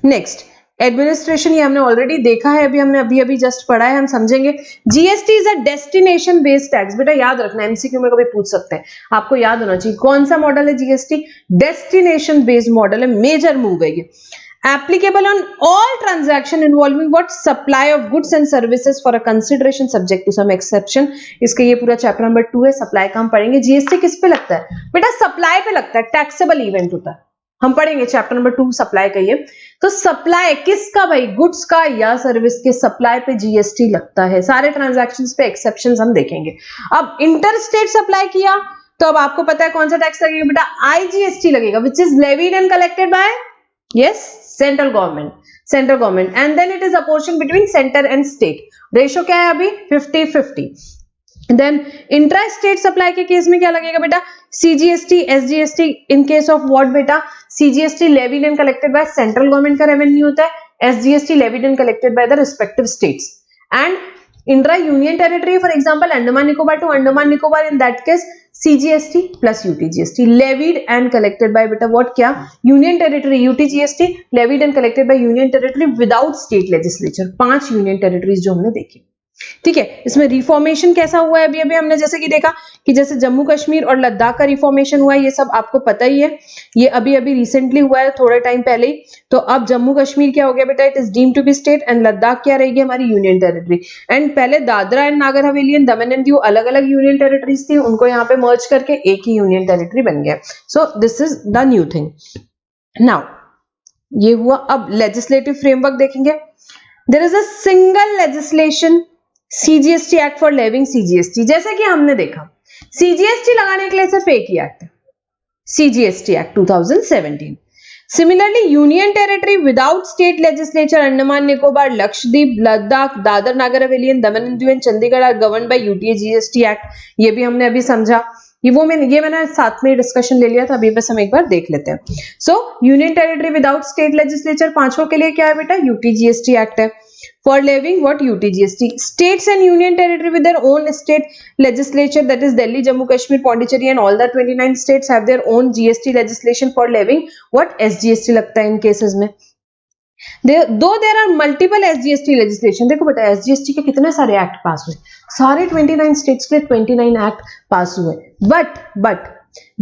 Next administration, ये हमने ऑलरेडी देखा है, हमने अभी जस्ट पढ़ा है, हम समझेंगे। GST is a destination based tax, बेटा याद रखना, एमसीक्यू में कभी पूछ सकते हैं, आपको याद होना चाहिए कौन सा मॉडल है जीएसटी, डेस्टिनेशन बेस्ड मॉडल है, मेजर मूव है ये। Applicable on all transaction involving what, supply of goods and services for a consideration subject to some exception. इसका ये पूरा चैप्टर नंबर 2 है, सप्लाई का हम पढ़ेंगे। जीएसटी किस पे लगता है बेटा, सप्लाई पे लगता है, टैक्सेबल इवेंट होता है, हम पढ़ेंगे चैप्टर नंबर 2 सप्लाई का ये। तो सप्लाई किसका भाई, गुड्स का या सर्विस के, सप्लाई पे जीएसटी लगता है, सारे ट्रांजैक्शंस पे एक्सेप्शंस हम देखेंगे। अब इंटर स्टेट सप्लाई किया तो अब आपको पता है कौन सा टैक्स लगेगा बेटा, आईजीएसटी लगेगा, which is levied and collected by yes central government, and then it is apportion between centre and state. Ratio क्या है अभी, 50-50। देन इंट्रा स्टेट सप्लाई के केस में क्या लगेगा बेटा, CGST, SGST, in case of what बेटा, CGST levied and collected by central government का रेवेन्यू होता है, SGST levied and collected by the respective states. And intra union territory for example Andaman Nicobar to Andaman Nicobar, in that case CGST plus UTGST, levied and collected by बेटा व्हाट, क्या, union territory, UTGST levied and collected by union territory without state legislature. 5 union territories जो हमने देखी, ठीक है। इसमें रिफॉर्मेशन कैसा हुआ है अभी हमने जैसे कि देखा कि जैसे जम्मू कश्मीर और लद्दाख का रिफॉर्मेशन हुआ है, ये सब आपको पता ही है, ये अभी रिसेंटली हुआ है, थोड़े टाइम पहले ही। तो अब जम्मू कश्मीर क्या हो गया बेटा, it is deemed to be state, and Ladakh क्या रहेगी हमारी यूनियन टेरिटरी। एंड पहले दादरा एंड नागर Haveli and Daman and Diu अलग अलग यूनियन टेरिटरीज थी, उनको यहाँ पे मर्ज करके एक ही यूनियन टेरिटरी बन गया। So this is the new thing. Now ये हुआ, अब लेजिस्लेटिव फ्रेमवर्क देखेंगे। There is a single legislation CGST act for levying CGST. जैसे कि हमने देखा सीजीएसटी लगाने के लिए सिर्फ एक ही एक्ट है, CGST act 2017। Similarly, union territory without state legislature, Andaman Nicobar, Lakshadweep, Ladakh, Dadar Nagar Haveli and Daman and Diu and Chandigarh are governed by UTA GST Act. ये भी हमने अभी समझा, ये मैंने साथ में डिस्कशन ले लिया था, अभी बस हम एक बार देख लेते हैं. So union territory without state legislature, पांचों के लिए क्या है बेटा, UT GST Act है. For levying what, UT GST. States and union territory with their own state legislature, that is Delhi, Jammu Kashmir, Pondicherry and all the 29 states have their own GST legislation for levying what, SGST लगता है इन केसेस में. Though there are multiple SGST legislation, देखो बेटा SGST के कितने सारे एक्ट पास हुए, सारे 29 स्टेट्स के 29 एक्ट पास हुए,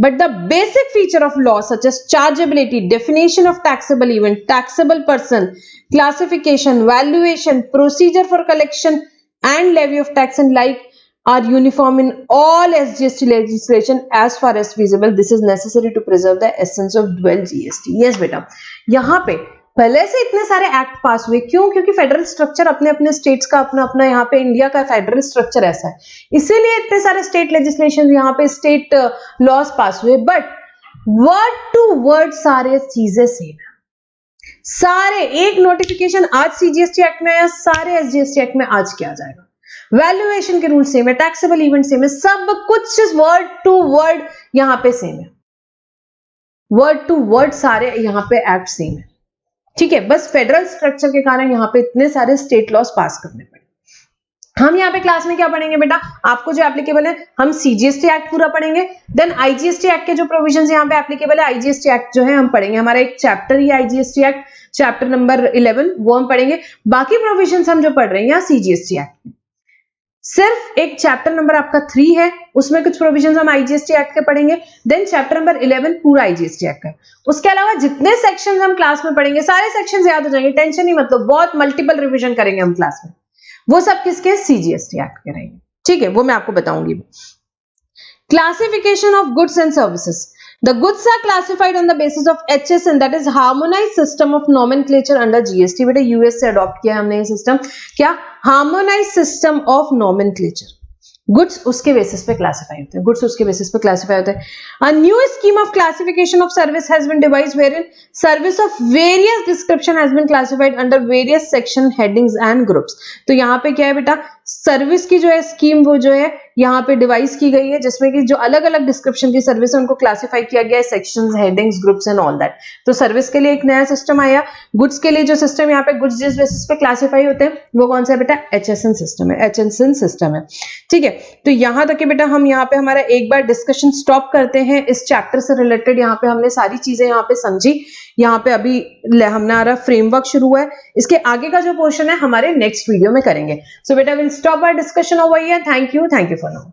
but the basic feature of law such as chargeability, definition of taxable event, taxable person, classification, valuation, procedure for collection and levy of tax and like are uniform in all SGST legislation as far as feasible. This is necessary to preserve the essence of dual GST. Yes बेटा, यहाँ पे पहले से इतने सारे एक्ट पास हुए, क्यों? क्योंकि फेडरल स्ट्रक्चर अपने अपने स्टेट्स का अपना अपना, यहाँ पे इंडिया का फेडरल स्ट्रक्चर ऐसा है, इसीलिए इतने सारे स्टेट लेजिस्लेशन, यहाँ पे स्टेट लॉज पास हुए. बट वर्ड टू वर्ड सारे चीजें सेम है, सारे एक नोटिफिकेशन आज सीजीएसटी एक्ट में आया, सारे एसजीएसटी एक्ट में आज किया जाएगा. वैल्यूएशन के रूल सेम है, टैक्सेबल इवेंट सेम है, सब कुछ वर्ड टू वर्ड यहाँ पे सेम है, वर्ड टू वर्ड सारे यहाँ पे एक्ट सेम है. ठीक है, बस फेडरल स्ट्रक्चर के कारण यहाँ पे इतने सारे स्टेट लॉज पास करने पड़े. हम यहाँ पे क्लास में क्या पढ़ेंगे बेटा, आपको जो एप्लीकेबल है, हम सीजीएसटी एक्ट पूरा पढ़ेंगे, देन आईजीएसटी एक्ट के जो प्रोविजंस यहाँ पे एप्लीकेबल है, आईजीएसटी एक्ट जो है हम पढ़ेंगे, हमारा एक चैप्टर ही आईजीएसटी एक्ट, चैप्टर नंबर 11 वो हम पढ़ेंगे. बाकी प्रोविजंस हम जो पढ़ रहे हैं यहाँ सीजीएसटी एक्ट, सिर्फ एक चैप्टर नंबर आपका 3 है, उसमें कुछ प्रोविजंस हम आईजीएसटी एक्ट के पढ़ेंगे, देन चैप्टर नंबर 11 पूरा आईजीएसटी एक्ट का. उसके अलावा जितने सेक्शंस हम क्लास में पढ़ेंगे सारे सेक्शंस याद हो जाएंगे, टेंशन नहीं मतलब, बहुत मल्टीपल रिवीजन करेंगे हम क्लास में, वो सब किसके, सीजीएसटी एक्ट के रहेंगे. ठीक है, वो मैं आपको बताऊंगी. Classification of goods and services. The goods are classified on the basis of HSN, that is harmonized system of nomenclature under GST. बेटे यूएस से अडॉप्ट किया है हमने ये सिस्टम, क्या, harmonized system of nomenclature. Goods उसके बेसिस पे क्लासिफाई होते हैं, गुड्स उसके बेसिस पे क्लासिफाई होते हैं. A new scheme of classification of service has been devised wherein service of various description has been classified under various section headings and groups. तो यहाँ पे क्या है बेटा, सर्विस की जो है स्कीम वो जो है यहाँ पे डिवाइस की गई है, जिसमें कि जो अलग अलग डिस्क्रिप्शन की सर्विस है उनको क्लासिफाई किया गया है, sections, headings, groups and all that. तो सर्विस के लिए एक नया सिस्टम आया, गुड्स के लिए जो सिस्टम यहाँ पे गुड्स जिस बेसिस पे क्लासिफाई होते हैं वो कौन सा है बेटा, एचएसएन सिस्टम है, एचएसएन सिस्टम है. ठीक है, तो यहाँ तक बेटा हम यहाँ पे हमारा एक बार डिस्कशन स्टॉप करते हैं. इस चैप्टर से रिलेटेड यहाँ पे हमने सारी चीजें यहाँ पे समझी, यहाँ पे अभी हमारा फ्रेमवर्क शुरू है, इसके आगे का जो पोर्शन है हमारे नेक्स्ट वीडियो में करेंगे. सो बेटा will stop our discussion over here. Thank you for now.